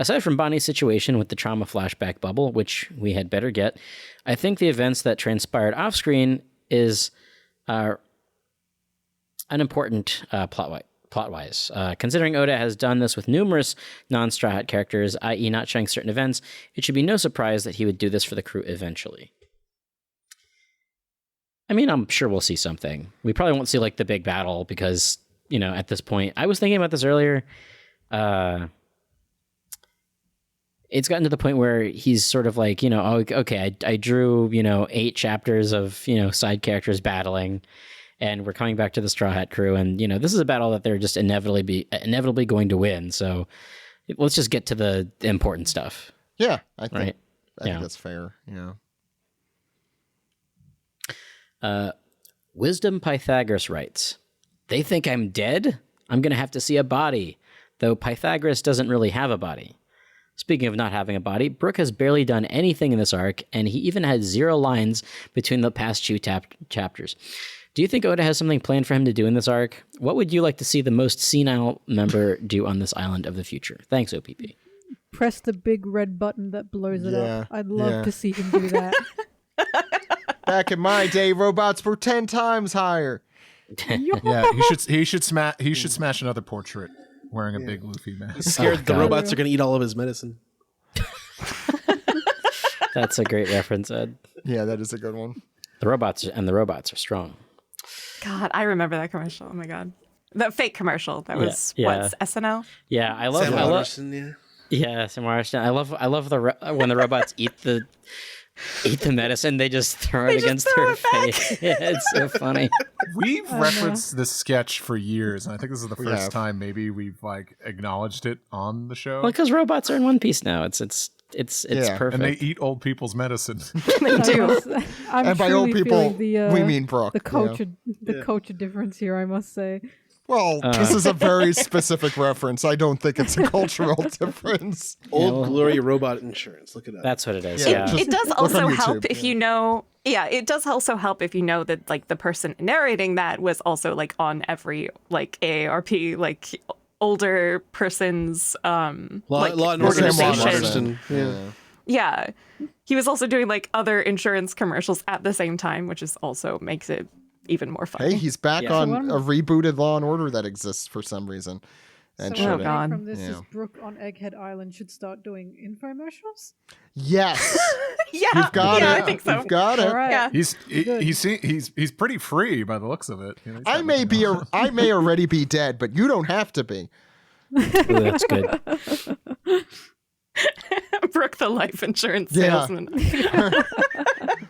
Aside from Bonnie's situation with the trauma flashback bubble, which we had better get, I think the events that transpired off-screen is unimportant plot-wise. Considering Oda has done this with numerous non-Straw Hat characters, i.e. not showing certain events, it should be no surprise that he would do this for the crew eventually. I mean, I'm sure we'll see something. We probably won't see, like, the big battle because, you know, at this point... I was thinking about this earlier. It's gotten to the point where he's sort of like, you know, oh, okay, I drew, you know, 8 chapters of, you know, side characters battling, and we're coming back to the Straw Hat crew, and, you know, this is a battle that they're just inevitably going to win, so let's just get to the important stuff. Yeah, I think, right? I think that's fair, yeah. Wisdom Pythagoras writes, they think I'm dead? I'm going to have to see a body, though Pythagoras doesn't really have a body. Speaking of not having a body, Brook has barely done anything in this arc, and he even had 0 lines between the past 2 chapters. Do you think Oda has something planned for him to do in this arc? What would you like to see the most senile member do on this island of the future? Thanks, OPP. Press the big red button that blows it up. I'd love to see him do that. Back in my day, robots were 10 times higher. Yeah, he should smash another portrait wearing a big Luffy mask. He's scared the robots are going to eat all of his medicine. That's a great reference, Ed. Yeah, that is a good one. The robots are strong. God, I remember that commercial. Oh my God. The fake commercial that was what, SNL? Yeah, I love Sam Waterston, yeah, Sam Waterston. I love when the robots eat the medicine, they just throw it against their face. Yeah, it's so funny. We've referenced this sketch for years, and I think this is the first time maybe we've like acknowledged it on the show. Well, because robots are in One Piece now. It's perfect. And they eat old people's medicine. They do. And by old people, we mean Brooke. The culture difference here, I must say. Well, this is a very specific reference. I don't think it's a cultural difference. Old Glory Robot Insurance. Look at that. That's what it is. Yeah. It does also help if you know. Yeah, it does also help if you know that like the person narrating that was also like on every like AARP like older person's organization. Yeah. He was also doing like other insurance commercials at the same time, which is also makes it even more fun. Hey, he's back on a rebooted Law and Order that exists for some reason. And so God. From this is Brooke on Egghead Island should start doing infomercials? Yes. Yeah. You've got it. I think so. You've got it. All right. Yeah. He's pretty free by the looks of it. You know, I may already be dead, but you don't have to be. Ooh, that's good. Brooke the life insurance salesman.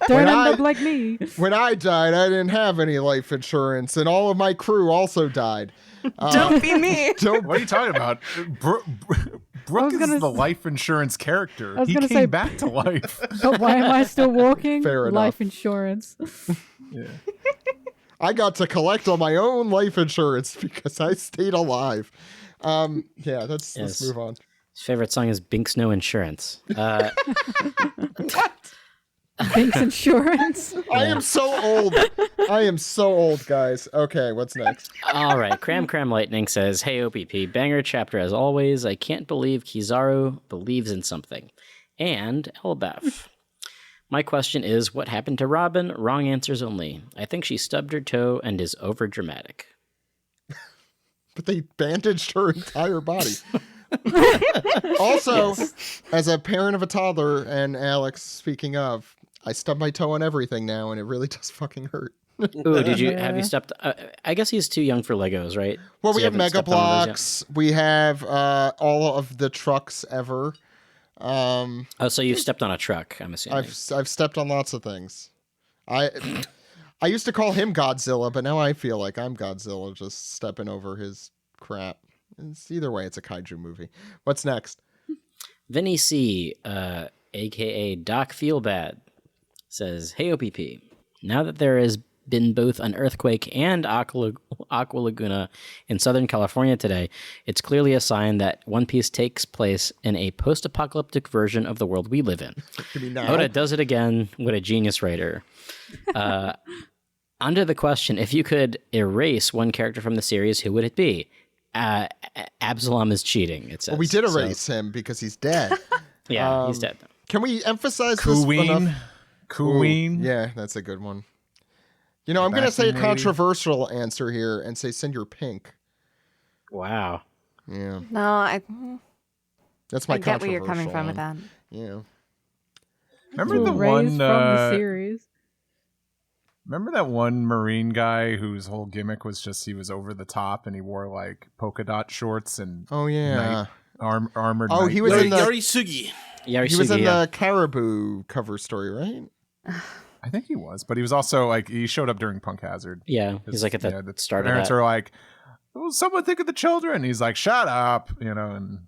Don't end up like me. When I died, I didn't have any life insurance, and all of my crew also died. Don't be me. What are you talking about? Brooke is the life insurance character. He came back to life. But why am I still walking? Fair enough. Life insurance. Yeah. I got to collect on my own life insurance because I stayed alive. Let's move on. His favorite song is Binks No Insurance. What? Binks Insurance. I am so old, guys. Okay, what's next? All right. Cram Lightning says, hey, OPP, banger chapter as always. I can't believe Kizaru believes in something. And Elbaf. My question is, what happened to Robin? Wrong answers only. I think she stubbed her toe and is overdramatic. But they bandaged her entire body. Also, as a parent of a toddler, and Alex, speaking of, I stub my toe on everything now, and it really does fucking hurt. Ooh, have you stepped? I guess he's too young for Legos, right? Well, So we you have haven't Mega stepped on one of those Blocks. We have all of the trucks ever. Oh, so you've stepped on a truck, I'm assuming. I've stepped on lots of things. I used to call him Godzilla, but now I feel like I'm Godzilla, just stepping over his crap. Either way, it's a kaiju movie. What's next? Vinny C, aka Doc Feelbad, says, hey, OPP, now that there has been both an earthquake and Aqua Laguna in Southern California today, it's clearly a sign that One Piece takes place in a post-apocalyptic version of the world we live in. Oda does it again. What a genius writer. Under the question, if you could erase one character from the series, who would it be? Absalom is cheating. It says Well, we did So, erase him because he's dead. yeah, he's dead. Can we emphasize this Queen. enough? Queen. Ooh, yeah, that's a good one. You know, I'm going to say a controversial answer here and say Senior Pink. Wow. Yeah, No, that's my I get where you're coming controversial from with one. that. Yeah. Remember Who the raised one? from the series. Remember that one Marine guy whose whole gimmick was just he was over the top and he wore like polka dot shorts and Oh, yeah. armored. Oh, knight he was in the- Yarisugi. Yeah, He was in the Caribou cover story, right? I think he was, but he was also like he showed up during Punk Hazard. Yeah, he's like at the start of parents that. are like, "Oh, someone think of the children." He's like, "Shut up," and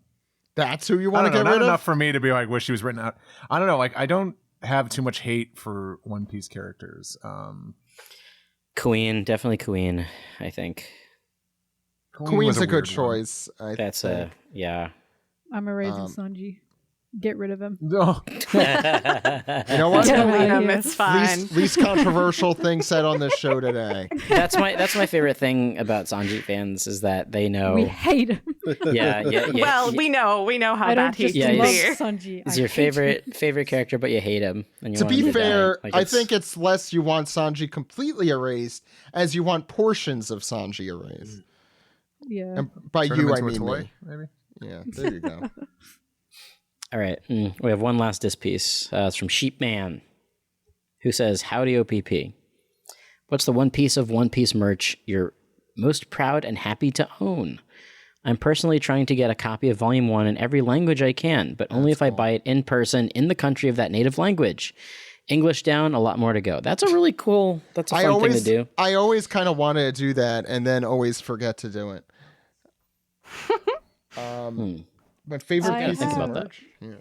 That's who you I want to don't know, get not rid enough of? for me to be like, wish he was written out. I don't know, like I don't have too much hate for One Piece characters. Queen, definitely Queen, I think. Queen's was a good weird one. choice. That's yeah. I'm erasing Sanji. Get rid of him. No. You know what? Get him Delete out of him, here. it's fine. Least controversial thing said on this show today. That's my favorite thing about Sanji fans is that they know. We hate him. yeah. Well, we know how I don't bad he just can love be. Sanji. He's I your hate him. favorite character, but you hate him. And you To want him be die. fair, Like, I it's- think it's less you want Sanji completely erased as you want portions of Sanji erased. Yeah. And by Turn him you, I into a mean toy, me. maybe. Yeah, there you go. All right, we have one last diss piece. It's from Sheepman, who says, "Howdy OPP. What's the one piece of One Piece merch you're most proud and happy to own? I'm personally trying to get a copy of Volume 1 in every language I can, but only if I buy it in person in the country of that native language. English down, a lot more to go." That's a really cool, that's a fun thing to do. I always kind of wanted to do that and then always forget to do it. My favorite I piece think of about that. merch. Yeah.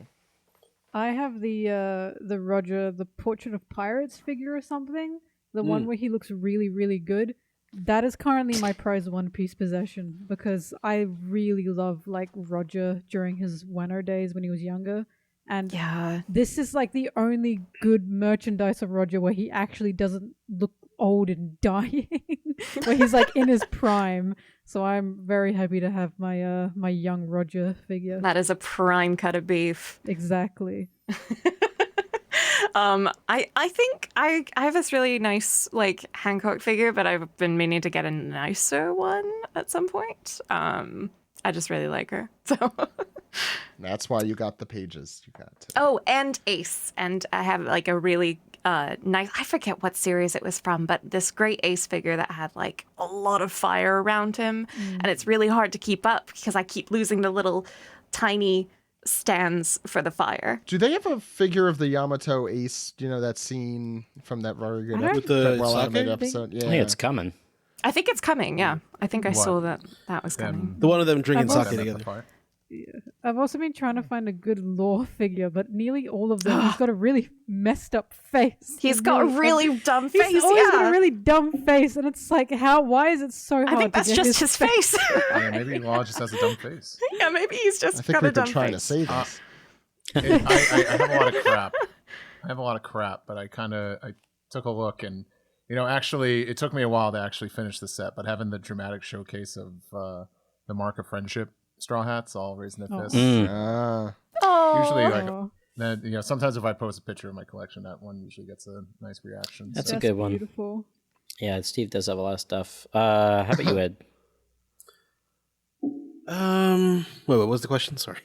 I have the Roger, the Portrait of Pirates figure or something. The one where he looks really, really good. That is currently my prized One Piece possession because I really love like Roger during his Wano days when he was younger. And Yeah. this is like the only good merchandise of Roger where he actually doesn't look old and dying, where he's like in his prime. So I'm very happy to have my my young Roger figure. That is a prime cut of beef. Exactly. I think I have this really nice like Hancock figure, but I've been meaning to get a nicer one at some point. I just really like her. So That's why you got the pages you got. To. oh, and Ace, and I have like a really nice. I forget what series it was from, but this great Ace figure that had like a lot of fire around him, and it's really hard to keep up because I keep losing the little tiny stands for the fire. Do they have a figure of the Yamato Ace? You know that scene from that very good I don't With the that sake? animated episode? Yeah. I think it's coming. I think it's coming. Yeah, I think I What? saw that was coming. The one of them drinking I've sake also- together. I've also been trying to find a good lore figure, but nearly all of them, he's got a really messed up face. He's got a really dumb He's face. always got Yeah, a really dumb face, and it's like, why is it so hard I think to that's get just his face. Yeah, maybe Law just has a dumb face. Yeah, maybe he's I just think got we've a been dumb trying to face. say this. I have a lot of crap. I have a lot of crap, but I took a look and actually it took me a while to actually finish the set, but having the dramatic showcase of the Mark of Friendship straw hats all raising their fists. Ah. Usually like Oh, then sometimes if I post a picture of my collection, that one usually gets a nice reaction. That's so. a good one. Beautiful. Yeah, Steve does have a lot of stuff. How about you, Ed? Wait, what was the question? Sorry.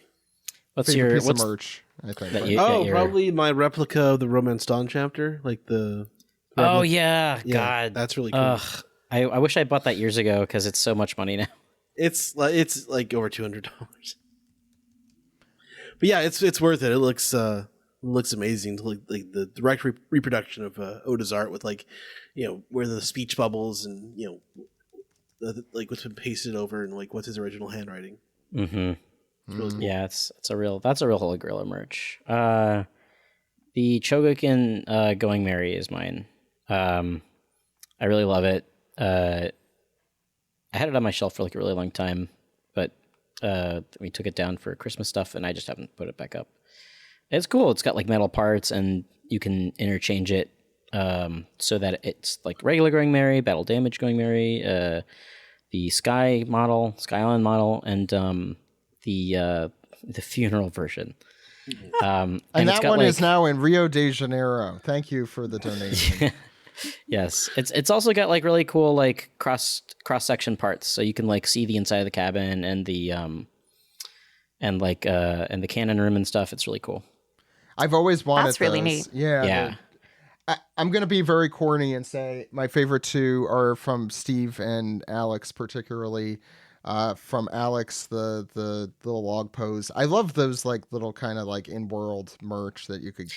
What's Favorite your piece what's of merch? I think. that right? you- Oh, you're- probably my replica of the Romance Dawn chapter, like the. Oh yeah, Yeah, God, that's really cool. Ugh, I wish I bought that years ago because it's so much money now. It's like over $200. But yeah, it's worth it. It looks amazing. Like the direct reproduction of Oda's art with where the speech bubbles and like what's been pasted over and like what's his original handwriting. Mm-hmm. It's really cool. Yeah, that's a real Holy Grail of merch. The Chogokin Going Merry is mine. I really love it. I had it on my shelf for like a really long time, but we took it down for Christmas stuff, and I just haven't put it back up. It's cool. It's got like metal parts, and you can interchange it so that it's like regular Going Merry, battle damage Going Merry, Sky Island model, and the funeral version. And it's that got, one like, is now in Rio de Janeiro. Thank you for the donation. Yes, it's also got like really cool like cross section parts, so you can like see the inside of the cabin and the cannon room and stuff. It's really cool. I've always wanted That's really those. neat. Yeah. I'm going to be very corny and say my favorite two are from Steve and Alex, particularly. From Alex, the little log pose. I love those like little kind of like in-world merch that you could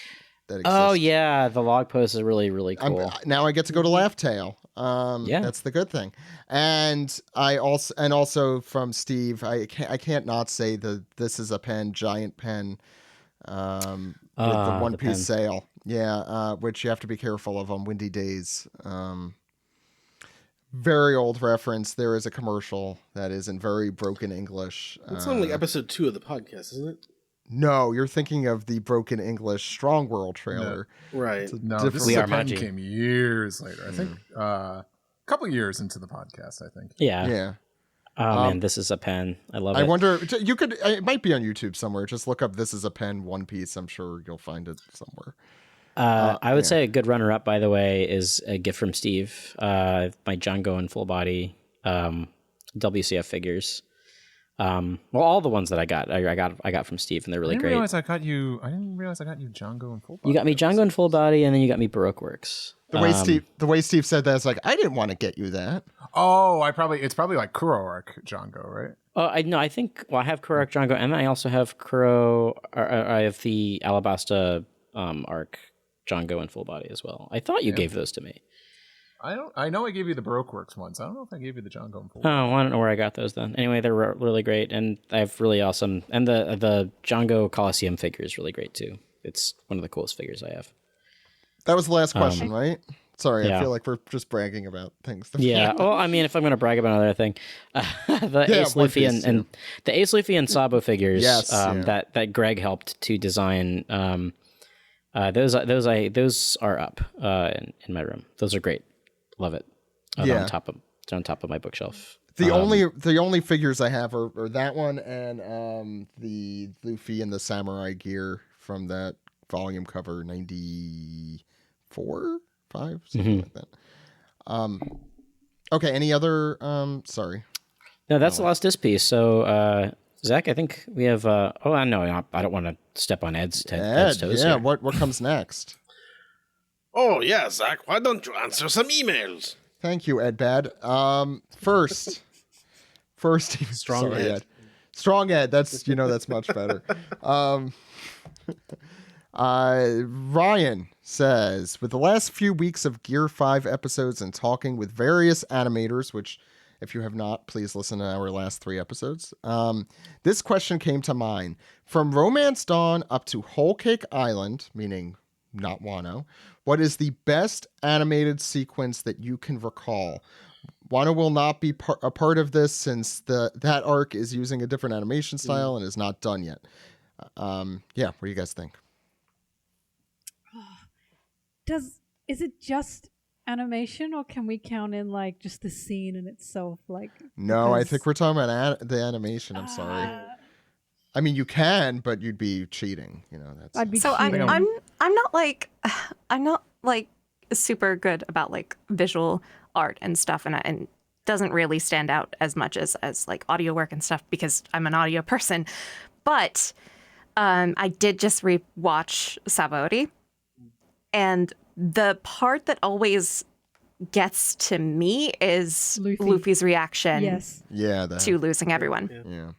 that exists. Oh yeah, the log post is really really cool. Now I get to go to Laugh Tale. Yeah. That's the good thing. And also from Steve, I can't not say this is a pen, giant pen, with the One Piece pen. sail. Yeah, which you have to be careful of on windy days. Very old reference. There is a commercial that is in very broken English. It's only episode 2 of the podcast, isn't it? No, you're thinking of the broken English Strong World trailer. Right. It's a No, different- this We is Are a pen Maji. came years later. I think a couple years into the podcast. I think. Yeah. Yeah. Oh man, this is a pen. I love I it. wonder, you could, it might be on YouTube somewhere. Just look up This Is a Pen One Piece. I'm sure you'll find it somewhere. I would yeah. say a good runner-up, by the way, is a gift from Steve. My Django and Full Body WCF figures. Well, all the ones that I got from Steve, and they're really I didn't great. realize I got you. I didn't realize I got you Django and Full Body. You got me Django and Full Body, and then you got me Baroque Works. The way Steve said that, it's like, I didn't want to get you that. Oh, it's probably like Kuro arc Django, right? Oh, I think. Well, I have Kuro Arc Django, and I also have Kuro. I have the Alabasta arc Django and Full Body as well. I thought you gave those to me. I know I gave you the Baroque Works ones. I don't know if I gave you the Django and Full Oh, Body. I don't know where I got those then. Anyway, they're really great, and I have really awesome. And the Django Coliseum figure is really great too. It's one of the coolest figures I have. That was the last question, right? Sorry, yeah. I feel like we're just bragging about things. Yeah. Well, I mean, if I'm going to brag about another thing, the Ace One Luffy Piece, and the Ace Luffy and Sabo figures Yes, that Greg helped to design. Those are up in my room. Those are great. Love it. They're on top of my bookshelf. The only figures I have are that one and the Luffy and the samurai gear from that volume cover 94, 5, something like that. Okay, any other sorry. No, that's the last disc piece. So Zach, I think we have no, I don't want to step on Ed's toes Yeah, here. what comes next? Oh, yeah, Zach, why don't you answer some emails? Thank you, Ed Bad. First, Strong sorry, Ed. Strong Ed. That's much better. Ryan says, with the last few weeks of Gear 5 episodes and talking with various animators, which if you have not, please listen to our last 3 episodes. This question came to mind. From Romance Dawn up to Whole Cake Island, meaning not Wano, what is the best animated sequence that you can recall? Wano will not be a part of this since that arc is using a different animation style and is not done yet. What do you guys think? Is it just animation, or can we count in like just the scene in itself? Like, No, I because- think we're talking about the animation. I'm sorry. I mean, you can, but you'd be cheating. That's. I'd be So cheating. I'm not like super good about like visual art and stuff, and doesn't really stand out as much as like audio work and stuff because I'm an audio person. But I did just rewatch Sabaody, and the part that always gets to me is Luffy. Luffy's reaction Yes. Yeah. to losing everyone. Yeah.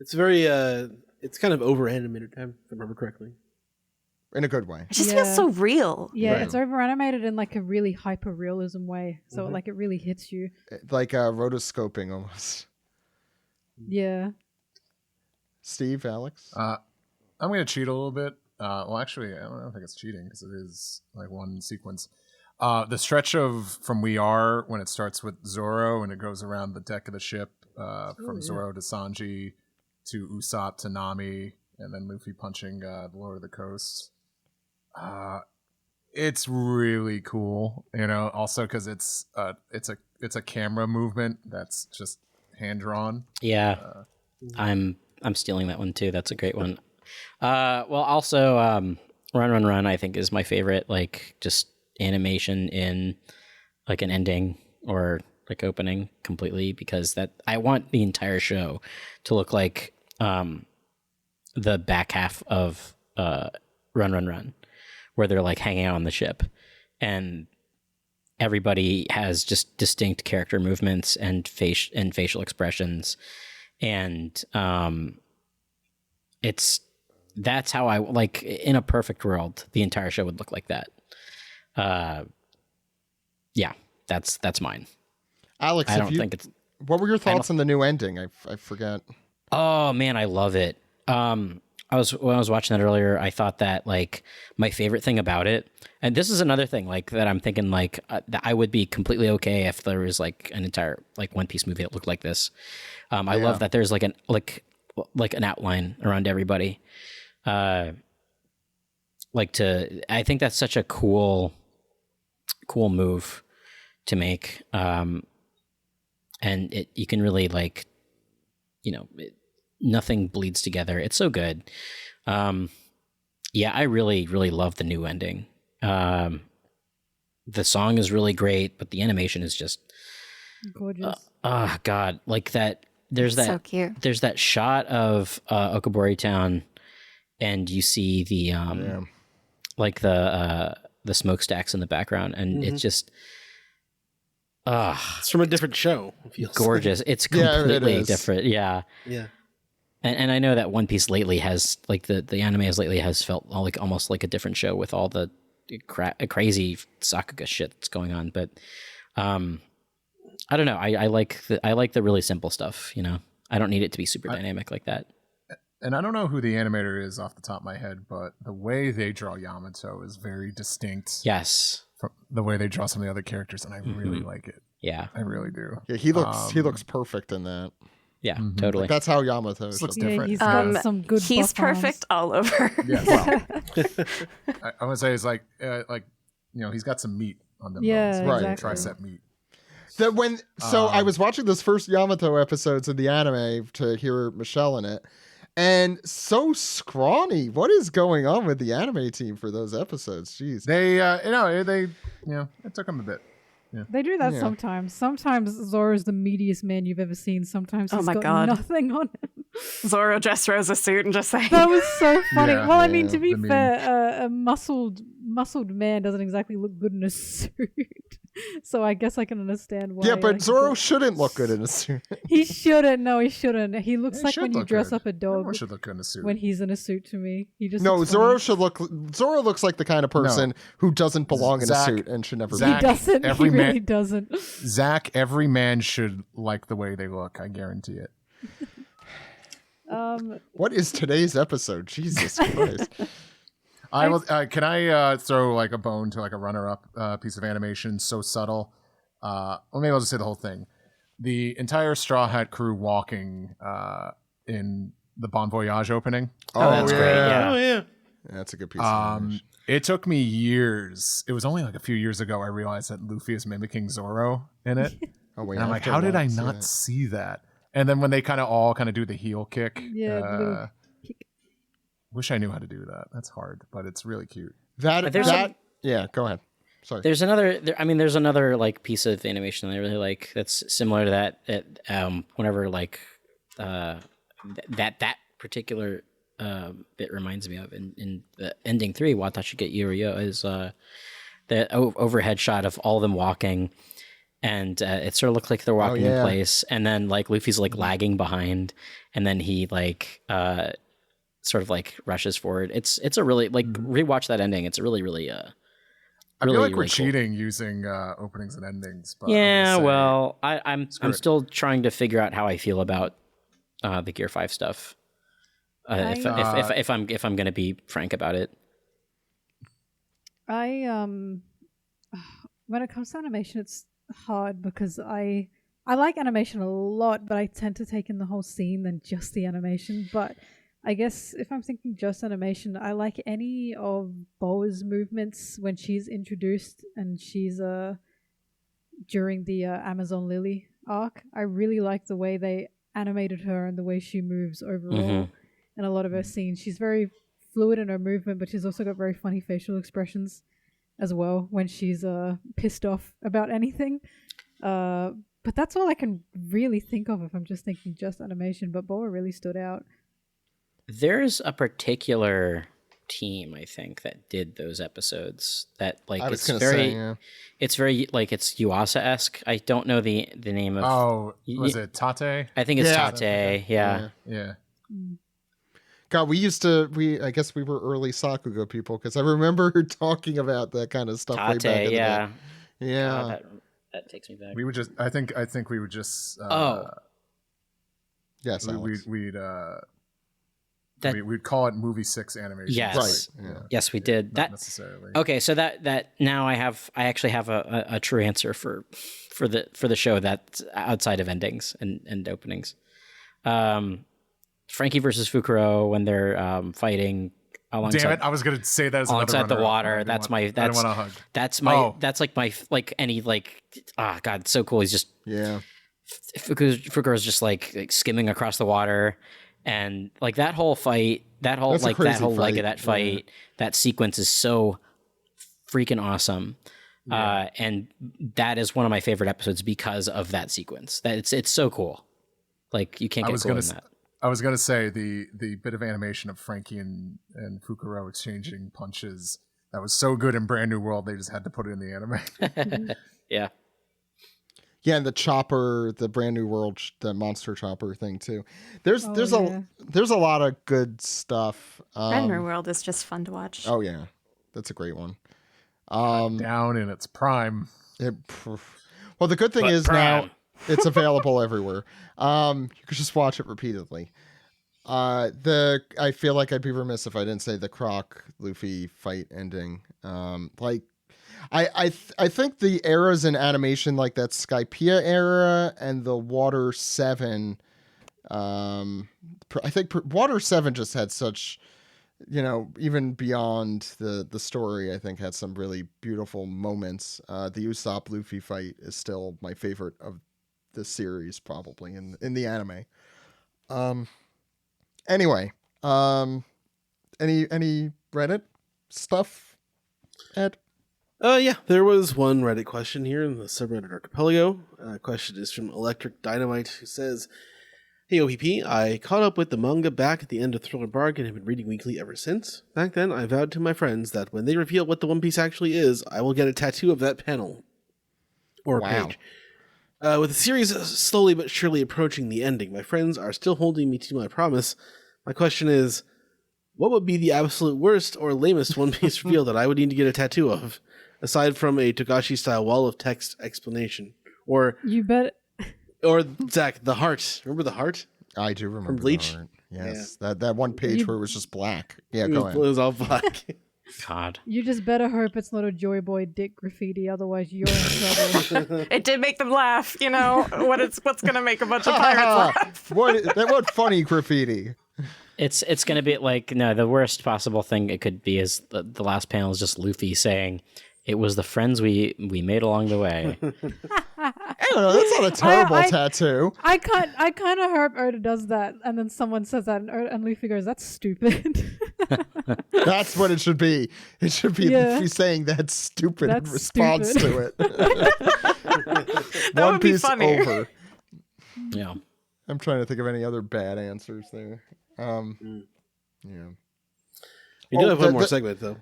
It's very, it's kind of over-animated, if I remember correctly. In a good way. It just Yeah. feels so real. Yeah, Right. it's over animated in like a really hyper realism way. So like it really hits you. Like rotoscoping almost. Yeah. Steve, Alex? I'm gonna cheat a little bit. Well, actually, I don't think it's cheating because it is like one sequence. The stretch from We Are when it starts with Zoro and it goes around the deck of the ship from Zoro to Sanji to Usopp to Nami and then Luffy punching the Lord of the Coast. It's really cool, also because it's a it's a camera movement that's just hand drawn. Yeah, I'm stealing that one too. That's a great one. Well, also, Run Run Run I think is my favorite. Like just animation in like an ending or like opening completely, because that I want the entire show to look like the back half of Run Run Run, where they're like hanging out on the ship and everybody has just distinct character movements and facial expressions, and that's how I like, in a perfect world the entire show would look like that. Yeah, that's mine. Alex, I don't think it's. What were your thoughts on the new ending? I forget. Oh man, I love it. When I was watching that earlier, I thought that like my favorite thing about it, and this is another thing like that I'm thinking like that I would be completely okay if there was like an entire like One Piece movie that looked like this. I love that there's like an outline around everybody. I think that's such a cool move to make. And you can really like, nothing bleeds together. It's so good. Yeah, I really, really love the new ending. The song is really great, but the animation is just gorgeous. God, like that. There's that. So cute. There's that shot of Okobori Town, and you see the like the smokestacks in the background, and it's just. It's from a different show. It feels gorgeous. It's completely different. Yeah. Yeah. And I know that One Piece lately has like the anime has felt like almost like a different show with all the crazy Sakuga shit that's going on. But I don't know. I like the really simple stuff. I don't need it to be super dynamic like that. And I don't know who the animator is off the top of my head, but the way they draw Yamato is very distinct. Yes. From the way they draw some of the other characters, and I really like it. Yeah, I really do. Yeah, he looks perfect in that. Yeah, totally. Like, that's how Yamato is. Looks different. He's got some good. He's buff arms. perfect all over. Yeah, well, I want to say it's like he's got some meat on them. Yeah, bones. Right, exactly. tricep meat. I was watching those first Yamato episodes in the anime to hear Michelle in it, and so scrawny. What is going on with the anime team for those episodes? Jeez. They it took them a bit. Yeah. They do that sometimes. Sometimes Zoro's the meatiest man you've ever seen. Sometimes he's got nothing on him. Zoro dressed Rose a suit and just saying. That was so funny. Yeah, well, I mean, to be fair, a muscled man doesn't exactly look good in a suit. So I guess I can understand why. Yeah, but Zoro shouldn't look good in a suit. He shouldn't. No, he shouldn't. He looks like when you dress up a dog. Everyone should look good in a suit. When he's in a suit to me. He just No, looks Zoro funny. Zoro looks like the kind of person who doesn't belong in a suit and should never He be. doesn't. He really doesn't. Zach, every man should like the way they look. I guarantee it. What is today's episode? Jesus Christ. I will. Can I throw like a bone to like a runner-up piece of animation so subtle? Well, maybe I'll just say the whole thing. The entire Straw Hat crew walking in the Bon Voyage opening. Oh, that's great. Yeah. Oh yeah. That's a good piece of animation. It took me years. It was only like a few years ago I realized that Luffy is mimicking Zoro in it. Oh, wait, and I'm like, how did I not see that? And then when they all do the heel kick. Yeah. Wish I knew how to do that. That's hard, but it's really cute. Yeah, go ahead. Sorry. There's another like piece of animation that I really like that's similar to that. Whenever like that particular bit reminds me of in the ending 3, Watashi get Yuri-yo, is the overhead shot of all of them walking, and it sort of looks like they're walking in place, and then like Luffy's like lagging behind, and then he like sort of like rushes forward. It's a really like rewatch that ending. It's a really really I feel like we're really cool. cheating using openings and endings. But yeah, well, I'm still trying to figure out how I feel about the Gear 5 stuff. If I'm going to be frank about it, when it comes to animation, it's hard because I like animation a lot, but I tend to take in the whole scene than just the animation. But I guess if I'm thinking just animation, I like any of Boa's movements when she's introduced and she's during the Amazon Lily arc. I really like the way they animated her and the way she moves overall in a lot of her scenes. She's very fluid in her movement, but she's also got very funny facial expressions as well when she's pissed off about anything. But that's all I can really think of if I'm just thinking just animation. But Boa really stood out. There's a particular team, I think, that did those episodes that like I was it's gonna very say, yeah. it's very like it's Yuasa-esque. I don't know the name of was it Tate? I think it's Yeah. Tate, yeah. Yeah. God, I guess we were early Sakuga people because I remember talking about that kind of stuff way back in Tate, the yeah. day. Yeah. God, that takes me back. We would just. I think we would just. Yes, Alex. We'd call it movie 6 animation. Yes. Right. Yeah. Yes, we did. Not That necessarily. okay, so that now I actually have a true answer for the show that's outside of endings and openings. Frankie versus Fukuro when they're fighting alongside. Damn it! I was gonna say that as alongside the another water. runner-up. That's I didn't want a hug. that's my Oh. that's like my like any like God, so cool. He's just Yeah. Fukuro's just like skimming across the water, and like that whole fight, that whole That's a like that crazy whole leg fight. of that fight, that sequence is so freaking awesome. And that is one of my favorite episodes because of that sequence. That it's so cool. Like you can't get cooler than that. I was gonna say the bit of animation of Frankie and Fukuro exchanging punches that was so good in Brand New World. They just had to put it in the anime. Yeah. Yeah, and the chopper, the Brand New World, the monster chopper thing too. There's Oh, there's yeah. a lot of good stuff. Brand World is just fun to watch. Oh yeah, that's a great one. Down in its prime. Well, the good thing But is Prime. now it's available everywhere. You could just watch it repeatedly. I feel like I'd be remiss if I didn't say the Croc Luffy fight ending. I think the eras in animation like that Skypiea era and the Water 7, I think Water 7 just had such, even beyond the story, I think had some really beautiful moments. The Usopp Luffy fight is still my favorite of the series, probably in the anime. Anyway, any Reddit stuff, Ed? Yeah, there was one Reddit question here in the subreddit Archipelago. Question is from Electric Dynamite, who says, "Hey OPP, I caught up with the manga back at the end of Thriller Bark and have been reading weekly ever since. Back then, I vowed to my friends that when they reveal what the One Piece actually is, I will get a tattoo of that panel. Or Wow. page. With the series slowly but surely approaching the ending, my friends are still holding me to my promise. My question is, what would be the absolute worst or lamest One Piece reveal that I would need to get a tattoo of? Aside from a Togashi-style wall of text explanation. Or, Zach, the heart. Remember the heart? I do remember From Bleach? the art. Yes, that one page where it was just black. Yeah, go It ahead. was all black. God. You just better hope it's not a Joy Boy dick graffiti, otherwise you're in trouble. It did make them laugh, what's gonna make a bunch of pirates laugh. What funny graffiti. It's gonna be like the worst possible thing it could be is the last panel is just Luffy saying, "It was the friends we made along the way." I don't know. That's not a terrible tattoo. I kind of hope Oda does that, and then someone says that, and Luffy goes, "That's stupid." That's what it should be. It should be Yeah. Luffy saying that's stupid in That's response stupid. to it. That One would be Piece funny. over. Yeah. I'm trying to think of any other bad answers there. Yeah. We do Oh, have one more segment, though.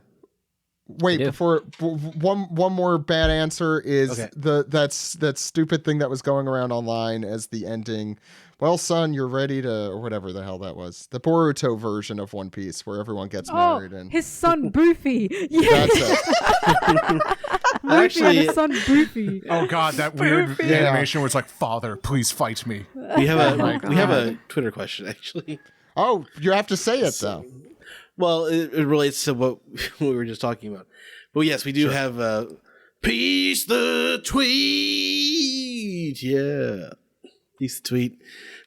Wait, do. before one more bad answer is Okay. that stupid thing that was going around online as the ending. Well, son, you're ready to, or whatever the hell that was. The Boruto version of One Piece where everyone gets Oh, married and his son Boofy. Yeah, that's it. Luffy and Actually- his son Boofy. Oh god, that weird Poofy. animation where it's like, "Father, please fight me." We have Oh, we have a Twitter question, actually. Oh, you have to say it though. Well, it relates to what we were just talking about. But yes, we do have Peace the Tweet. Yeah. Peace the Tweet.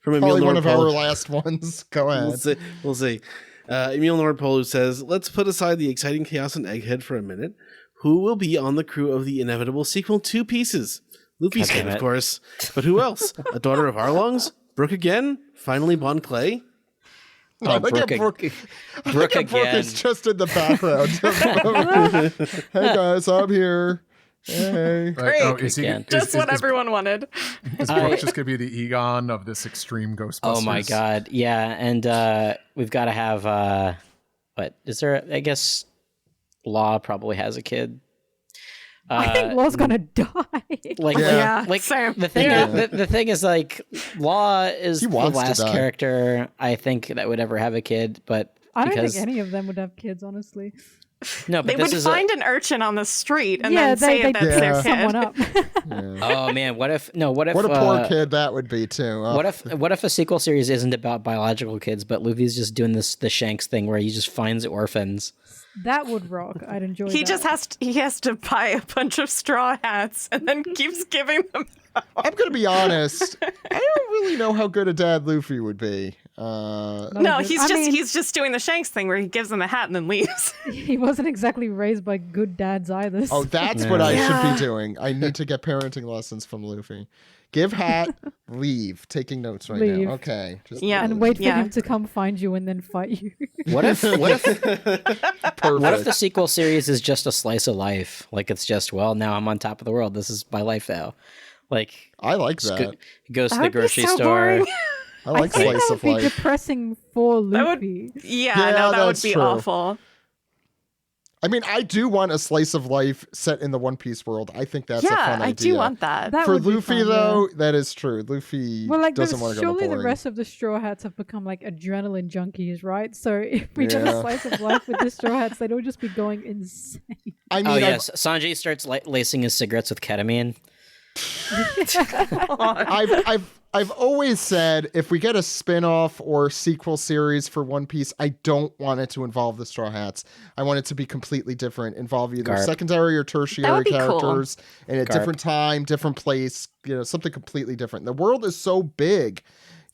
From Emil Probably one of our Norpol. last ones. Go ahead. We'll see. Emil Norpol says, "Let's put aside the exciting chaos and Egghead for a minute. Who will be on the crew of the inevitable sequel, Two Pieces? Luffy's God kid, damn of it. course. But who else? A daughter of Arlong's? Brooke again? Finally Bon Clay? I like how Brooke Brooke, I Brooke like how Brooke again. is just in the background. Hey guys, I'm here. Hey. Like, oh, is he? Again. Just what everyone wanted. Is Brooke just gonna be the Egon of this extreme Ghostbusters? Oh my god, yeah, and we've got to have what is there? I guess Law probably has a kid. I think Law's gonna die. Like, Yeah. like same. the thing. Yeah. The thing is, like, Law is He the wants to last die. character I think that would ever have a kid, but I don't because think any of them would have kids, honestly. no, but They this would is find an urchin on the street and yeah, then say they that's Yeah. their pick kid. someone up. Yeah. oh man, what if what if What a poor kid that would be too. Oh. What if a sequel series isn't about biological kids, but Luffy's just doing the Shanks thing where he just finds orphans? That would rock. I'd enjoy He that. just has to buy a bunch of straw hats and then keeps giving them. I'm gonna be honest. I don't really know how good a dad Luffy would be. Not No, a good- he's just doing the Shanks thing where he gives them a hat and then leaves. He wasn't exactly raised by good dads either. Oh, that's what I Yeah. should be doing. I need to get parenting lessons from Luffy. Give hat, leave. Taking notes right Leave. now. Okay. Just Yeah. and wait for Yeah. him to come find you and then fight you. What if perfect. what if the sequel series is just a slice of life? Like it's just, well, now I'm on top of the world. This is my life now. Like I like just that. goes to That the would be grocery so store. boring. I like think slice that of would be life. depressing for That would- Luffy. Yeah, Yeah, no, that would that's be true. awful. I mean, I do want a slice of life set in the One Piece world. I think that's a Yeah, fun idea. I do want that. That For would be Luffy, fun, though, that is true. Luffy Well, like, doesn't want to go to surely the boring. rest of the Straw Hats have become like adrenaline junkies, right? So if we did Yeah. a slice of life with the Straw Hats, they'd all just be going insane. I mean, Oh I've- yes, Sanji starts lacing his cigarettes with ketamine. I've always said if we get a spin-off or sequel series for One Piece, I don't want it to involve the Straw Hats. I want it to be completely different, involve either Garp. secondary or That tertiary would be cool. characters in a Garp. different time, different place, something completely different. The world is so big.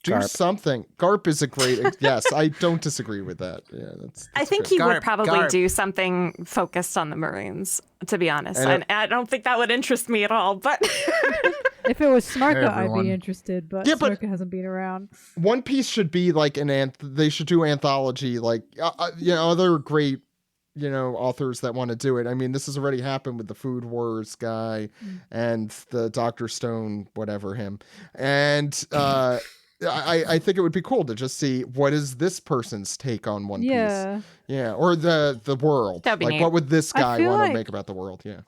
Do Garp. something. Garp is a great yes, I don't disagree with that. Yeah, that's I think good. he would Garp, probably Garp. do something focused on the Marines, to be honest. And And I don't think that would interest me at all, but If it was Smoker, I'd everyone. be interested, but Yeah, but- Smoker hasn't been around. One Piece should be like they should do anthology, like other great authors that want to do it. I mean, this has already happened with the Food Wars guy and the Dr. Stone, whatever him, and I think it would be cool to just see what is this person's take on One Yeah. Piece, or the world. That'd be like, neat. what would this I guy feel want to like- make about the world? Yeah.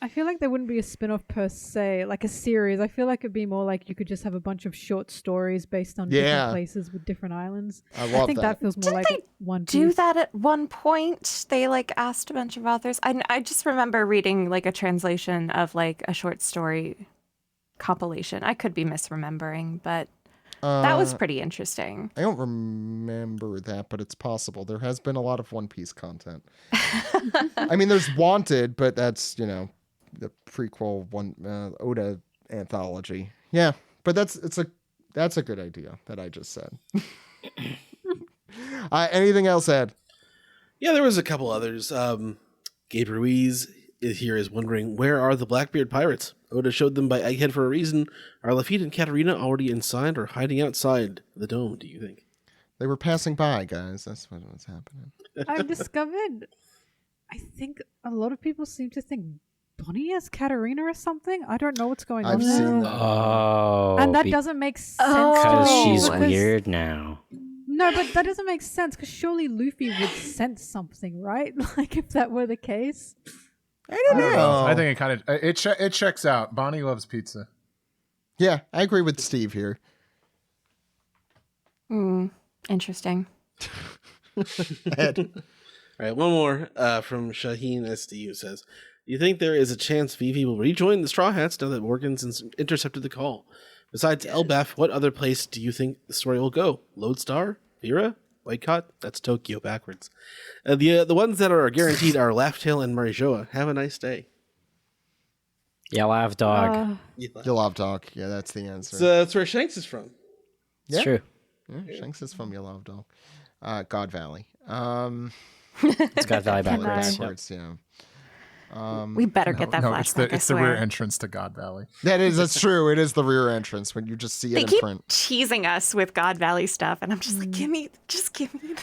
I feel like there wouldn't be a spin-off per se, like a series. I feel like it'd be more like you could just have a bunch of short stories based on Yeah. different places with different islands. I love think that feels more Didn't like they One Piece. do that at one point. They asked a bunch of authors. I just remember reading a translation of a short story compilation. I could be misremembering, but that was pretty interesting. I don't remember that, but it's possible. There has been a lot of One Piece content. I mean, there's Wanted, but that's, the prequel Oda anthology. Yeah, but that's a good idea that I just said. Anything else, Ed? Yeah, there was a couple others. Gabe Ruiz is wondering, where are the Blackbeard pirates? Oda showed them by Egghead for a reason. Are Lafitte and Katarina already inside or hiding outside the dome, do you think? They were passing by, guys. That's what's happening. I've discovered, I think a lot of people seem to think Bonnie is Katarina or something. I don't know what's going on I've there. seen that. Oh, And that doesn't make sense because to me. she's because- weird now. No, but that doesn't make sense because surely Luffy would sense something, right? Like if that were the case. I don't know. I think it kind of it checks out. Bonnie loves pizza. Yeah, I agree with Steve here. Interesting. Ed. All right, one more from Shaheen SD, who says, do you think there is a chance Vivi will rejoin the Straw Hats now that Morgan's intercepted the call? Besides Elbaf, what other place do you think the story will go? Lodestar? Vera? Whitecott? That's Tokyo backwards. The ones that are guaranteed are Laughtail and Marijoa. Have a nice day. Yellow have dog. You'll have Dog. Yeah, that's the answer. That's where Shanks is from. It's yeah. true. Yeah, Shanks is from Yellow Dog. God Valley. It's got Valley backwards. Nice. Yep. Backwards, yeah. We better get that flashback. It's the rear entrance to God Valley. That's true. It is the rear entrance when you just see it They in keep print. teasing us with God Valley stuff, and I'm just like, give me this.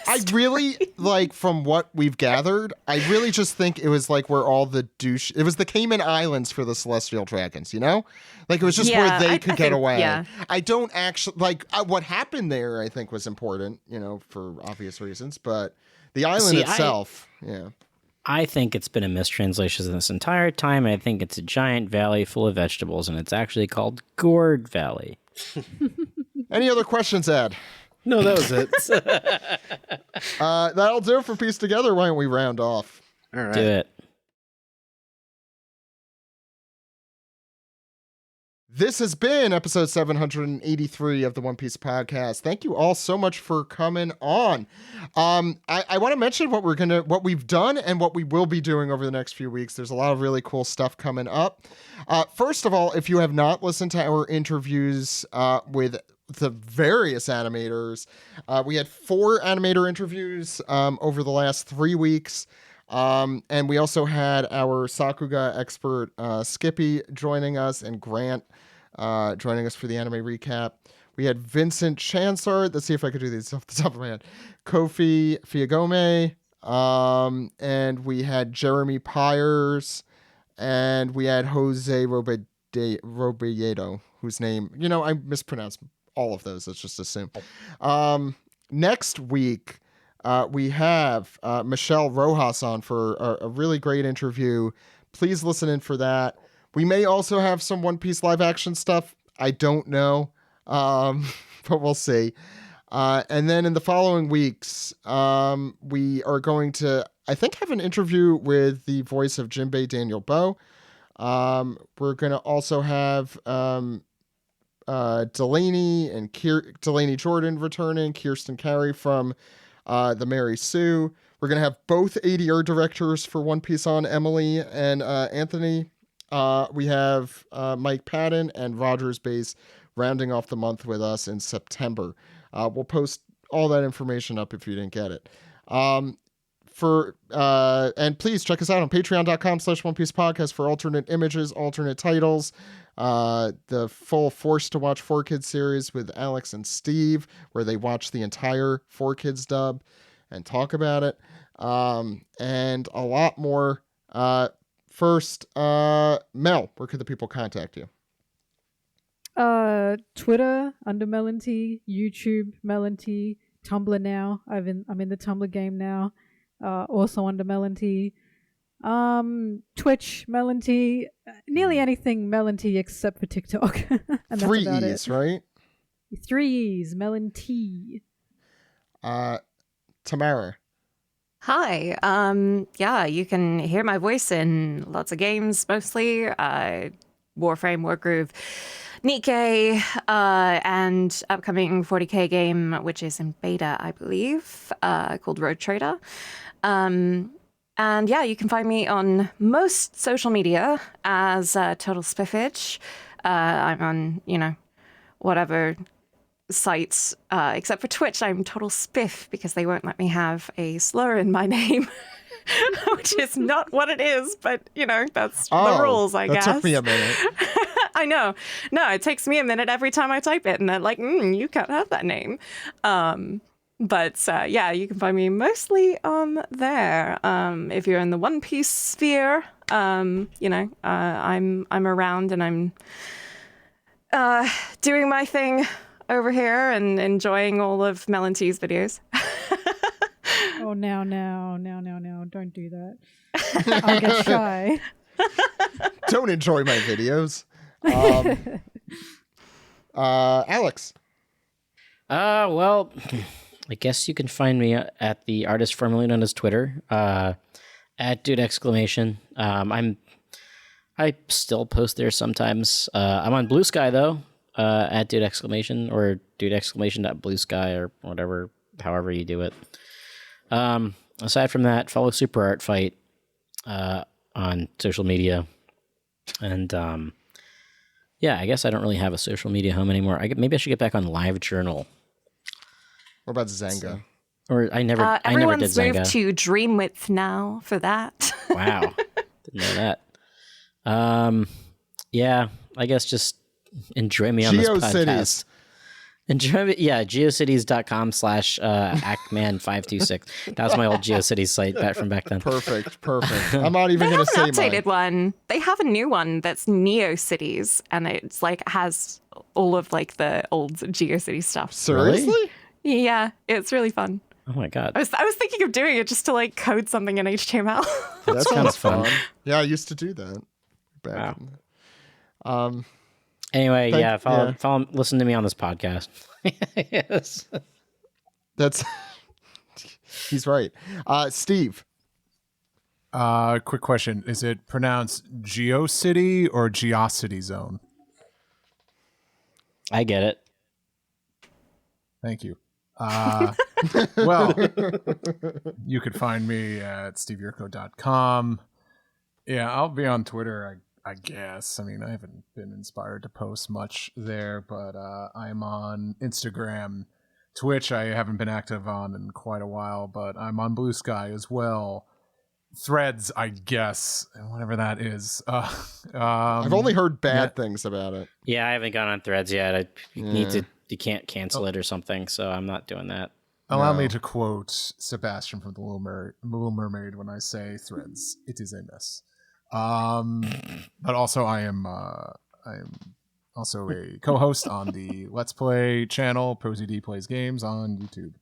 I really like, from what we've gathered, I really just think it was like where all the douche. It was the Cayman Islands for the Celestial Dragons, you know? Like it was just where they could get away. Yeah. I don't actually like what happened there. I think was important, you know, for obvious reasons. But the island itself, yeah. I think it's been a mistranslation this entire time. I think it's a giant valley full of vegetables, and it's actually called Gourd Valley. Any other questions, Ed? No, that was it. That'll do it for Piece Together. Why don't we round off? All right. Do it. This has been episode 783 of the One Piece podcast. Thank you all so much for coming on. I want to mention what we've done and what we will be doing over the next few weeks. There's a lot of really cool stuff coming up. First of all, if you have not listened to our interviews with the various animators, we had 4 animator interviews over the last 3 weeks. And we also had our Sakuga expert, Skippy, joining us, and Grant joining us for the anime recap. We had Vincent Chansard. Let's see if I could do these off the top of my head. Kofi Fiagome. And we had Jeremy Pyers. And we had Jose Robledo, whose name, I mispronounced all of those. Let's just assume. Next week, we have Michelle Rojas on for a really great interview. Please listen in for that. We may also have some One Piece live action stuff. I don't know, but we'll see. And then in the following weeks, we are going to, I think, have an interview with the voice of Jinbei Daniel Bow. We're going to also have Delaney and Delaney Jordan returning, Kirsten Carey from the Mary Sue. We're going to have both ADR directors for One Piece on, Emily and Anthony. We have Mike Patton and Rogers Base rounding off the month with us in September. We'll post all that information up if you didn't get it. And please check us out on patreon.com/One Piece Podcast for alternate images, alternate titles, the full Forced to Watch 4Kids series with Alex and Steve, where they watch the entire 4Kids dub and talk about it, and a lot more. First, Mel, where could the people contact you? Twitter under MelonTeee, YouTube MelonTeee, Tumblr now. I'm in the Tumblr game now. Also under MelonTeee. Twitch MelonTeee, nearly anything MelonTeee except for TikTok. And 3 E's, right? 3 E's, MelonTeee. Tamara. Hi. Yeah, you can hear my voice in lots of games, mostly Warframe, Wargroove, Nikkei, and upcoming 40k game, which is in beta, I believe, called Road Trader. And yeah, you can find me on most social media as Total Spiffage. I'm on, whatever sites, except for Twitch, I'm Total Spiff because they won't let me have a slur in my name, which is not what it is, but, that's the rules, I guess. That took me a minute. I know. No, it takes me a minute every time I type it, and they're like, you can't have that name. But yeah, you can find me mostly on there. If you're in the One Piece sphere, I'm around and I'm doing my thing over here and enjoying all of MelonTee's videos. Oh, now, don't do that. I'll get shy. Don't enjoy my videos. Alex. Well, I guess you can find me at the artist formerly known as Twitter, at Dude Exclamation. I still post there sometimes. I'm on Blue Sky though, at Dude Exclamation or Dude Exclamation.bluesky or whatever, however you do it. Aside from that, follow Super Art Fight on social media, and yeah, I guess I don't really have a social media home anymore. Maybe I should get back on LiveJournal. What about Zanga? Or I never did Everyone's Zanga. moved to Dreamwidth now for that. Wow. Didn't know that. Yeah, I guess just enjoy me on this podcast. GeoCities. Enjoy me, yeah, geocities.com/actman526. That was my old GeoCities site from back then. Perfect. I'm not even They going have to an say updated mine. one. They have a new one that's NeoCities, and it's like has all of like the old GeoCities stuff. Seriously? Yeah, it's really fun. Oh my god. I was thinking of doing it just to like code something in HTML. That kinda sounds fun. fun. Yeah, I used to do that. Back in Anyway, follow, listen to me on this podcast. Yes. That's he's right. Steve. Quick question: is it pronounced GeoCity or Geocity Zone? I get it. Thank you. Well, you could find me at steveyurko.com. Yeah, I'll be on Twitter, I guess. I mean, I haven't been inspired to post much there, but I'm on Instagram, Twitch. I haven't been active on in quite a while, but I'm on Blue Sky as well. Threads, I guess, whatever that is. I've only heard bad things about it. Yeah, I haven't gone on Threads yet. You can't cancel it or something, so I'm not doing that. Allow me to quote Sebastian from the Little Mermaid when I say Threads. It is a mess. But also I am also a co-host on the Let's Play channel, ProZD Plays Games on YouTube.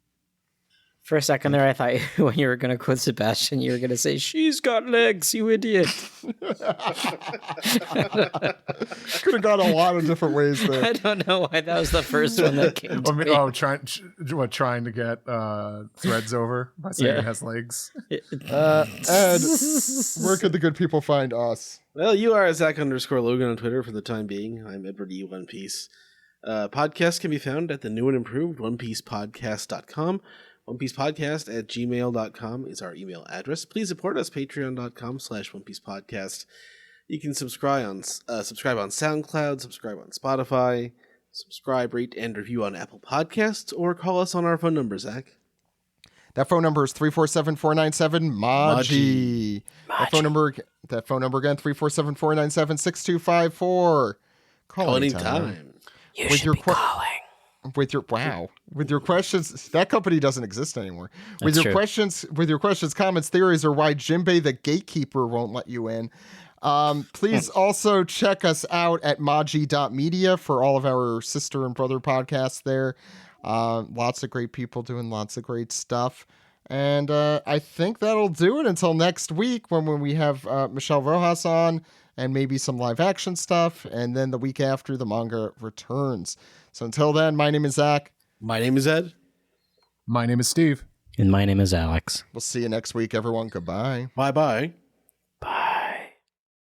For a second there, I thought when you were going to quote Sebastian, you were going to say, "She's got legs, you idiot." Could have gone a lot of different ways there. I don't know why that was the first one that came to me. Trying to get Threads over by saying it has legs. Ed, where could the good people find us? Well, you are Zach_Logan on Twitter for the time being. I'm Edward E. One Piece. Podcasts can be found at the new and improved OnePiecePodcast.com. OnePiecePodcast@gmail.com is our email address. Please support us, patreon.com/OnePiecePodcast. You can subscribe on SoundCloud, subscribe on Spotify, subscribe, rate, and review on Apple Podcasts, or call us on our phone number, Zach. That phone number is 347-497-MAJI. That phone number again, 347-497-6254. Call anytime. You should be calling. With your questions, that company doesn't exist anymore. With your questions, comments, theories, or why Jinbei the gatekeeper won't let you in. Please also check us out at Maji.media for all of our sister and brother podcasts there. Lots of great people doing lots of great stuff. And I think that'll do it until next week when we have Michelle Rojas on and maybe some live action stuff. And then the week after, the manga returns. So until then, my name is Zach. My name is Ed. My name is Steve. And my name is Alex. We'll see you next week, everyone. Goodbye. Bye-bye.